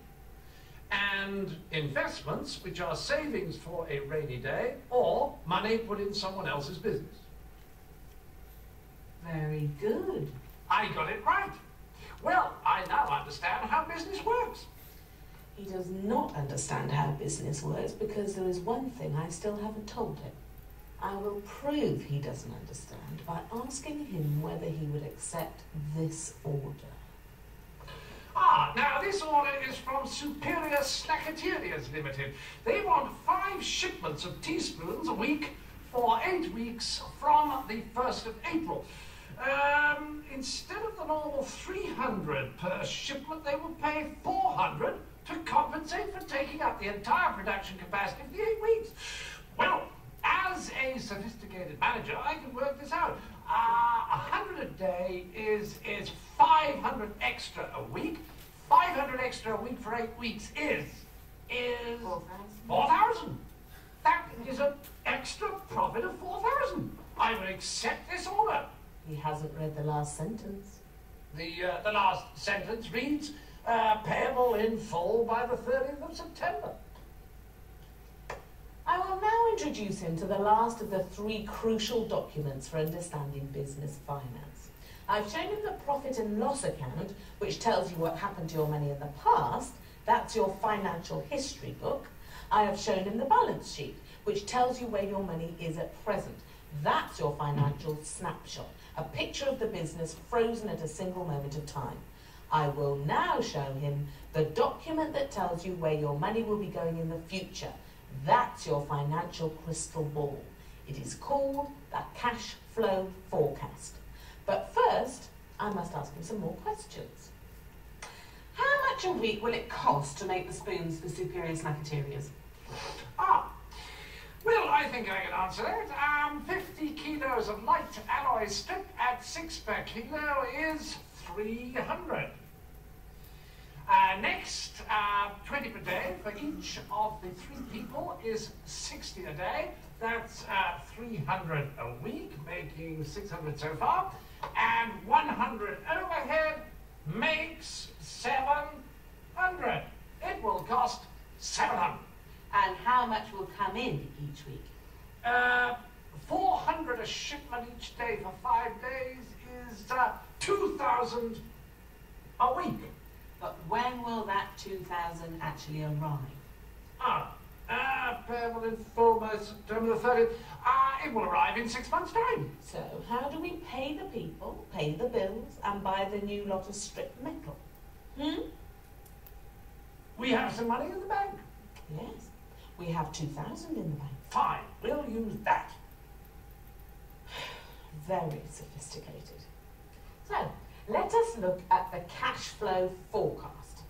And investments, which are savings for a rainy day, or money put in someone else's business. Very good. I got it right. Well, I now understand how business works. He does not understand how business works because there is one thing I still haven't told him. I will prove he doesn't understand by asking him whether he would accept this order. Ah, now this order is from Superior Snackaterias Limited. They want 5 shipments of teaspoons a week for 8 weeks from the 1st of April. Instead of the normal 300 per shipment, they will pay 400 to compensate for taking up the entire production capacity of the 8 weeks. Well, as a sophisticated manager, I can work this out. 100 a day is 500 extra a week. 500 extra a week for 8 weeks is 4,000. That is an extra profit of 4,000. I will accept this order. He hasn't read the last sentence. The last sentence reads, payable in full by the 30th of September. I will now introduce him to the last of the 3 crucial documents for understanding business finance. I've shown him the profit and loss account, which tells you what happened to your money in the past. That's your financial history book. I have shown him the balance sheet, which tells you where your money is at present. That's your financial snapshot, a picture of the business frozen at a single moment of time. I will now show him the document that tells you where your money will be going in the future. That's your financial crystal ball. It is called the cash flow forecast. But first, I must ask him some more questions. How much a week will it cost to make the spoons for Superior Snackaterias? Well, I think I can answer that. 50 kilos of light alloy strip at 6 per kilo is 300. Next, 20 per day for each of the 3 people is 60 a day. That's 300 a week, making 600 so far. And 100 overhead makes 700. It will cost 700. And how much will come in each week? 400 a shipment each day for 5 days is 2,000 a week. But when will that 2,000 actually arrive? Payable in full by September the 30th. It will arrive in 6 months' time. So how do we pay the people, pay the bills, and buy the new lot of strip metal? We have some money in the bank. Yes, we have 2,000 in the bank. Fine, we'll use that. Very sophisticated. So, let us look at the cash flow forecast.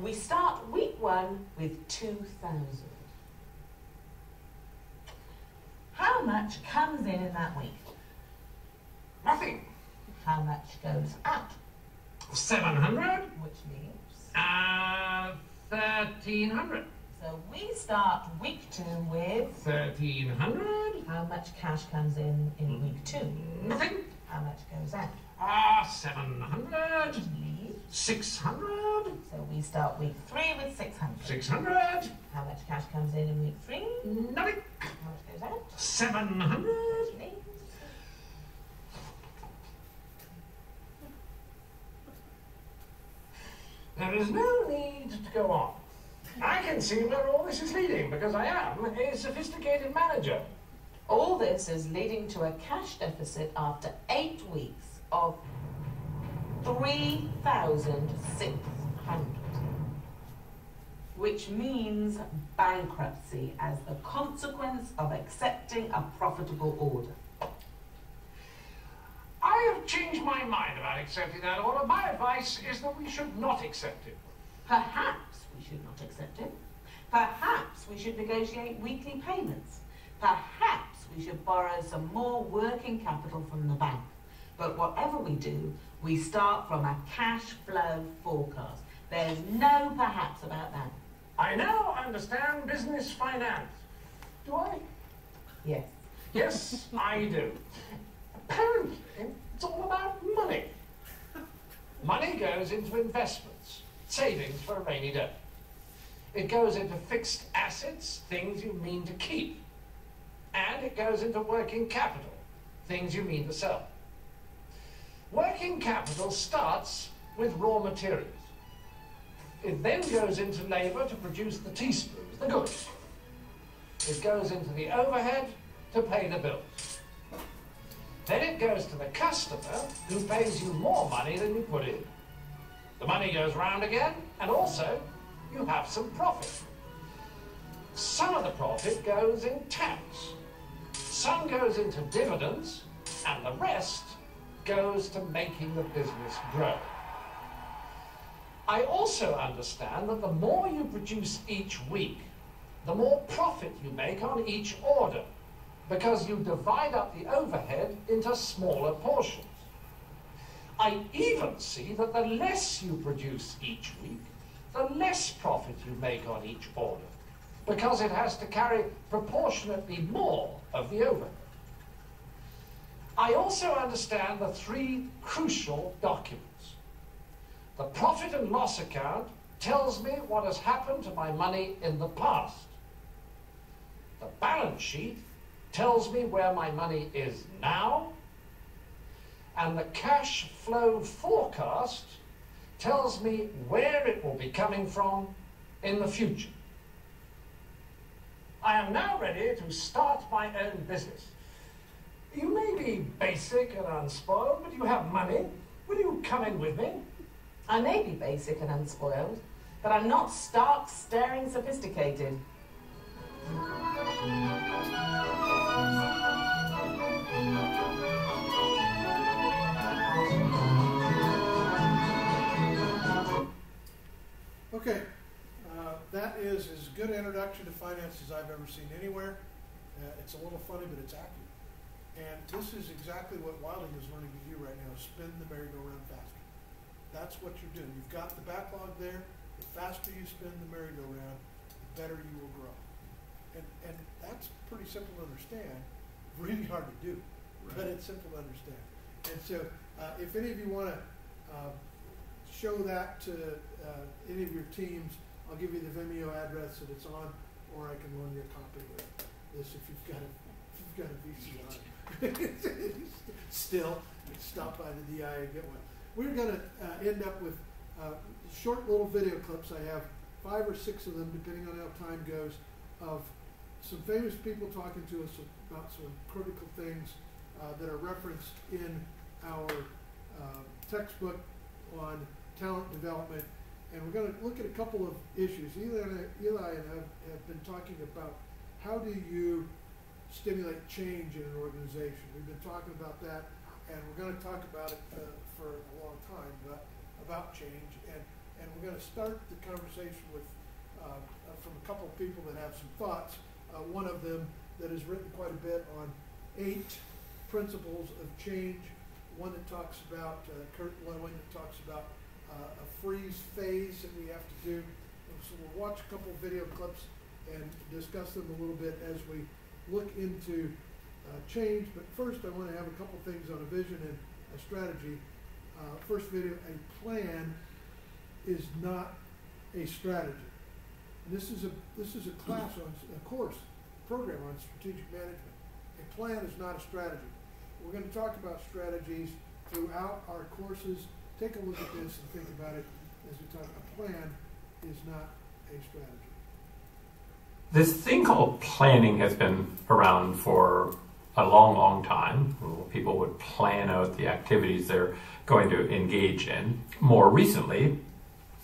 We start week 1 with 2,000. How much comes in that week? Nothing. How much goes out? 700. Which leaves? 1,300. So we start week 2 with 1,300. How much cash comes in week 2? Nothing. How much goes out? 700. Which leaves? 600. So we start week 3 with 600. 600. How much cash comes in week 3? Nothing. How much goes out? 700. Which leaves? There is no need to go on. I can see where all this is leading because I am a sophisticated manager. All this is leading to a cash deficit after 8 weeks of 3,600, which means bankruptcy as the consequence of accepting a profitable order. I have changed my mind about accepting that order. My advice is that we should not accept it. Perhaps we should not accept it. Perhaps we should negotiate weekly payments. Perhaps we should borrow some more working capital from the bank. But whatever we do, we start from a cash flow forecast. There's no perhaps about that. I now understand business finance. Do I? Yes. Yes, I do. Apparently, it's all about money. Money goes into investments, savings for a rainy day. It goes into fixed assets, things you mean to keep. And it goes into working capital, things you mean to sell. Working capital starts with raw materials. It then goes into labour to produce the teaspoons, the goods. It goes into the overhead to pay the bills. Then it goes to the customer, who pays you more money than you put in. The money goes round again, and also you have some profit. Some of the profit goes in tax, some goes into dividends, and the rest goes to making the business grow. I also understand that the more you produce each week, the more profit you make on each order, because you divide up the overhead into smaller portions. I even see that the less you produce each week, the less profit you make on each order, because it has to carry proportionately more of the overhead. I also understand the three crucial documents. The profit and loss account tells me what has happened to my money in the past. The balance sheet tells me where my money is now, and the cash flow forecast tells me where it will be coming from in the future. I am now ready to start my own business. You may be basic and unspoiled, but you have money. Will you come in with me? I may be basic and unspoiled, but I'm not stark, staring sophisticated. Okay, that is as good an introduction to finance as I've ever seen anywhere. It's a little funny, but it's accurate. And this is exactly what Wilding is learning to do right now, is spin the merry-go-round faster. That's what you're doing. You've got the backlog there. The faster you spin the merry-go-round, the better you will grow. And that's pretty simple to understand. Really hard to do, but it's simple to understand. And so if any of you want to show that to any of your teams, I'll give you the Vimeo address that it's on, or I can loan you a copy of this if you've got a VCR. Still, stop by the DI and get one. We're going to end up with short little video clips. I have 5 or 6 of them, depending on how time goes, of some famous people talking to us about some critical things that are referenced in our textbook on talent development. And we're going to look at a couple of issues. Eli and I have been talking about how do you stimulate change in an organization. We've been talking about that, and we're going to talk about it for a long time, but about change. And we're going to start the conversation with from a couple of people that have some thoughts. One of them that has written quite a bit on 8 principles of change. One that talks about Kurt Lewin that talks about a freeze phase that we have to do. So we'll watch a couple of video clips and discuss them a little bit as we look into change. But first I want to have a couple things on a vision and a strategy. First video, a plan is not a strategy. And this is a class on a course program on strategic management. A plan is not a strategy. We're going to talk about strategies throughout our courses. Take a look at this and think about it as we talk. A plan is not a strategy. This thing called planning has been around for a long, long time. People would plan out the activities they're going to engage in. More recently,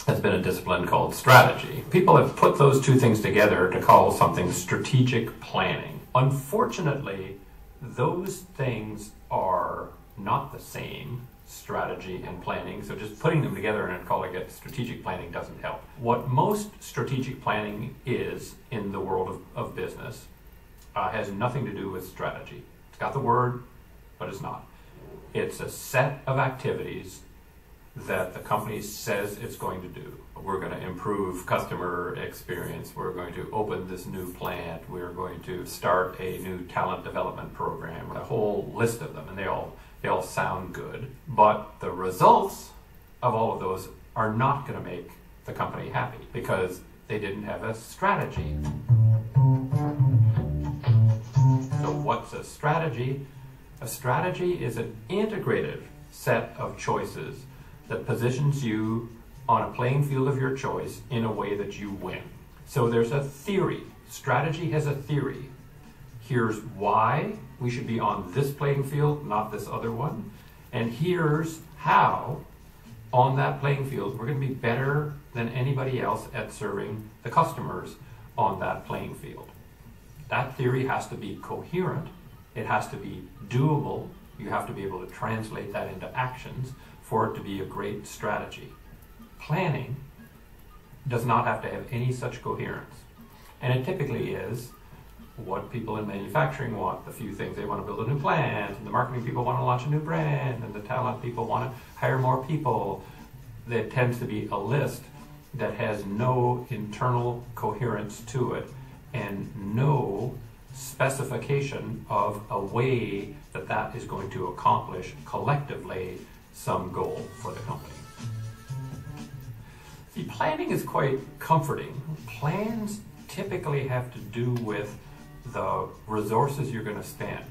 has been a discipline called strategy. People have put those two things together to call something strategic planning. Unfortunately, those things are not the same, strategy and planning, so just putting them together and calling it strategic planning doesn't help. What most strategic planning is in the world of business has nothing to do with strategy. It's got the word, but it's not. It's a set of activities that the company says it's going to do. We're going to improve customer experience. We're going to open this new plant. We're going to start a new talent development program. A whole list of them, and they all sound good. But the results of all of those are not going to make the company happy because they didn't have a strategy. So what's a strategy? A strategy is an integrated set of choices that positions you on a playing field of your choice in a way that you win. So there's a theory. Strategy has a theory. Here's why we should be on this playing field, not this other one. And here's how, on that playing field, we're going to be better than anybody else at serving the customers on that playing field. That theory has to be coherent. It has to be doable. You have to be able to translate that into actions for it to be a great strategy. Planning does not have to have any such coherence. And it typically is what people in manufacturing want, the few things they want to build a new plant, and the marketing people want to launch a new brand, and the talent people want to hire more people. There tends to be a list that has no internal coherence to it and no specification of a way that that is going to accomplish collectively some goal for the company. See, planning is quite comforting. Plans typically have to do with the resources you're going to spend.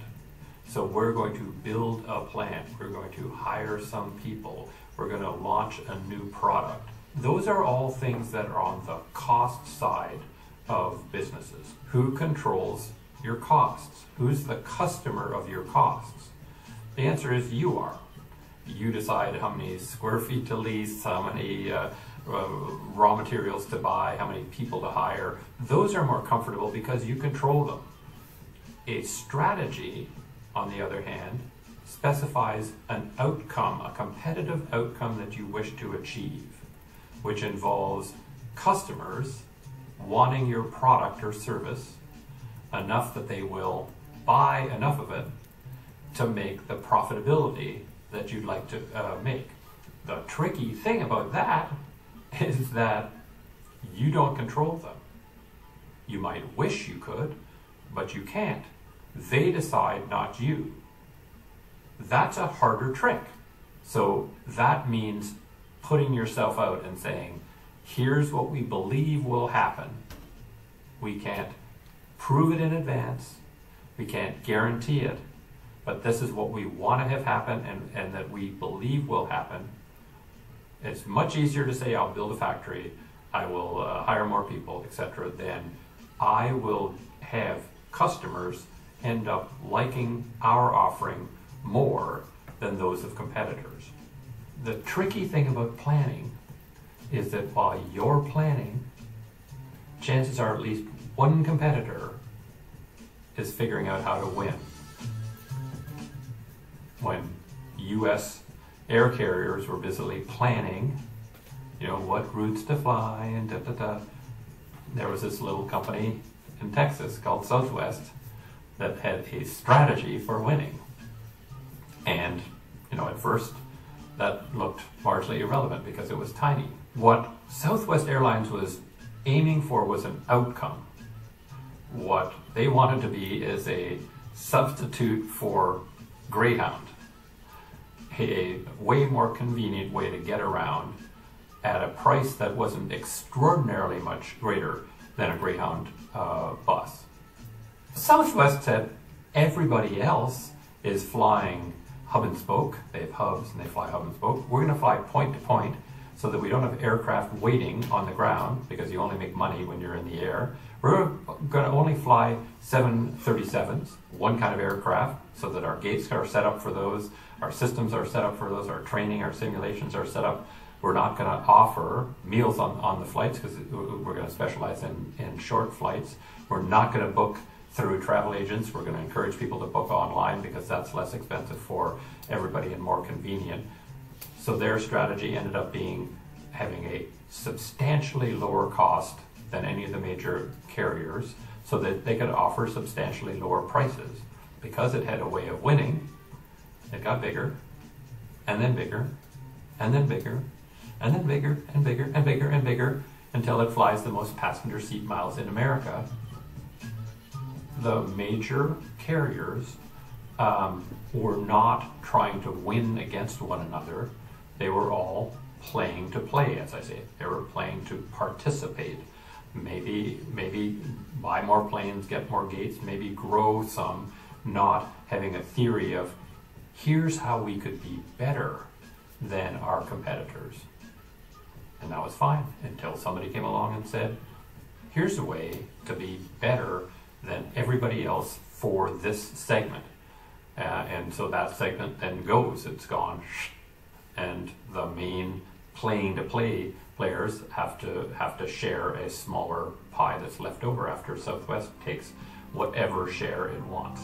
So we're going to build a plant, we're going to hire some people, we're going to launch a new product. Those are all things that are on the cost side of businesses. Who controls your costs? Who's the customer of your costs? The answer is you are. You decide how many square feet to lease, how many raw materials to buy, how many people to hire. Those are more comfortable because you control them. A strategy, on the other hand, specifies an outcome, a competitive outcome that you wish to achieve, which involves customers wanting your product or service enough that they will buy enough of it to make the profitability that you'd like to make. The tricky thing about that is that you don't control them. You might wish you could, but you can't. They decide, not you. That's a harder trick. So that means putting yourself out and saying, here's what we believe will happen. We can't prove it in advance. We can't guarantee it. But this is what we want to have happen and that we believe will happen. It's much easier to say, I'll build a factory, I will hire more people, etc., than I will have customers end up liking our offering more than those of competitors. The tricky thing about planning is that while you're planning, chances are at least one competitor is figuring out how to win. When U.S. air carriers were busily planning, what routes to fly and there was this little company in Texas called Southwest that had a strategy for winning. And, at first that looked largely irrelevant because it was tiny. What Southwest Airlines was aiming for was an outcome. What they wanted to be is a substitute for Greyhound, a way more convenient way to get around at a price that wasn't extraordinarily much greater than a Greyhound bus. Southwest said everybody else is flying hub and spoke. They have hubs and they fly hub and spoke. We're going to fly point to point so that we don't have aircraft waiting on the ground because you only make money when you're in the air. We're going to only fly 737s, one kind of aircraft, so that our gates are set up for those, our systems are set up for those, our training, our simulations are set up. We're not going to offer meals on the flights because we're going to specialize in short flights. We're not going to book through travel agents. We're going to encourage people to book online because that's less expensive for everybody and more convenient. So their strategy ended up being having a substantially lower cost than any of the major carriers so that they could offer substantially lower prices. Because it had a way of winning, it got bigger, and then bigger, and then bigger, and then bigger, and bigger, and bigger, and bigger, until it flies the most passenger seat miles in America. The major carriers were not trying to win against one another. They were all playing to play, as I say. They were playing to participate. Maybe buy more planes, get more gates, maybe grow some, not having a theory of here's how we could be better than our competitors. And that was fine until somebody came along and said, here's a way to be better than everybody else for this segment. And so that segment then goes, it's gone, and the main playing to play players have to share a smaller pie that's left over after Southwest takes whatever share it wants.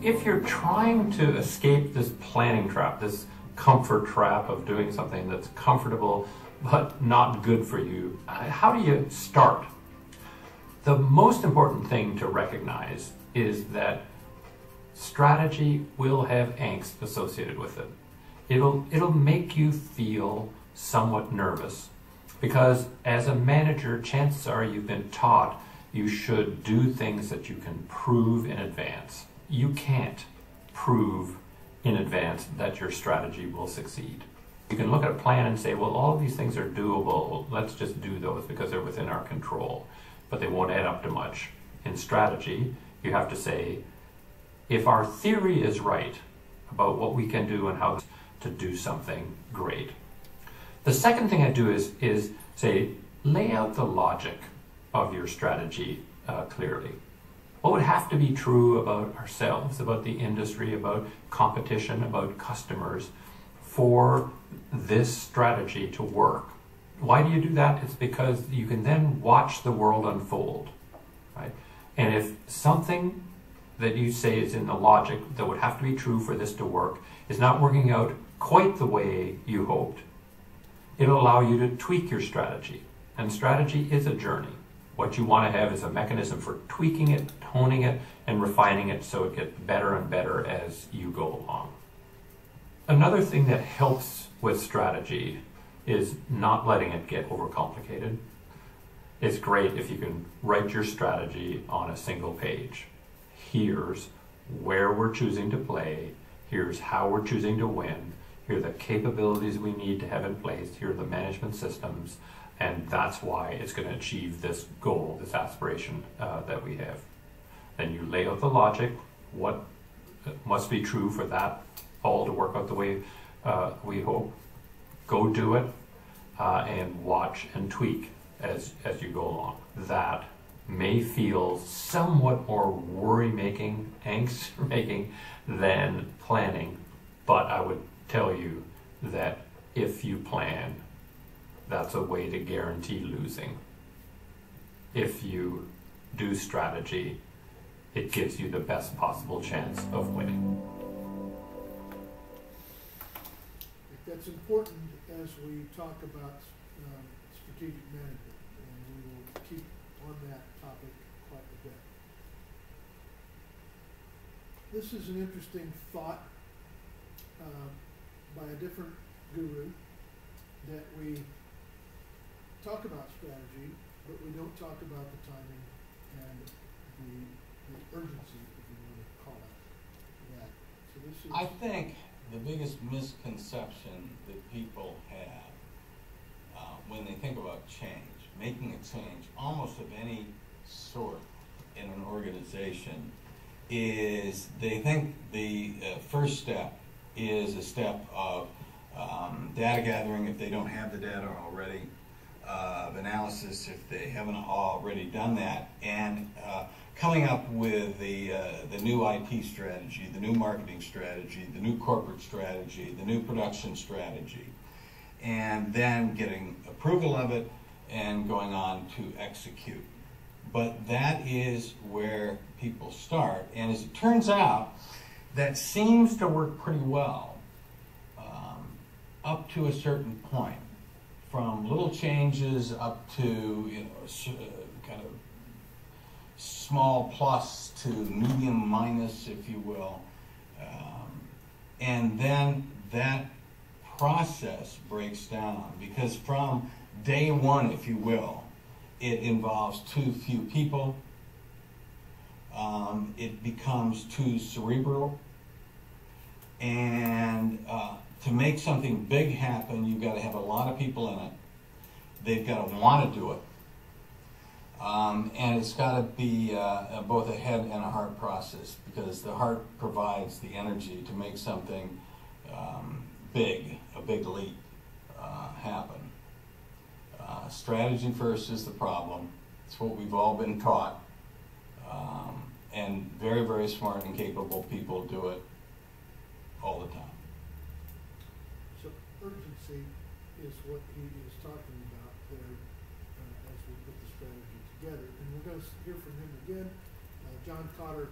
If you're trying to escape this planning trap, this comfort trap of doing something that's comfortable but not good for you, how do you start? The most important thing to recognize is that strategy will have angst associated with it. It'll make you feel somewhat nervous because as a manager, chances are you've been taught you should do things that you can prove in advance. You can't prove in advance that your strategy will succeed. You can look at a plan and say, well, all of these things are doable. Let's just do those because they're within our control, but they won't add up to much. In strategy, you have to say, if our theory is right about what we can do and how to do something, great. The second thing I do is say, lay out the logic of your strategy clearly. What would have to be true about ourselves, about the industry, about competition, about customers for this strategy to work? Why do you do that? It's because you can then watch the world unfold, right? And if something that you say is in the logic that would have to be true for this to work is not working out quite the way you hoped, it'll allow you to tweak your strategy. And strategy is a journey. What you want to have is a mechanism for tweaking it, honing it, and refining it so it gets better and better as you go along. Another thing that helps with strategy is not letting it get overcomplicated. It's great if you can write your strategy on a single page. Here's where we're choosing to play. Here's how we're choosing to win. Here are the capabilities we need to have in place. Here are the management systems. And that's why it's going to achieve this goal, this aspiration that we have. Then you lay out the logic, what must be true for that all to work out the way we hope. Go do it and watch and tweak as you go along. That may feel somewhat more worry-making, angst-making than planning, but I would tell you that if you plan, that's a way to guarantee losing. If you do strategy, it gives you the best possible chance of winning. That's important as we talk about strategic management, and we will keep on that topic quite a bit. This is an interesting thought by a different guru, that we talk about strategy, but we don't talk about the timing and the urgency, if you want to call it that. So this is, I think the biggest misconception that people have when they think about change, making a change almost of any sort in an organization, is they think the first step is a step of data gathering if they don't have the data already, of analysis if they haven't already done that, and coming up with the new IT strategy, the new marketing strategy, the new corporate strategy, the new production strategy, and then getting approval of it and going on to execute. But that is where people start, and as it turns out, that seems to work pretty well up to a certain point. From little changes up to kind of small plus to medium minus, if you will, and then that process breaks down, because from day one, if you will, it involves too few people. It becomes too cerebral, and to make something big happen, you've got to have a lot of people in it. They've got to want to do it. And it's got to be both a head and a heart process, because the heart provides the energy to make something big, a big leap. happen. Strategy first is the problem. It's what we've all been taught. And very, very smart and capable people do it all the time. So urgency is what he is talking about there as we put the strategy together. And we're going to hear from him again. John Cotter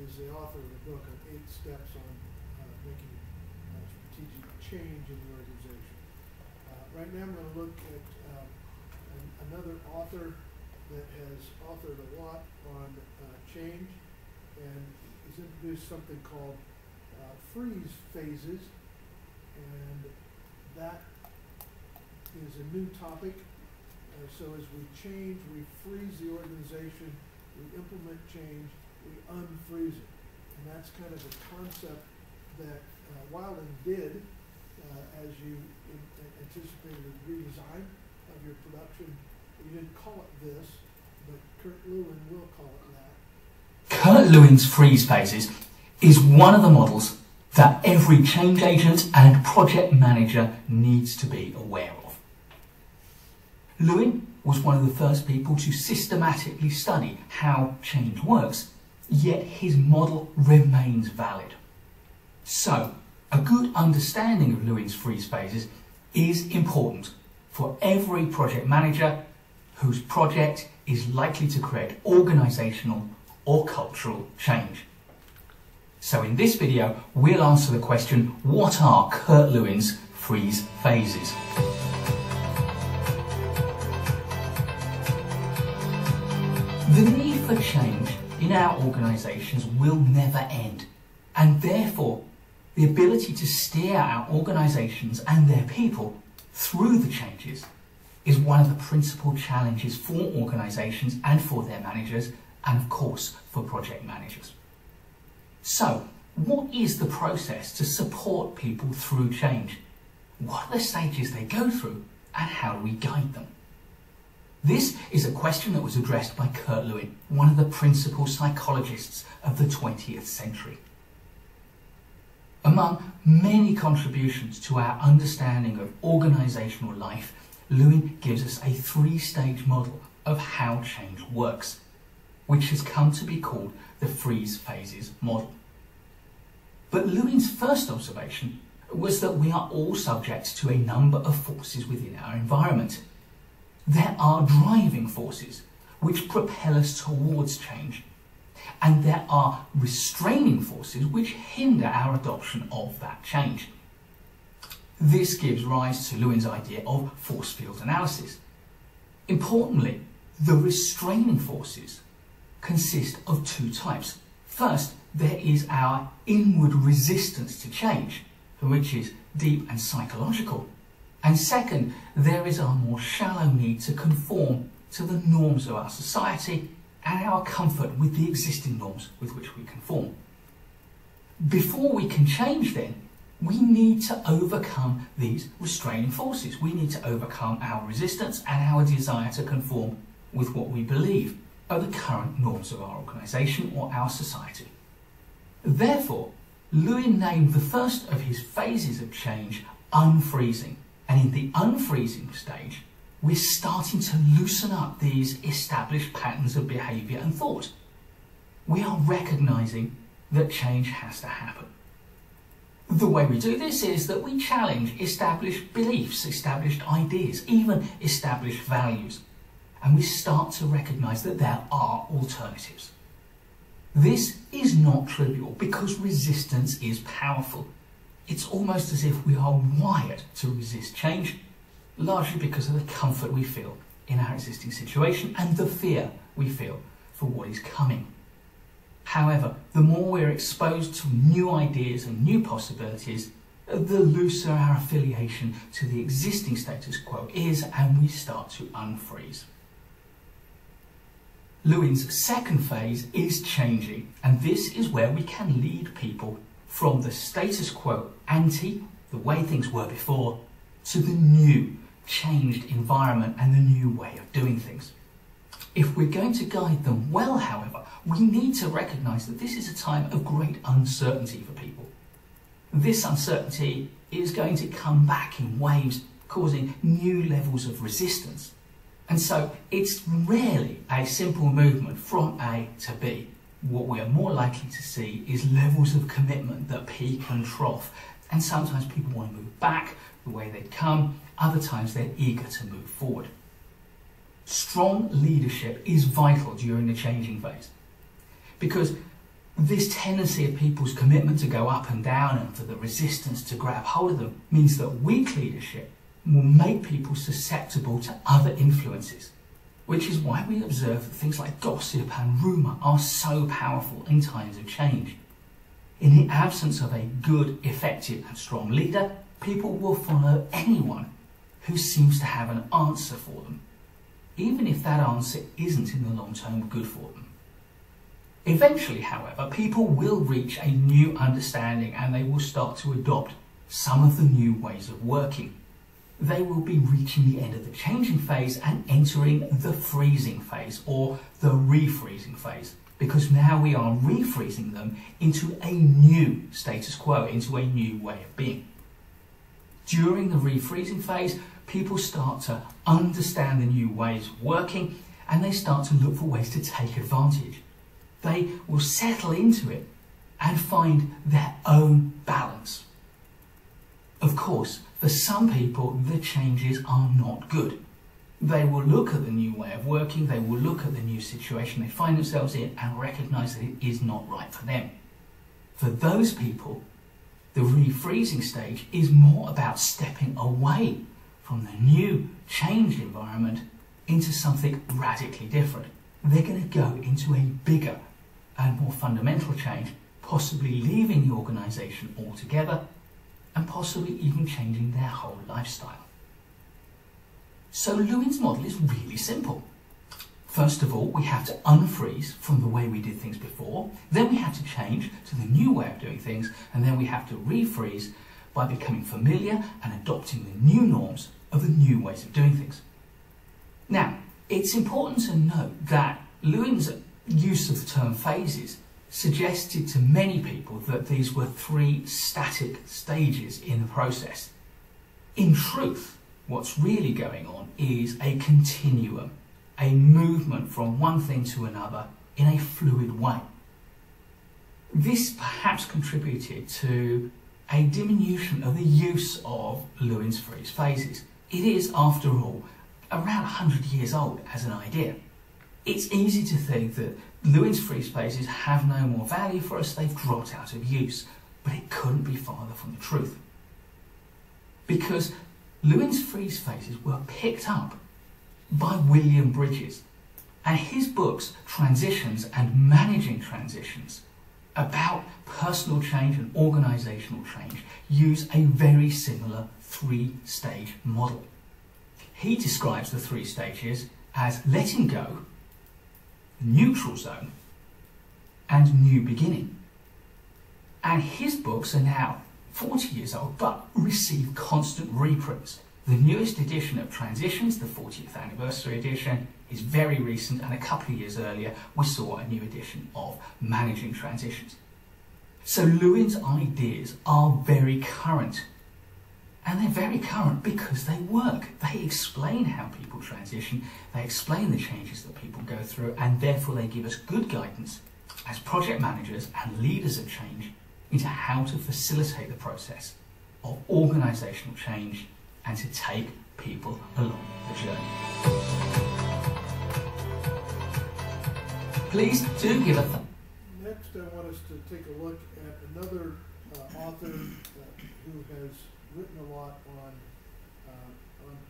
is the author of the book on 8 steps on making strategic change in the organization. Right now I'm going to look at another author that has authored a lot on change, and he's introduced something called freeze phases, and that is a new topic. So as we change, we freeze the organization, we implement change, we unfreeze it. And that's kind of a concept that Wilding did as you anticipated a redesign of your production. You didn't call it this, but Kurt Lewin will call it that. Kurt Lewin's freeze phases is one of the models that every change agent and project manager needs to be aware of. Lewin was one of the first people to systematically study how change works, yet his model remains valid. So, a good understanding of Lewin's freeze phases is important for every project manager whose project is likely to create organisational or cultural change. So in this video, we'll answer the question, what are Kurt Lewin's freeze phases? The need for change in our organisations will never end, and therefore the ability to steer our organisations and their people through the changes is one of the principal challenges for organisations and for their managers, and of course for project managers. So, what is the process to support people through change? What are the stages they go through, and how do we guide them? This is a question that was addressed by Kurt Lewin, one of the principal psychologists of the 20th century. Among many contributions to our understanding of organisational life, Lewin gives us a 3-stage model of how change works, which has come to be called the freeze phases model. But Lewin's first observation was that we are all subject to a number of forces within our environment. There are driving forces which propel us towards change, and there are restraining forces which hinder our adoption of that change. This gives rise to Lewin's idea of force field analysis. Importantly, the restraining forces consist of 2 types. First, there is our inward resistance to change, which is deep and psychological. And second, there is our more shallow need to conform to the norms of our society and our comfort with the existing norms with which we conform. Before we can change then, we need to overcome these restraining forces. We need to overcome our resistance and our desire to conform with what we believe are the current norms of our organisation or our society. Therefore, Lewin named the first of his phases of change unfreezing, and in the unfreezing stage, we're starting to loosen up these established patterns of behaviour and thought. We are recognising that change has to happen. The way we do this is that we challenge established beliefs, established ideas, even established values, and we start to recognise that there are alternatives. This is not trivial because resistance is powerful. It's almost as if we are wired to resist change, largely because of the comfort we feel in our existing situation and the fear we feel for what is coming. However, the more we're exposed to new ideas and new possibilities, the looser our affiliation to the existing status quo is, and we start to unfreeze. Lewin's second phase is changing, and this is where we can lead people from the status quo ante, the way things were before, to the new, changed environment and the new way of doing things. If we're going to guide them well, however, we need to recognise that this is a time of great uncertainty for people. This uncertainty is going to come back in waves causing new levels of resistance. And so it's rarely a simple movement from A to B. What we are more likely to see is levels of commitment that peak and trough. And sometimes people want to move back the way they'd come, other times they're eager to move forward. Strong leadership is vital during the changing phase, because this tendency of people's commitment to go up and down and for the resistance to grab hold of them means that weak leadership will make people susceptible to other influences, which is why we observe that things like gossip and rumour are so powerful in times of change. In the absence of a good, effective and strong leader, people will follow anyone who seems to have an answer for them, even if that answer isn't in the long term good for them. Eventually, however, people will reach a new understanding and they will start to adopt some of the new ways of working. They will be reaching the end of the changing phase and entering the freezing phase, or the refreezing phase, because now we are refreezing them into a new status quo, into a new way of being. During the refreezing phase, people start to understand the new ways of working and they start to look for ways to take advantage. They will settle into it and find their own balance. Of course, for some people, the changes are not good. They will look at the new way of working, they will look at the new situation they find themselves in and recognise that it is not right for them. For those people, the refreezing stage is more about stepping away from the new changed environment into something radically different. They're going to go into a bigger and more fundamental change, possibly leaving the organisation altogether and possibly even changing their whole lifestyle. So Lewin's model is really simple. First of all, we have to unfreeze from the way we did things before, then we have to change to the new way of doing things, and then we have to refreeze by becoming familiar and adopting the new norms of the new ways of doing things. Now, it's important to note that Lewin's use of the term phases suggested to many people that these were 3 static stages in the process. In truth, what's really going on is a continuum, a movement from one thing to another in a fluid way. This perhaps contributed to a diminution of the use of Lewin's freeze phases. It is, after all, around 100 years old as an idea. It's easy to think that Lewin's freeze phases have no more value for us, they've dropped out of use, but it couldn't be farther from the truth. Because Lewin's freeze phases were picked up by William Bridges, and his books, Transitions and Managing Transitions, about personal change and organisational change, use a very similar 3-stage model. He describes the 3 stages as letting go, neutral zone, and new beginning. And his books are now 40 years old, but receive constant reprints. The newest edition of Transitions, the 40th anniversary edition, is very recent, and a couple of years earlier we saw a new edition of Managing Transitions. So Lewin's ideas are very current. And they're very current because they work. They explain how people transition, they explain the changes that people go through, and therefore they give us good guidance as project managers and leaders of change into how to facilitate the process of organisational change and to take people along the journey. Please do give a Next, I want us to take a look at another author who has written a lot on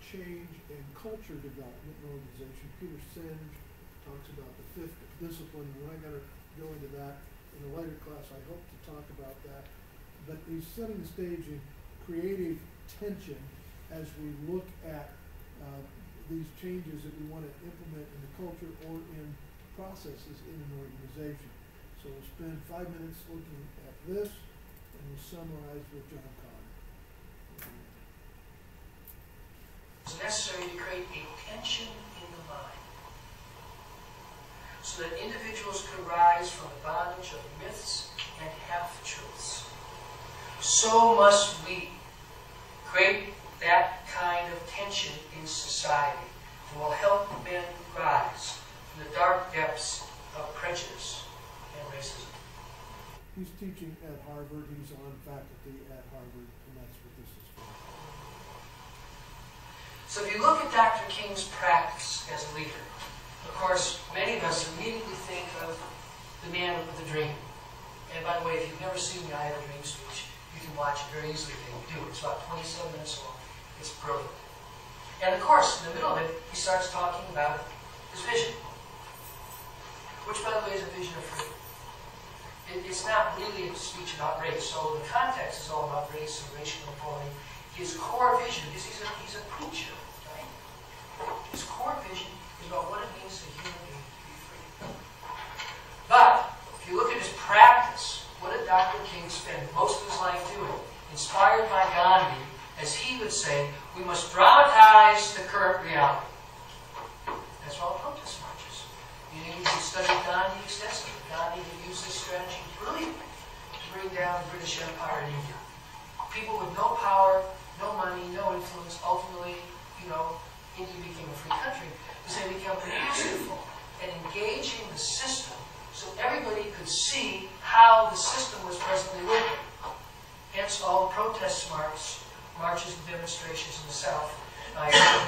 change and culture development in organization. Peter Senge talks about the 5th discipline. We're not going to go into that in a later class. I hope to talk about that. But he's setting the stage in creative tension as we look at these changes that we want to implement in the culture or in processes in an organization. So we'll spend 5 minutes looking at this, and we'll summarize with John Connor. It's necessary to create a tension in the mind so that individuals can rise from the bondage of myths and half-truths. So must we create that kind of tension in society and will help men rise from the dark depths of prejudice and racism. He's teaching at Harvard. He's on faculty at Harvard, and that's what this is for. So if you look at Dr. King's practice as a leader, of course, many of us immediately think of the man with the dream. And by the way, if you've never seen the I Have a Dream speech, you can watch it very easily. You do. It's about 27 minutes long. It's brilliant. And of course, in the middle of it, he starts talking about his vision, which, by the way, is a vision of freedom. It's not really a speech about race, so the context is all about race and racial equality. His core vision, because he's a preacher, right? His core vision is about what it means to human being to be free. But if you look at his practice, what did Dr. King spend most of his life doing? Inspired by Gandhi, as he would say, we must dramatize the current reality. That's why protest marches. You need to study Gandhi extensively. Gandhi used this strategy brilliantly to bring down the British Empire in India. People with no power, no money, no influence, ultimately, India became a free country because they became useful and engaging the system so everybody could see how the system was presently working. Hence all the protest marches and demonstrations in the South by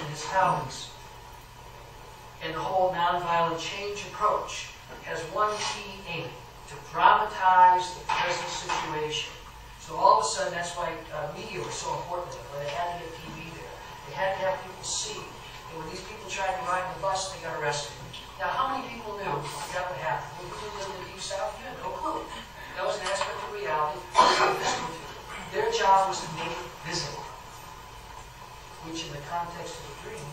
his colleagues. And the whole nonviolent change approach has one key aim: to dramatize the present situation. So all of a sudden, that's why media was so important. When they had to get TV there, they had to have people see. And when these people tried to ride the bus, they got arrested. Now, how many people knew that would happen? When people lived in the Deep South, you had no clue. That was an aspect of reality. Their job was to make it visible, which in the context of the dream,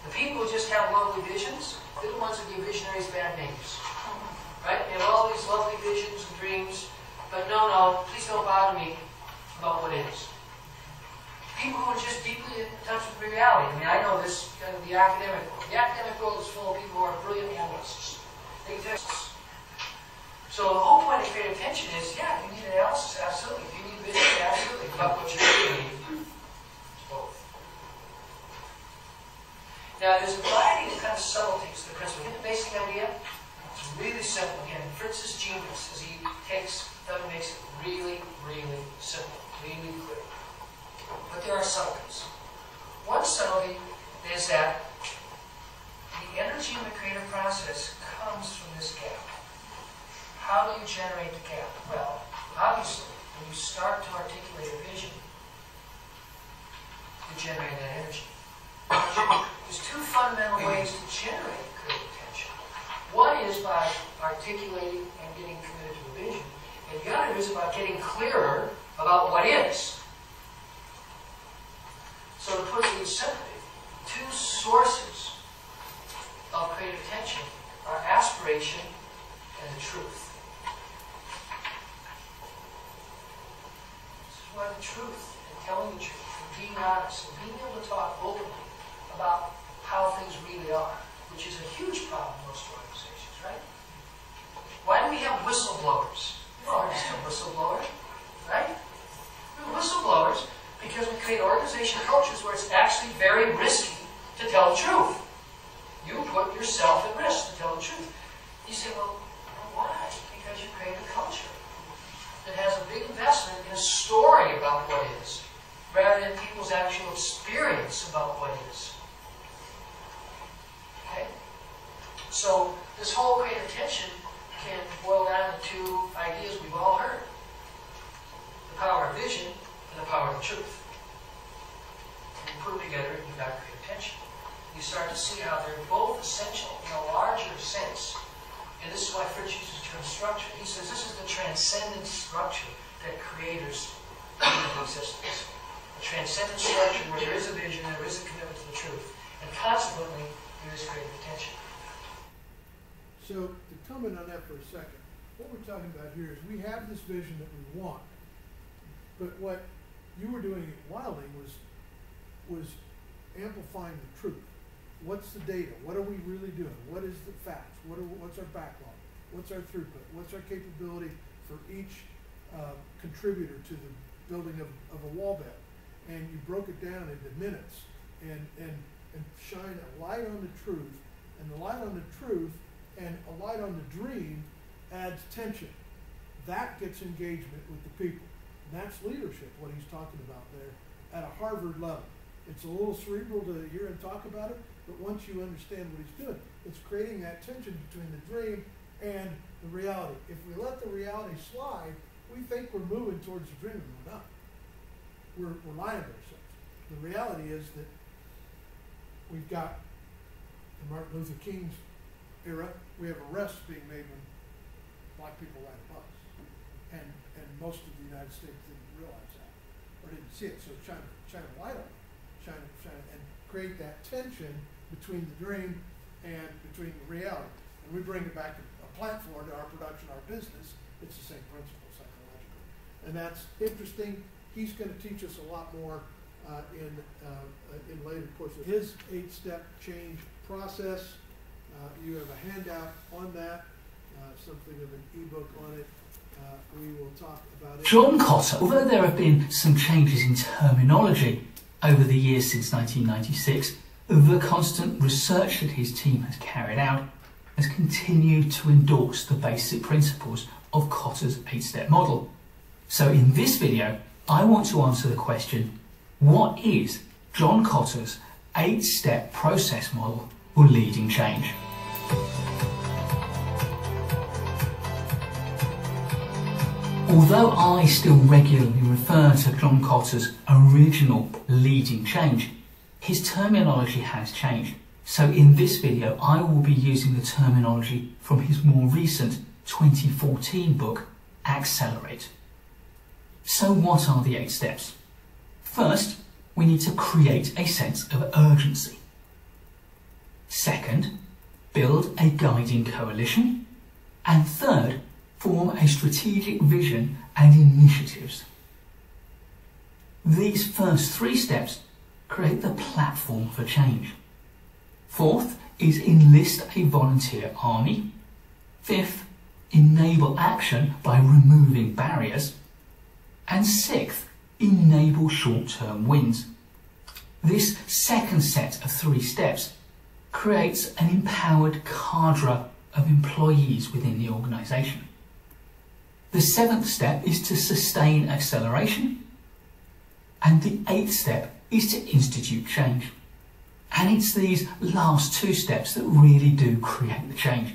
the people who just have lovely visions, they're the ones who give visionaries bad names. Right? They have all these lovely visions and dreams, but no, please don't bother me about what is. People who are just deeply in touch with reality. I mean, I know this, kind of the academic world. The academic world is full of people who are brilliant analysts. They test us. So the whole point of creative tension is, yeah, you need analysis, absolutely. If you need vision, absolutely. But what you really need is both. Now, there's a variety of kind of subtleties to the principle. Get the basic idea? It's really simple. Again, Fritz's genius is he makes it really, really simple, really clear. But there are subtleties. One subtlety is that the energy in the creative process comes from this gap. How do you generate the gap? Well, obviously, when you start to articulate a vision, you generate that energy. There's two fundamental ways to generate creative tension. One is by articulating and getting committed to a vision, and the other is about getting clearer about what is. So to put it simply, two sources of creative tension are aspiration and the truth. This is why the truth, and telling the truth, and being honest, and being able to talk openly about how things really are, which is a huge problem in most organizations, right? Why do we have whistleblowers? You've all heard of whistleblowers, right? We have whistleblowers because we create organization cultures where it's actually very risky to tell the truth. You put yourself at risk to tell the truth. You say, well, why? Because you create a culture that has a big investment in a story about what is, rather than people's actual experience about what is. Okay? So this whole creative tension can boil down to two ideas we've all heard: the power of vision and the power of the truth. And you put them together and you've got creative tension. You start to see how they're both essential in a larger sense. And this is why Fritz uses the term structure. He says this is the transcendent structure that creators need in existence. A transcendent structure where there is a vision, there is a commitment to the truth, and consequently there is creative tension. So to comment on that for a second, what we're talking about here is we have this vision that we want, but what you were doing at Wilding was amplifying the truth. What's the data? What are we really doing? What is the facts? What's our backlog? What's our throughput? What's our capability for each contributor to the building of a wall bed? and you broke it down into minutes and shine a light on the truth, and the light on the truth and a light on the dream adds tension. That gets engagement with the people. And that's leadership, what he's talking about there at a Harvard level. It's a little cerebral to hear him talk about it, but once you understand what he's doing, it's creating that tension between the dream and the reality. If we let the reality slide, we think we're moving towards the dream, and we're not. We're lying to ourselves. The reality is that we've got, in Martin Luther King's era, we have arrests being made when black people ride a bus. And most of the United States didn't realize that, or didn't see it. So shine a light on it, shine and create that tension between the dream and between the reality. And we bring it back to a plant floor, to our production, our business. It's the same principle psychologically. And that's interesting. He's going to teach us a lot more in later courses. His 8-step change process. You have a handout on that, something of an ebook on it. We will talk about it. John Cotter, although there have been some changes in terminology over the years since 1996, the constant research that his team has carried out has continued to endorse the basic principles of Cotter's 8-step model. So in this video, I want to answer the question, what is John Cotter's 8-step process model for leading change? Although I still regularly refer to John Cotter's original leading change, his terminology has changed. So in this video, I will be using the terminology from his more recent 2014 book, Accelerate. So what are the 8 steps? First, we need to create a sense of urgency. Second, build a guiding coalition. And third, form a strategic vision and initiatives. These first 3 steps create the platform for change. Fourth is enlist a volunteer army. Fifth, enable action by removing barriers. And sixth, enable short-term wins. This second set of 3 steps creates an empowered cadre of employees within the organisation. The 7th step is to sustain acceleration, and the 8th step is to institute change. And it's these last 2 steps that really do create the change.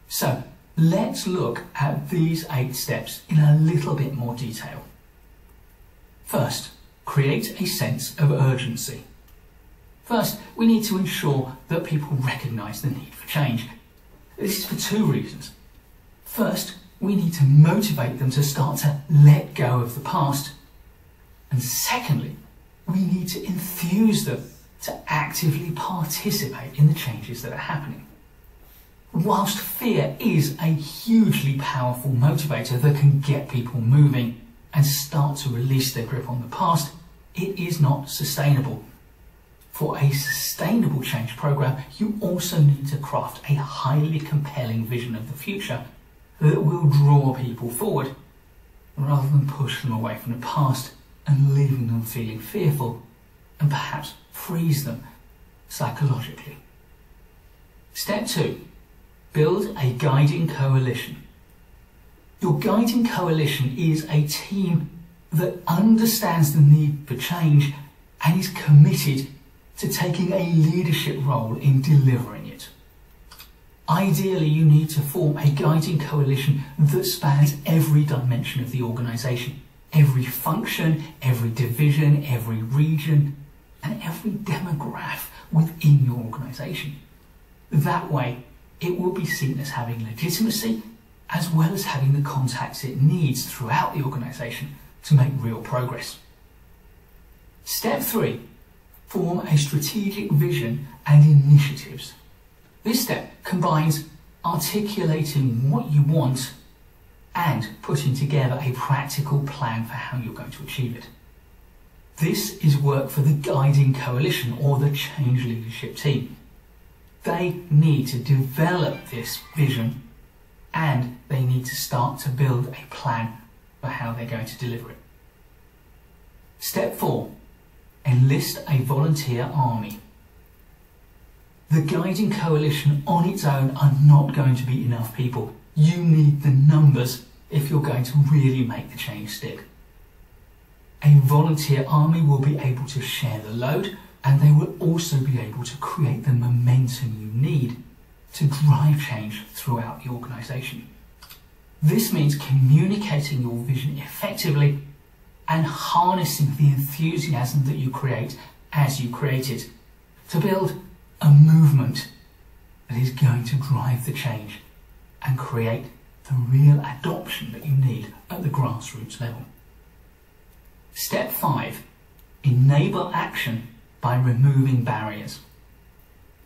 So let's look at these 8 steps in a little bit more detail. First, create a sense of urgency. First, we need to ensure that people recognise the need for change. This is for 2 reasons. First, we need to motivate them to start to let go of the past. And secondly, we need to enthuse them to actively participate in the changes that are happening. Whilst fear is a hugely powerful motivator that can get people moving and start to release their grip on the past, it is not sustainable. For a sustainable change program, you also need to craft a highly compelling vision of the future that will draw people forward, rather than push them away from the past and leaving them feeling fearful and perhaps freeze them psychologically. Step 2. Build a guiding coalition. Your guiding coalition is a team that understands the need for change and is committed to taking a leadership role in delivering it. Ideally, you need to form a guiding coalition that spans every dimension of the organisation, every function, every division, every region, and every demographic within your organisation. That way, it will be seen as having legitimacy, as well as having the contacts it needs throughout the organisation to make real progress. Step 3. Form a strategic vision and initiatives. This step combines articulating what you want and putting together a practical plan for how you're going to achieve it. This is work for the guiding coalition or the change leadership team. They need to develop this vision and they need to start to build a plan for how they're going to deliver it. Step 4. Enlist a volunteer army. The Guiding Coalition on its own are not going to be enough people. You need the numbers if you're going to really make the change stick. A volunteer army will be able to share the load, and they will also be able to create the momentum you need to drive change throughout the organisation. This means communicating your vision effectively and harnessing the enthusiasm that you create as you create it to build a movement that is going to drive the change and create the real adoption that you need at the grassroots level. Step 5. Enable action by removing barriers.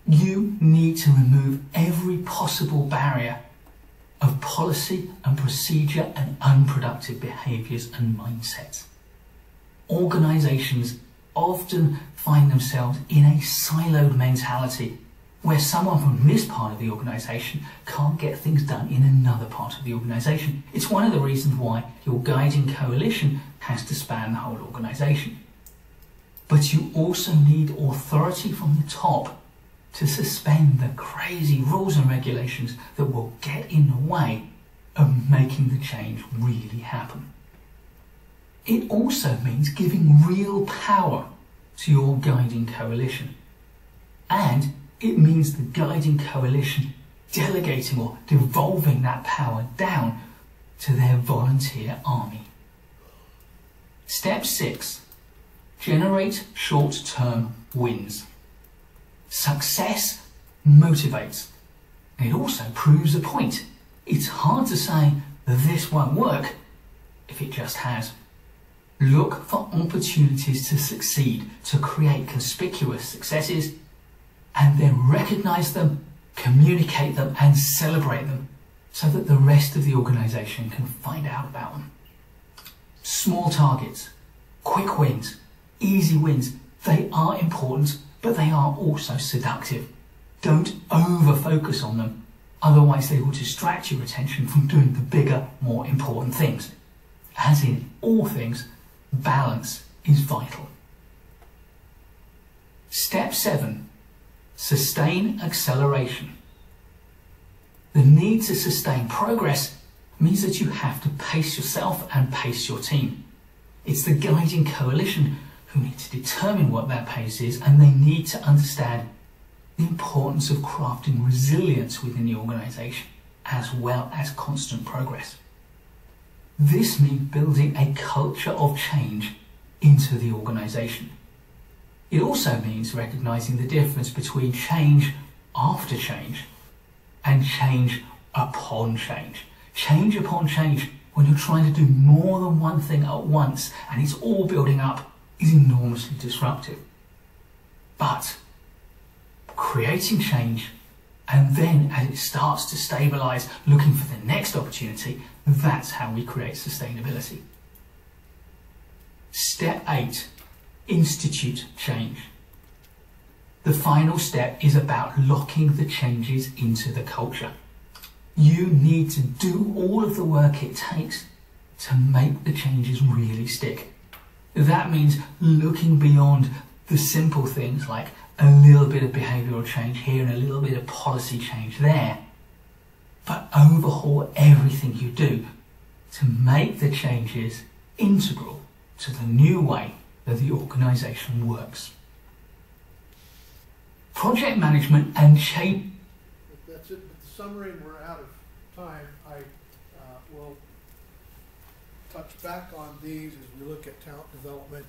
You need to remove every possible barrier of policy and procedure and unproductive behaviours and mindsets. Organisations often find themselves in a siloed mentality where someone from this part of the organisation can't get things done in another part of the organisation. It's one of the reasons why your Guiding Coalition has to span the whole organisation. But you also need authority from the top to suspend the crazy rules and regulations that will get in the way of making the change really happen. It also means giving real power to your Guiding Coalition. And it means the Guiding Coalition delegating or devolving that power down to their volunteer army. Step 6. Generate short-term wins. Success motivates. It also proves a point. It's hard to say that this won't work if it just has. Look for opportunities to succeed, to create conspicuous successes, and then recognise them, communicate them, and celebrate them so that the rest of the organisation can find out about them. Small targets, quick wins, easy wins, they are important, but they are also seductive. Don't over-focus on them, otherwise they will distract your attention from doing the bigger, more important things. As in all things, balance is vital. Step 7. Sustain acceleration. The need to sustain progress means that you have to pace yourself and pace your team. It's the Guiding Coalition who need to determine what that pace is, and they need to understand the importance of crafting resilience within the organisation as well as constant progress. This means building a culture of change into the organisation. It also means recognising the difference between change after change and change upon change. Change upon change, when you're trying to do more than one thing at once and it's all building up, is enormously disruptive. But creating change and then as it starts to stabilise, looking for the next opportunity, that's how we create sustainability. Step 8. Institute change. The final step is about locking the changes into the culture. You need to do all of the work it takes to make the changes really stick. That means looking beyond the simple things like a little bit of behavioural change here and a little bit of policy change there, but overhaul everything you do to make the changes integral to the new way that the organisation works. Project management and change. That's it. With the summary, and we're out of time. I will touch back on these as we look at talent development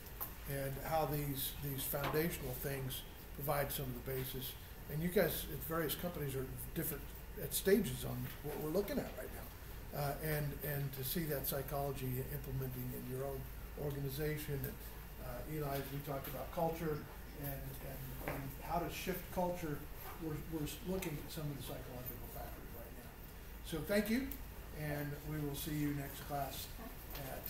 and how these foundational things provide some of the basis. And you guys at various companies are different at stages on what we're looking at right now, and to see that psychology implementing in your own organization. And, Eli, as we talked about culture and how to shift culture, we're looking at some of the psychological factors right now. So thank you, and we will see you next class at